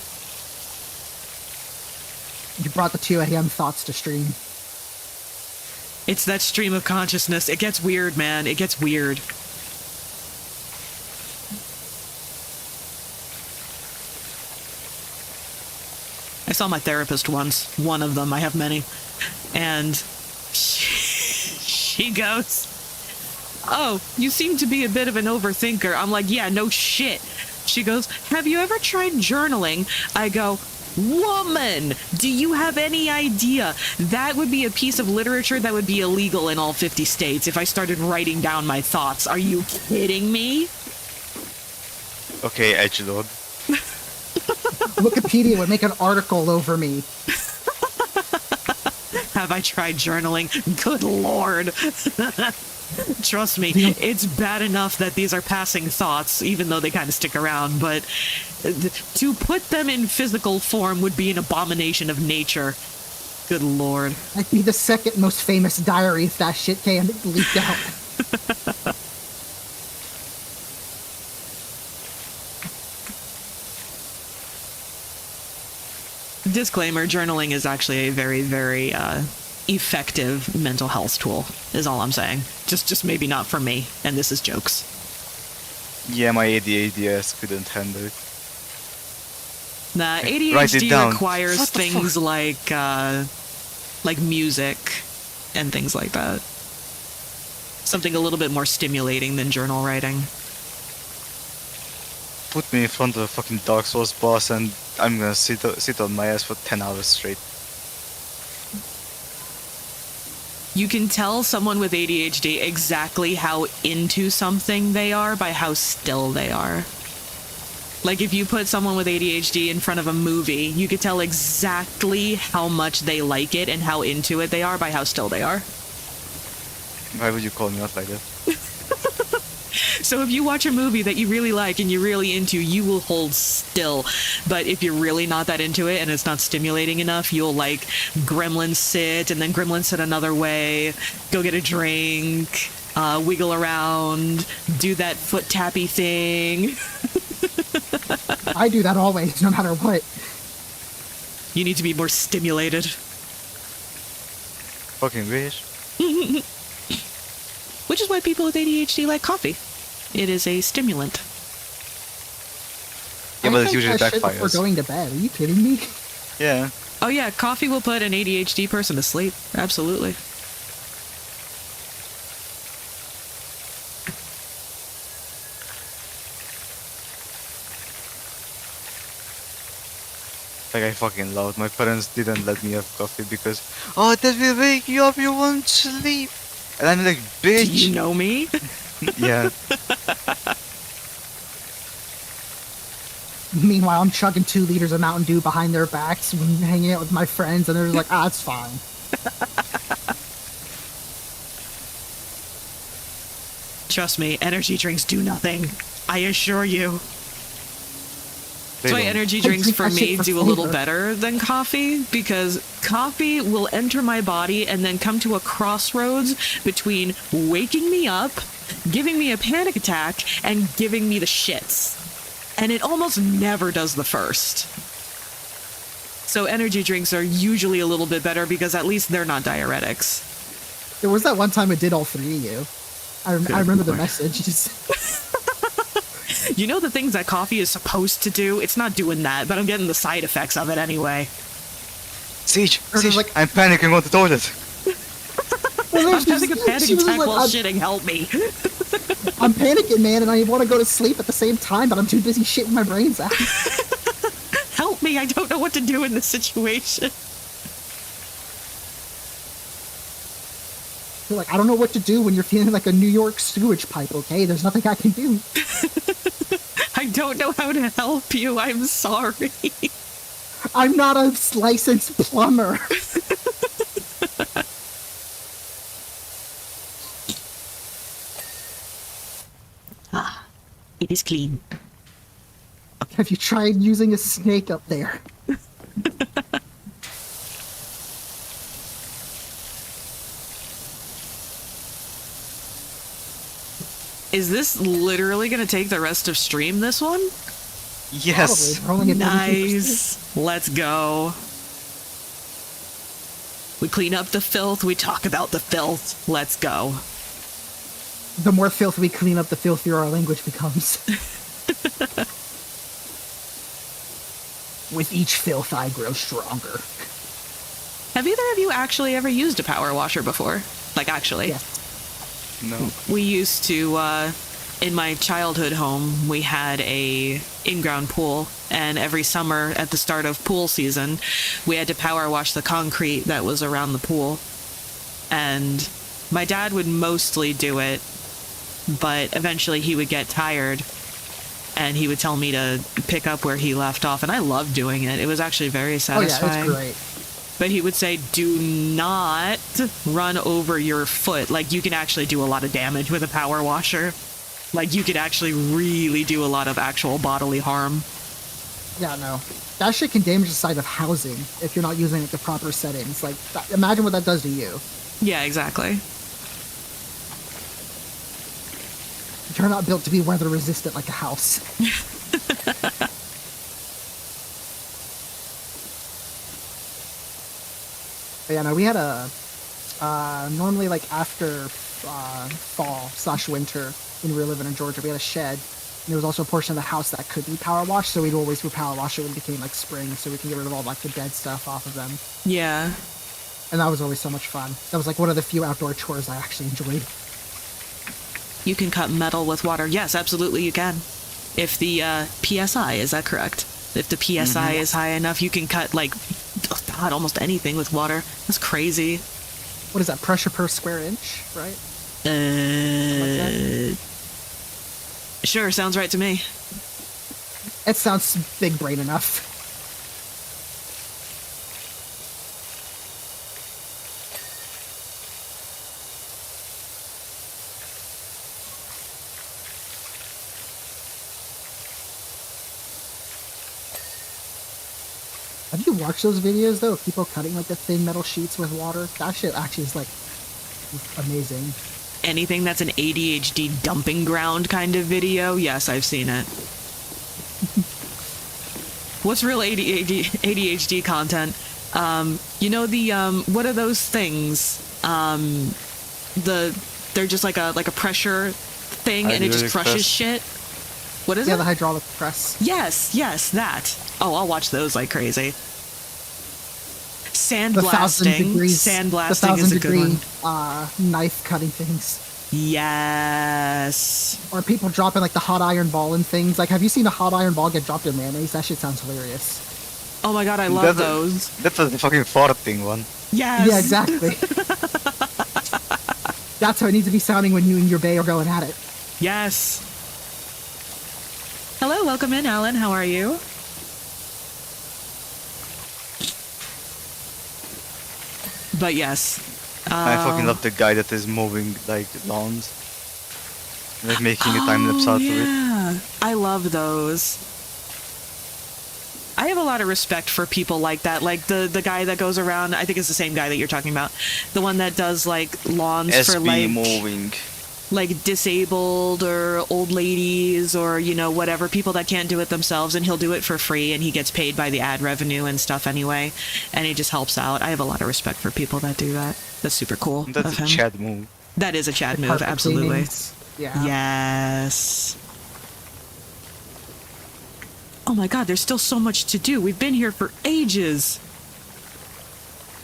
You brought the 2 a.m. thoughts to stream. It's that stream of consciousness. It gets weird, man. It gets weird. I saw my therapist once. One of them. I have many. And she goes, "Oh, you seem to be a bit of an overthinker." I'm like, "Yeah, no shit." She goes, "Have you ever tried journaling?" I go, "Woman, do you have any idea? That would be a piece of literature that would be illegal in all 50 states if I started writing down my thoughts. Are you kidding me?" Okay, edgelord. Wikipedia would make an article over me. Have I tried journaling? Good lord. Trust me, it's bad enough that these are passing thoughts, even though they kind of stick around, but to put them in physical form would be an abomination of nature. Good lord. I'd be the second most famous diary if that shit came leaked out. Disclaimer, journaling is actually a very, very effective mental health tool, is all I'm saying. Just maybe not for me, and this is jokes. Yeah, my ADHD couldn't handle it. Nah, Write it ADHD down. requires What the things like music and things like that. Something a little bit more stimulating than journal writing. Put me in front of a fucking Dark Souls boss and I'm gonna sit on my ass for 10 hours straight. You can tell someone with ADHD exactly how into something they are by how still they are. Like if you put someone with ADHD in front of a movie, you could tell exactly how much they like it and how into it they are by how still they are. Why would you call me out like that? So if you watch a movie that you really like and you're really into, you will hold still. But if you're really not that into it and it's not stimulating enough, you'll like gremlin sit and then gremlin sit another way, go get a drink, wiggle around, do that foot tappy thing. I do that always, no matter what. You need to be more stimulated. Fucking wish. Which is why people with ADHD like coffee. It is a stimulant. Yeah, I but it think usually that shit before backfires. going to bed. Are you kidding me? Yeah. Oh yeah, coffee will put an ADHD person to sleep. Absolutely. Like, I fucking loved. My parents didn't let me have coffee because, oh, that will wake you up, you won't sleep. And I'm like, Do bitch. you know me? Yeah. Meanwhile, I'm chugging 2 liters of Mountain Dew behind their backs when hanging out with my friends, and they're just like, ah, it's fine. Trust me, energy drinks do nothing. I assure you. They That's why don't. energy I drinks drink for that shit me for do a little flavor. better than coffee, because coffee will enter my body and then come to a crossroads between waking me up, giving me a panic attack, and giving me the shits. And it almost never does the first. So energy drinks are usually a little bit better because at least they're not diuretics. There was that one time it did all 3 of you. I remember the messages. You know the things that coffee is supposed to do? It's not doing that, but I'm getting the side effects of it anyway. Siege, Or Siege, like- I'm panicking on the toilet. I'm having a panic She was attack like, while I'm- shitting, help me. I'm panicking, man, and I want to go to sleep at the same time, but I'm too busy shitting my brains out. Help me, I don't know what to do in this situation. You're like, I don't know what to do when you're feeling like a New York sewage pipe, okay? There's nothing I can do. I don't know how to help you, I'm sorry. I'm not a licensed plumber. It is clean. Have you tried using a snake up there? Is this literally gonna take the rest of stream, this one? Yes. Probably. Rolling at 92%. Nice. Let's go. We clean up the filth, we talk about the filth. Let's go. The more filth we clean up, the filthier our language becomes. With each filth, I grow stronger. Have either of you actually ever used a power washer before? Like, actually? Yes. No. We used to, in my childhood home, we had a in-ground pool, and every summer at the start of pool season, we had to power wash the concrete that was around the pool. And my dad would mostly do it, but eventually he would get tired, and he would tell me to pick up where he left off, and I loved doing it. It was actually very Oh satisfying. yeah, it's great. But he would say, do not run over your foot. Like, you can actually do a lot of damage with a power washer. Like, you could actually really do a lot of actual bodily harm. Yeah, no. That shit can damage the side of housing if you're not using it the proper settings. Like, imagine what that does to you. Yeah, exactly. You're not built to be weather resistant like a house. But yeah, no, we had a normally like after fall/winter when we were living in Georgia, we had a shed. And there was also a portion of the house that could be power washed, so we'd always power wash it when it became like spring, so we can get rid of all like the dead stuff off of them. Yeah. And that was always so much fun. That was like one of the few outdoor chores I actually enjoyed. You can cut metal with water. Yes, absolutely you can. If the PSI, is that correct? If the PSI is high enough, you can cut, like, oh God, almost anything with water. That's crazy. What is that, pressure per square inch, right? Sure, sounds right to me. It sounds big brain enough. Have you watched those videos though? Of people cutting like the thin metal sheets with water? That shit actually is like amazing. Anything that's an ADHD dumping ground kind of video, yes, I've seen it. What's real ADHD content? You know the what are those things? They're just like a pressure thing, and it just Hydraulic crushes press. shit. What is Yeah, it? the hydraulic press. Yes, that. Oh, I'll watch those like crazy. The 1,000 degrees. Sandblasting is a good one. Knife cutting things. Yes. Or people dropping like the hot iron ball and things. Like, have you seen a hot iron ball get dropped in mayonnaise? That shit sounds hilarious. Oh my god, I love That- those. That was the fucking farting one. Yes. Yeah, exactly. That's how it needs to be sounding when you and your bae are going at it. Yes. Hello, welcome in, Alan. How are you? But yes. I fucking love the guy that is mowing like lawns. Like making a time lapse out of it. Yeah, I love those. I have a lot of respect for people like that. Like the guy that goes around, I think it's the same guy that you're talking about. The one that does like lawns for SB mowing. like disabled or old ladies or, you know, whatever, people that can't do it themselves, and he'll do it for free and he gets paid by the ad revenue and stuff anyway, and he just helps out. I have a lot of respect for people that do that. That's super cool That's of a him. Chad move. That is a Chad move, Carpet absolutely. cleanings. Yeah. Yes. Oh my god, there's still so much to do. We've been here for ages.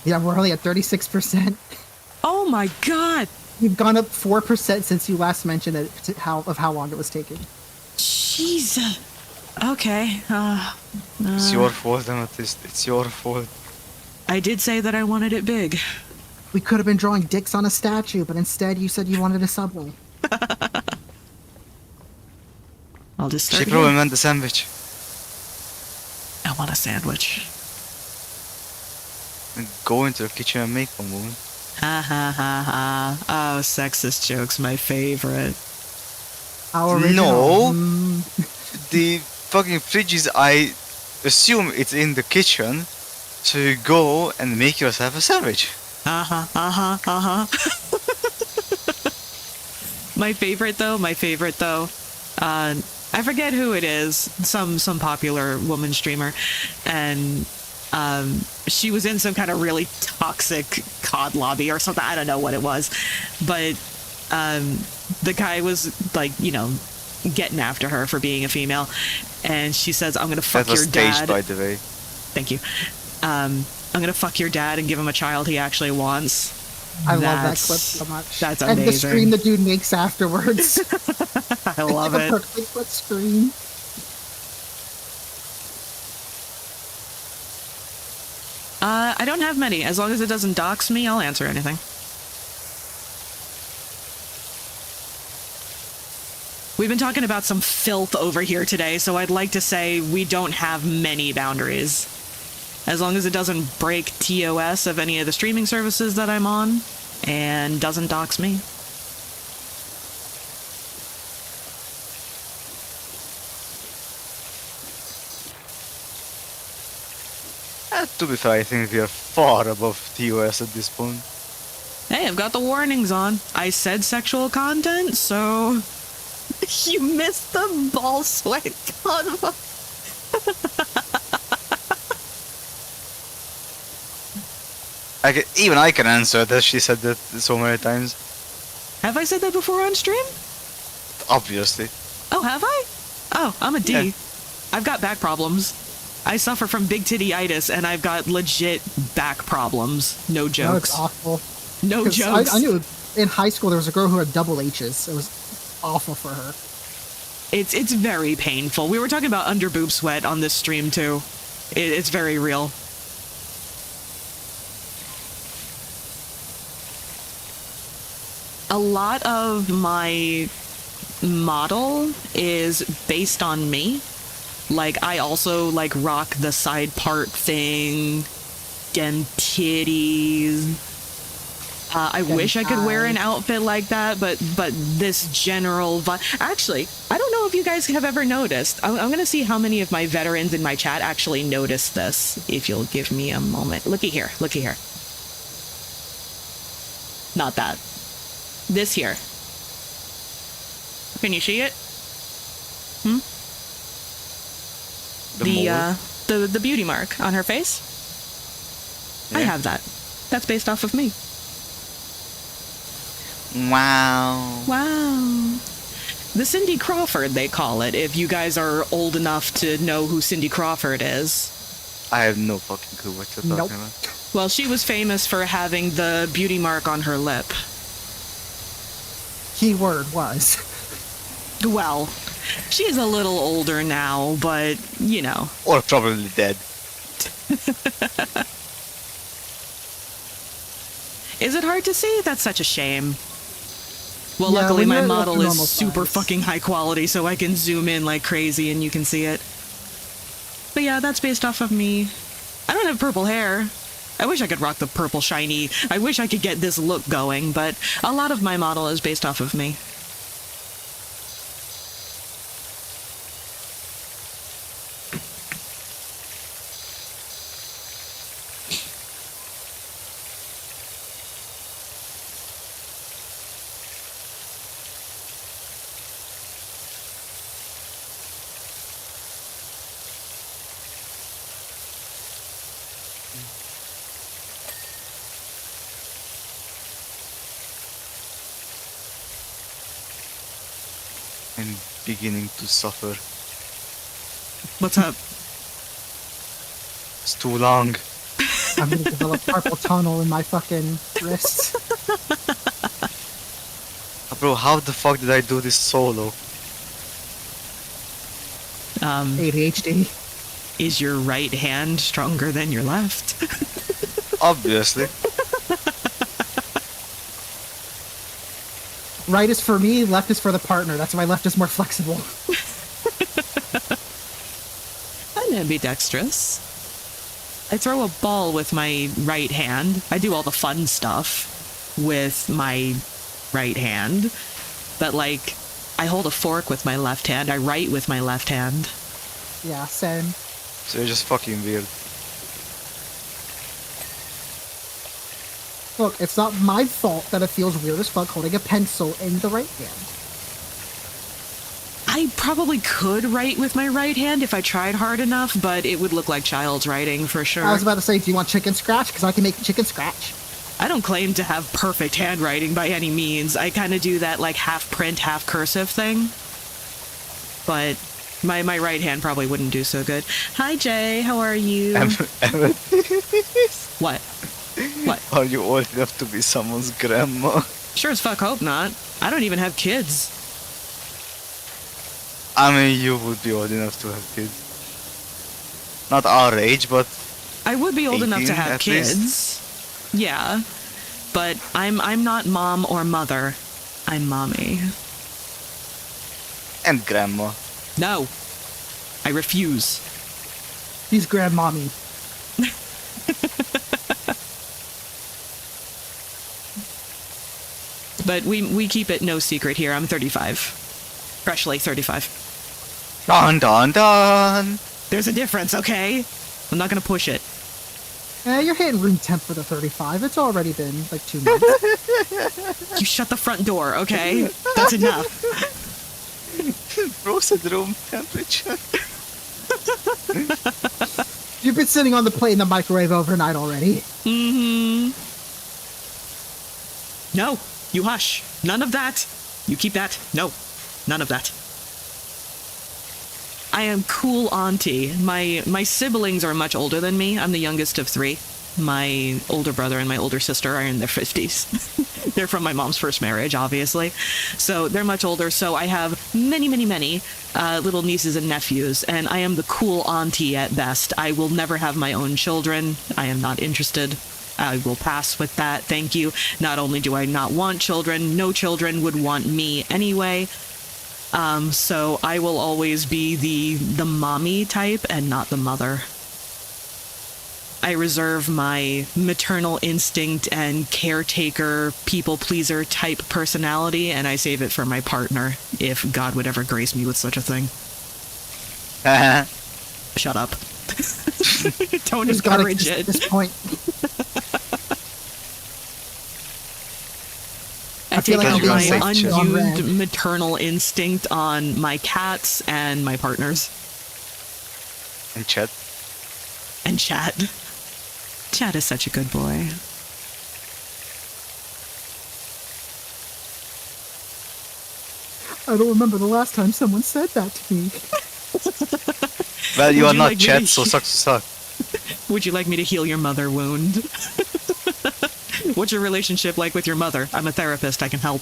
Yeah, we're only at 36%. Oh my god. You've gone up 4% since you last mentioned it, how long it was taking. Jesus. Okay. It's your fault, Amethyst. It's your fault. I did say that I wanted it big. We could have been drawing dicks on a statue, but instead you said you wanted a subway. I'll just She start probably here. meant the sandwich. I want a sandwich. And go into the kitchen and make one, woman. Ha ha ha ha. Oh, sexist jokes, my favorite. How original. No. Mm. The fucking fridge is, I assume it's in the kitchen, so you go and make yourself a sandwich. Uh-huh, uh-huh, uh-huh. My favorite though, I forget who it is, some popular woman streamer, and she was in some kind of really toxic COD lobby or something. I don't know what it was, but the guy was like, you know, getting after her for being a female, and she says, "I'm gonna fuck That was your staged, dad." by the way. Thank you. I'm gonna fuck your dad and give him a child he actually wants. I love that That's- clip so much. that's And the amazing. scream the dude makes afterwards. I love Like a it. perfect foot scream. I don't have many. As long as it doesn't dox me, I'll answer anything. We've been talking about some filth over here today, so I'd like to say we don't have many boundaries. As long as it doesn't break TOS of any of the streaming services that I'm on, and doesn't dox me. To be fair, I think we are far above TOS at this point. Hey, I've got the warnings on. I said sexual content, so... You missed the ball sweat convo. Even I can answer that. She said that so many times. Have I said that before on stream? Obviously. Oh, have I? Oh, I'm a D. Yeah. I've got back problems. I suffer from big titty-itis, and I've got legit back problems. No No, jokes. it's awful. No 'Cause jokes. I knew in high school there was a girl who had double H's. It was awful for her. It's very painful. We were talking about under boob sweat on this stream too. It's very real. A lot of my model is based on me. Like, I also like rock the side part thing, dem titties. I wish I could wear an outfit like that, but this general actually, I don't know if you guys have ever noticed. I'm gonna see how many of my veterans in my chat actually noticed this. If you'll give me a moment. Looky here. Not that. This here. Can you see it? The beauty mark on her face. I Yeah. have that. That's based off of me. Wow. Wow. The Cindy Crawford, they call it, if you guys are old enough to know who Cindy Crawford is. I have no fucking clue what you're Nope. talking about. Well, she was famous for having the beauty mark on her lip. Keyword was. Well, she's a little older now, but, you know. Or probably dead. Is it hard to see? That's such a shame. Well, Yeah, luckily when my you're at model the is normal super size. fucking high quality, so I can zoom in like crazy and you can see it. But yeah, that's based off of me. I don't have purple hair. I wish I could rock the purple shiny. I wish I could get this look going, but a lot of my model is based off of me. I'm beginning to suffer. What's up? It's too long. I'm gonna develop carpal tunnel in my fucking wrist. Bro, how the fuck did I do this solo? ADHD. Is your right hand stronger than your left? Obviously. Right is for me, left is for the partner. That's why left is more flexible. I'm ambidextrous. I throw a ball with my right hand. I do all the fun stuff with my right hand. But, like, I hold a fork with my left hand. I write with my left hand. Yeah, same. So you're just fucking weird. Look, it's not my fault that it feels weird as fuck holding a pencil in the right hand. I probably could write with my right hand if I tried hard enough, but it would look like child's writing for sure. I was about to say, do you want chicken scratch? Because I can make chicken scratch. I don't claim to have perfect handwriting by any means. I kind of do that like half print, half cursive thing. But my right hand probably wouldn't do so good. Hi, Jay. How are you? What? What? Are you old enough to be someone's grandma? Sure as fuck hope not. I don't even have kids. I mean, you would be old enough to have kids. Not our age, but I would be old enough to 18 have at kids. least. Yeah. But I'm not mom or mother. I'm mommy. And grandma. No. I refuse. He's grandmommy. But we keep it no secret here. I'm 35. Freshly 35. Dun dun dun! There's a difference, okay? I'm not gonna push it. You're hitting room temp for the 35. It's already been like 2 months. You shut the front door, okay? That's enough. Bro said room temperature. You've been sitting on the plate in the microwave overnight already. Mm-hmm. No, you hush. None of that. You keep that. No, none of that. I am cool auntie. My siblings are much older than me. I'm the youngest of 3. My older brother and my older sister are in their 50s. They're from my mom's first marriage, obviously. So they're much older. So I have many little nieces and nephews, and I am the cool auntie at best. I will never have my own children. I am not interested. I will pass with that. Thank you. Not only do I not want children, no children would want me anyway. So I will always be the mommy type and not the mother. I reserve my maternal instinct and caretaker, people pleaser type personality, and I save it for my partner, if God would ever grace me with such a thing. Shut up. Don't Just gotta encourage just it. at this point. I feel take like out I'm my being safe, Chet. unused maternal instinct on my cats and my partners. And chat. And Chad. Chad is such a good boy. I don't remember the last time someone said that to me. Well, you Would are you not like me chat, to- so sucks to suck. Would you like me to heal your mother wound? What's your relationship like with your mother? I'm a therapist. I can help.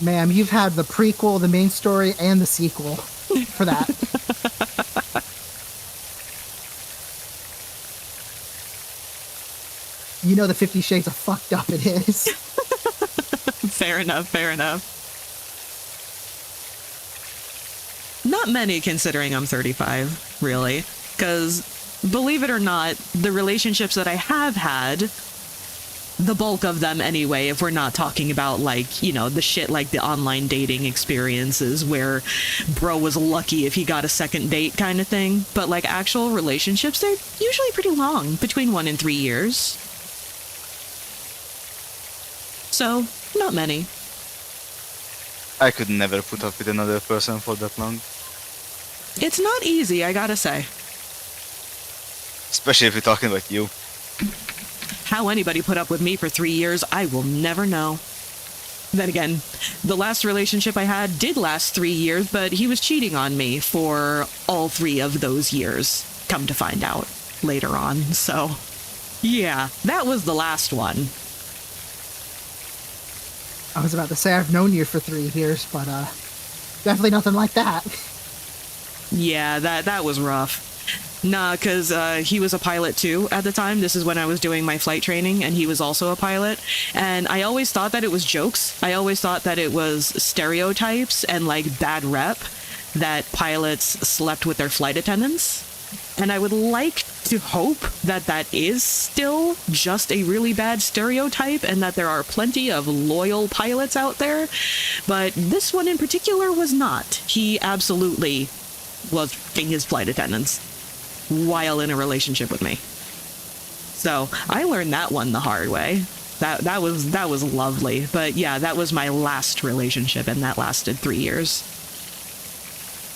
Ma'am, you've had the prequel, the main story, and the sequel for that. you know the 50 Shades of fucked up it is. Fair enough, fair enough. Not many, considering I'm 35, really. Because, believe it or not, the relationships that I have had, the bulk of them anyway, if we're not talking about, like, you know, the shit like the online dating experiences where bro was lucky if he got a second date kind of thing. But, like, actual relationships, they're usually pretty long, between 1 and 3 years. So, not many. I could never put up with another person for that long. It's not easy, I gotta say. Especially if you're talking about you. How anybody put up with me for 3 years, I will never know. Then again, the last relationship I had did last 3 years, but he was cheating on me for all 3 of those years, come to find out later on. So, yeah, that was the last one. I was about to say I've known you for 3 years, but definitely nothing like that. Yeah, that was rough. Nah, because he was a pilot too at the time. This is when I was doing my flight training, and he was also a pilot. And I always thought that it was jokes. I always thought that it was stereotypes and, like, bad rep that pilots slept with their flight attendants. And I would like to hope that that is still just a really bad stereotype and that there are plenty of loyal pilots out there. But this one in particular was not. He absolutely was f***ing his flight attendants while in a relationship with me. So I learned that one the hard way. That was lovely. But yeah, that was my last relationship, and that lasted 3 years.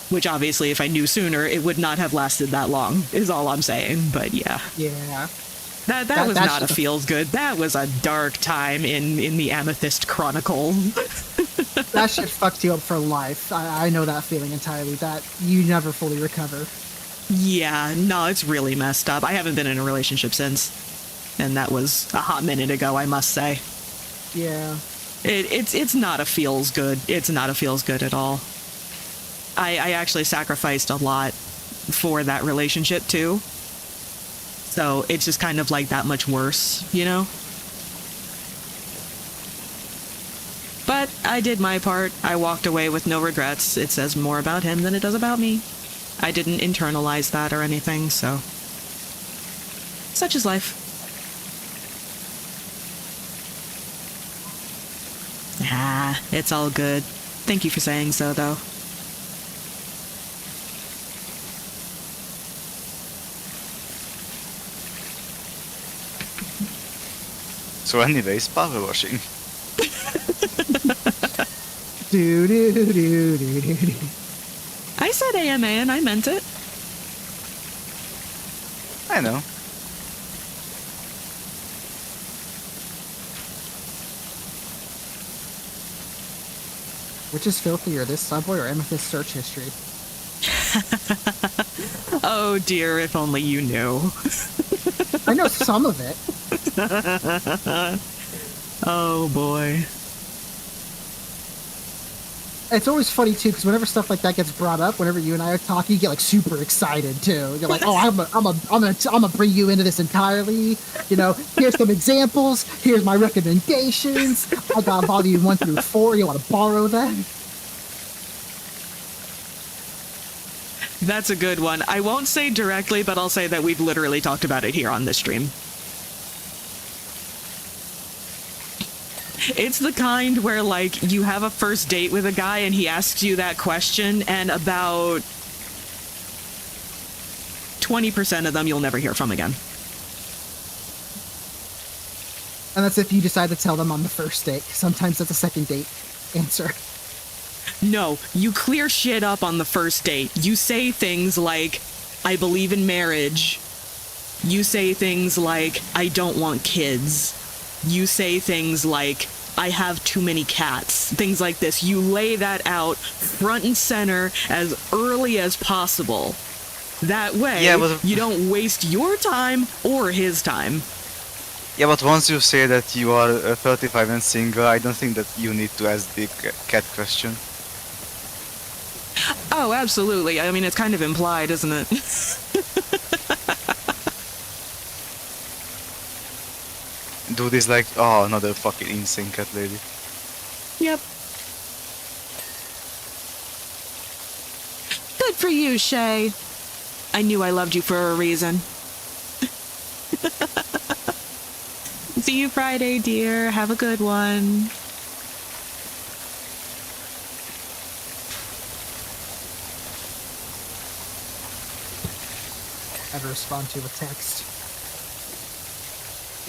Which obviously, if I knew sooner, it would not have lasted that long, is all I'm saying. But yeah. Yeah. That was not a feels good. That was a dark time in the Amethyst Chronicle. That shit fucked you up for life. I know that feeling entirely. That you never fully recover. Yeah, no, it's really messed up. I haven't been in a relationship since. And that was a hot minute ago, I must say. Yeah. It's not a feels good. It's not a feels good at all. I actually sacrificed a lot for that relationship too. So it's just kind of like that much worse, you know? But I did my part. I walked away with no regrets. It says more about him than it does about me. I didn't internalize that or anything, so... Such is life. Ah, it's all good. Thank you for saying so, though. So anyways, power washing. Do do do do do do. I said AMA and I meant it. I know. Which is filthier, this Subway or Amethyst search history? Oh dear, if only you knew. I know some of it. Oh boy. It's always funny too, because whenever stuff like that gets brought up, whenever you and I are talking, you get like super excited too. You're like, "Oh, I'm gonna bring you into this entirely. You know, here's some examples. Here's my recommendations. I got volume 1 through 4. You want to borrow that?" That's a good one. I won't say directly, but I'll say that we've literally talked about it here on this stream. It's the kind where, like, you have a first date with a guy and he asks you that question, and about 20% of them you'll never hear from again. And that's if you decide to tell them on the first date. Sometimes that's a second date answer. No, you clear shit up on the first date. You say things like, I believe in marriage. You say things like, I don't want kids. You say things like, I have too many cats. Things like this. You lay that out front and center as early as possible. That way, you don't waste your time or his time. Yeah, but once you say that you are 35 and single, I don't think that you need to ask the cat question. Oh, absolutely. I mean, it's kind of implied, isn't it? dude is like, oh, another fucking insane cat lady. Yep. Good for you, Shay. I knew I loved you for a reason. See you Friday, dear. Have a good one. I had to respond to a text.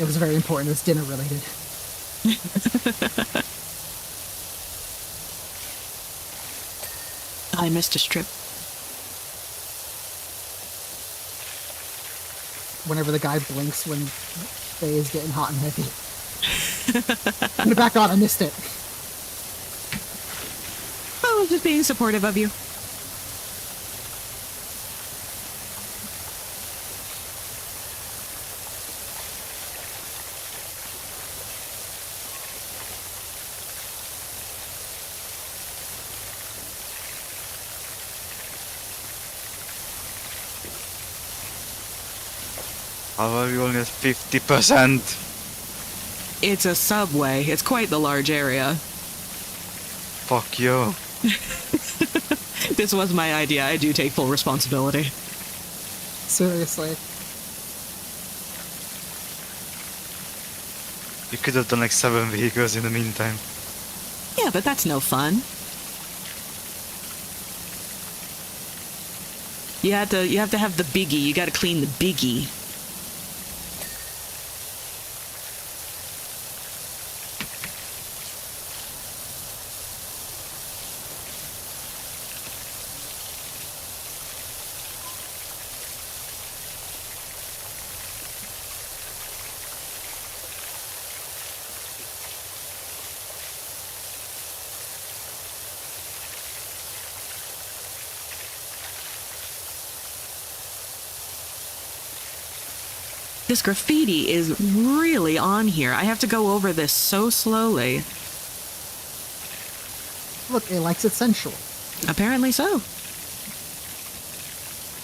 It was very important. It was dinner related. I missed a strip. Whenever the guy blinks when Faye is getting hot and heavy. Put it back on. I missed it. Oh, I was just being supportive of you. How are we only at 50%? It's a subway. It's quite the large area. Fuck you. This was my idea. I do take full responsibility. Seriously. You could have done like 7 vehicles in the meantime. Yeah, but that's no fun. You have to have the biggie. You got to clean the biggie. This graffiti is really on here. I have to go over this so slowly. Look, it likes it sensual. Apparently so.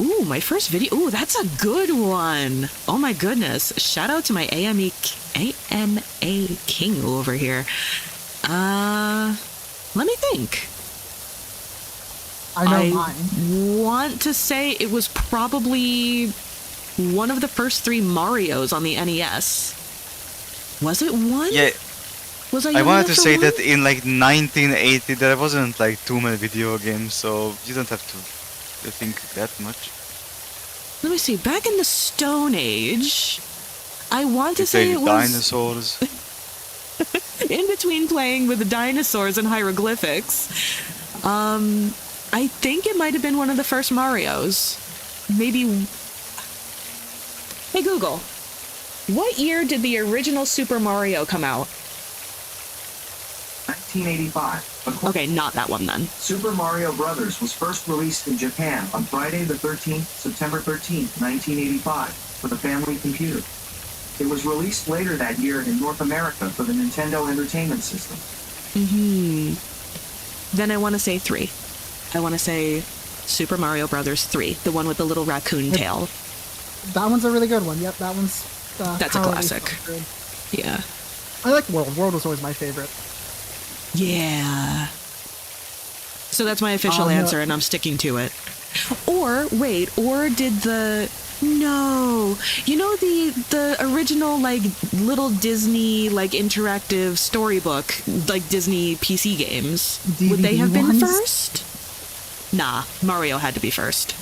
Ooh, my first video. Ooh, that's a good one. Oh my goodness. Shout out to my AMA King over here. Let me think. I know I mine. want to say it was probably one of the first 3 Marios on the NES. Was it one? Yeah, Was I I young wanted enough to for say one? that in like 1980 there wasn't like too many video games, so you don't have to think that much. Let me see. Back in the Stone Age, I want You to say play it with was dinosaurs. in between playing with the dinosaurs and hieroglyphics. I think it might have been one of the first Marios. Maybe. Hey Google, what year did the original Super Mario come out? 1985. Okay, not that one then. Super Mario Bros. Was first released in Japan on Friday the 13th, September 13th, 1985, for the family computer. It was released later that year in North America for the Nintendo Entertainment System. Then I want to say 3. I want to say Super Mario Brothers 3, the one with the little raccoon tail. That one's a really good one. Yep, that one's... That's a probably classic. so good. Yeah. I like World. World was always my favorite. Yeah. So that's my official No. answer, and I'm sticking to it. Or, wait, or did the... No. You know the original, like, little Disney, like, interactive storybook, like, Disney PC games? Would they DVD have been ones? first? Nah, Mario had to be first.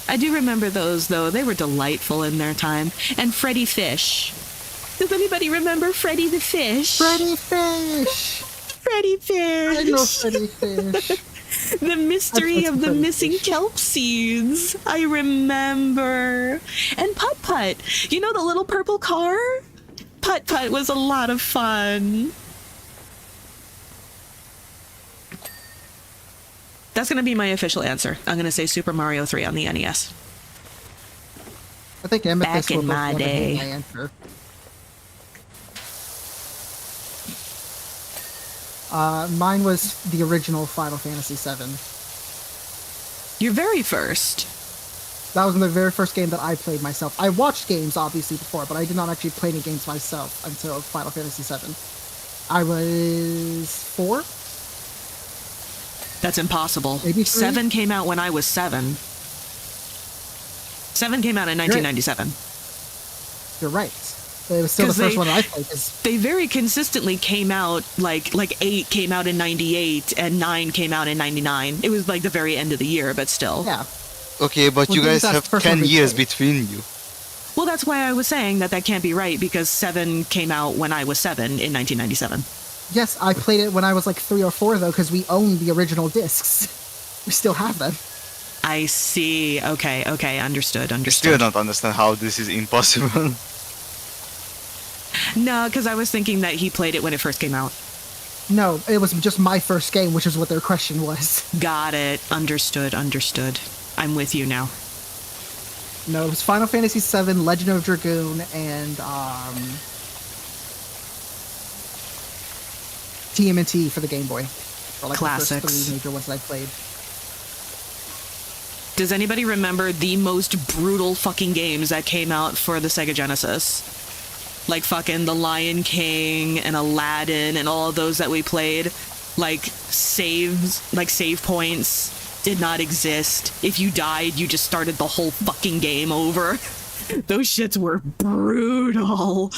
I do remember those, though. They were delightful in their time. And Freddy Fish. Does anybody remember Freddy the Fish? Freddy Fish! Freddy Fish! I know Freddy Fish. The mystery That's of the Freddy missing Fish. kelp seeds. I remember. And Putt Putt. You know the little purple car? Putt Putt was a lot of fun. That's going to be my official answer. I'm going to say Super Mario 3 on the NES. I think Amethyst Back in will my most definitely day. my answer. Mine was the original Final Fantasy VII. Your very first. That was the very first game that I played myself. I watched games, obviously, before, but I did not actually play any games myself until Final Fantasy VII. I was 4? That's impossible. Maybe 3? 7 came out when I was 7. 7 came out in 1997. You're right. It was still the 'Cause first they- one that I played. 'Cause They very consistently came out, like 8 came out in 98 and 9 came out in 99. It was like the very end of the year, but still. yeah. Okay, but Well, you guys that's have the first one 10 we years played. between you. Well, that's why I was saying that can't be right, because 7 came out when I was 7 in 1997. Yes, I played it when I was like 3 or 4, though, because we owned the original discs. We still have them. I see. Okay, understood. I still don't understand how this is impossible. No, because I was thinking that he played it when it first came out. No, it was just my first game, which is what their question was. Got it. Understood. I'm with you now. No, it was Final Fantasy VII, Legend of Dragoon, and TMNT for the Game Boy. Or like the Classics. first 3 major ones that I played. Does anybody remember the most brutal fucking games that came out for the Sega Genesis? Like fucking The Lion King and Aladdin and all of those that we played. Like save points did not exist. If you died, you just started the whole fucking game over. Those shits were brutal.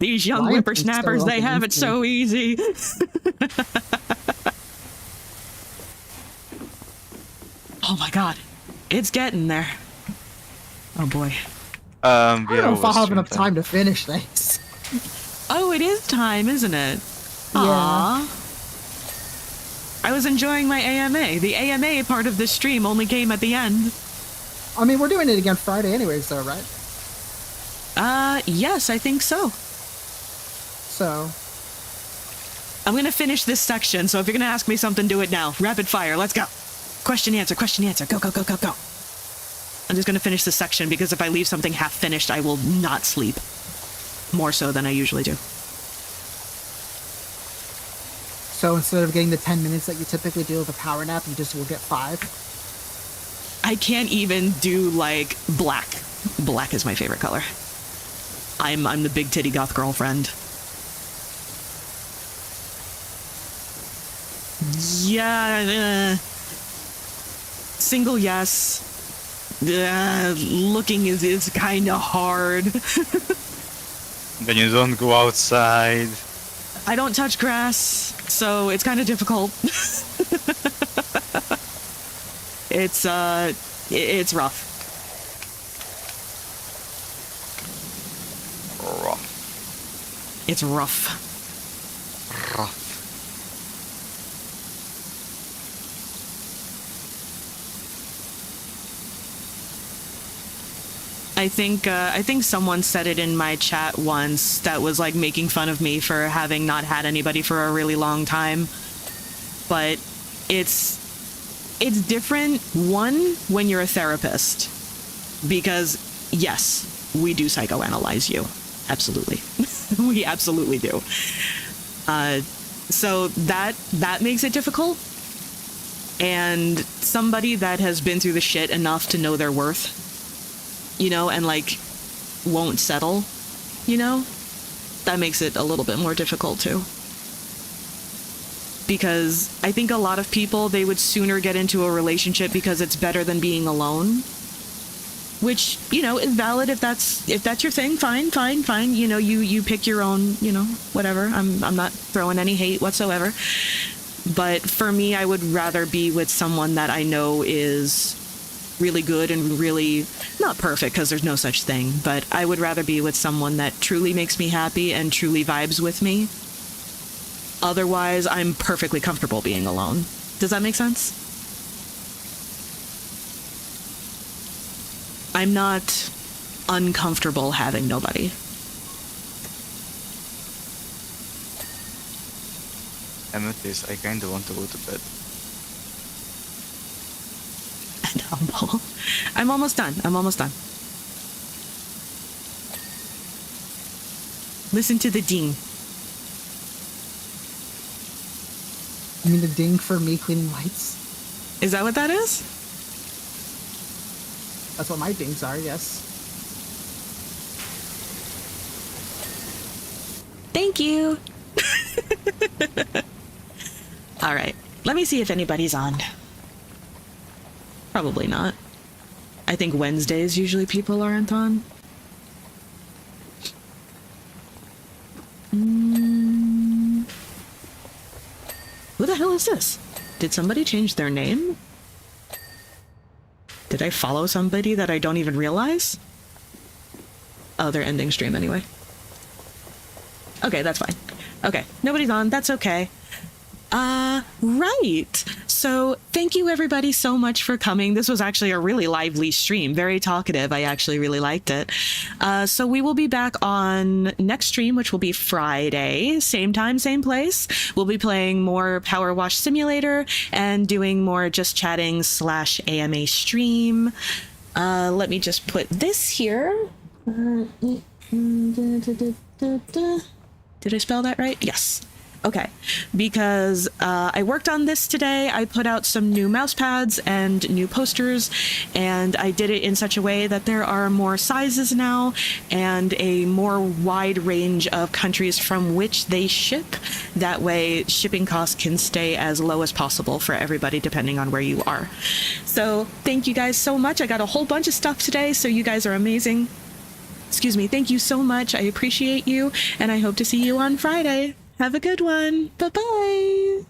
These young Lion King's whippersnappers, still they up have it against so easy. Oh my god. It's getting there. Oh boy. I don't know if I'll have enough time to finish things. Oh, it is time, isn't it? Yeah. Aww. I was enjoying my AMA. The AMA part of this stream only came at the end. I mean, we're doing it again Friday anyways, though, right? Yes, I think so. So, I'm gonna finish this section, so if you're gonna ask me something, do it now. Rapid fire, let's go. Question, answer, go, go, go, go, go. I'm just gonna finish this section, because if I leave something half finished, I will not sleep. More so than I usually do. so instead of getting the 10 minutes that you typically do with a power nap, you just will get 5. I can't even do, like, black. Black is my favorite color. I'm the big titty goth girlfriend. Yeah, single yes. Looking is kind of hard. Then you don't go outside. I don't touch grass, so it's kind of difficult. It's rough. Rough. It's rough. Rough. I think someone said it in my chat once that was like making fun of me for having not had anybody for a really long time. But it's different, one, when you're a therapist, because yes, we do psychoanalyze you. Absolutely. We absolutely do. So that makes it difficult. And somebody that has been through the shit enough to know their worth, you know, and like won't settle, you know, that makes it a little bit more difficult too. Because I think a lot of people, they would sooner get into a relationship because it's better than being alone, which, you know, is valid. If that's your thing, fine. You know, you pick your own, you know, whatever. I'm not throwing any hate whatsoever. But for me, I would rather be with someone that I know is really good and really not perfect, because there's no such thing, but I would rather be with someone that truly makes me happy and truly vibes with me. Otherwise, I'm perfectly comfortable being alone. Does that make sense? I'm not uncomfortable having nobody. Amethyst, I kinda want to go to bed. And humble. I'm almost done. Listen to the ding. You mean the ding for me cleaning lights? Is that what that is? That's what my things are, yes. Thank you. All right. Let me see if anybody's on. Probably not. I think Wednesdays usually people aren't on. Who the hell is this? Did somebody change their name? Did I follow somebody that I don't even realize? Oh, they're ending stream anyway. Okay, that's fine. Okay, nobody's on. That's okay. Right. So thank you everybody so much for coming. This was actually a really lively stream, very talkative. I actually really liked it. So we will be back on next stream, which will be Friday, same time, same place. We'll be playing more Power Wash Simulator and doing more just chatting / AMA stream. Let me just put this here. Did I spell that right? Yes. Okay, because I worked on this today. I put out some new mouse pads and new posters, and I did it in such a way that there are more sizes now and a more wide range of countries from which they ship. That way, shipping costs can stay as low as possible for everybody, depending on where you are. So thank you guys so much. I got a whole bunch of stuff today, so you guys are amazing. Excuse me. Thank you so much. I appreciate you, and I hope to see you on Friday. Have a good one. Bye-bye.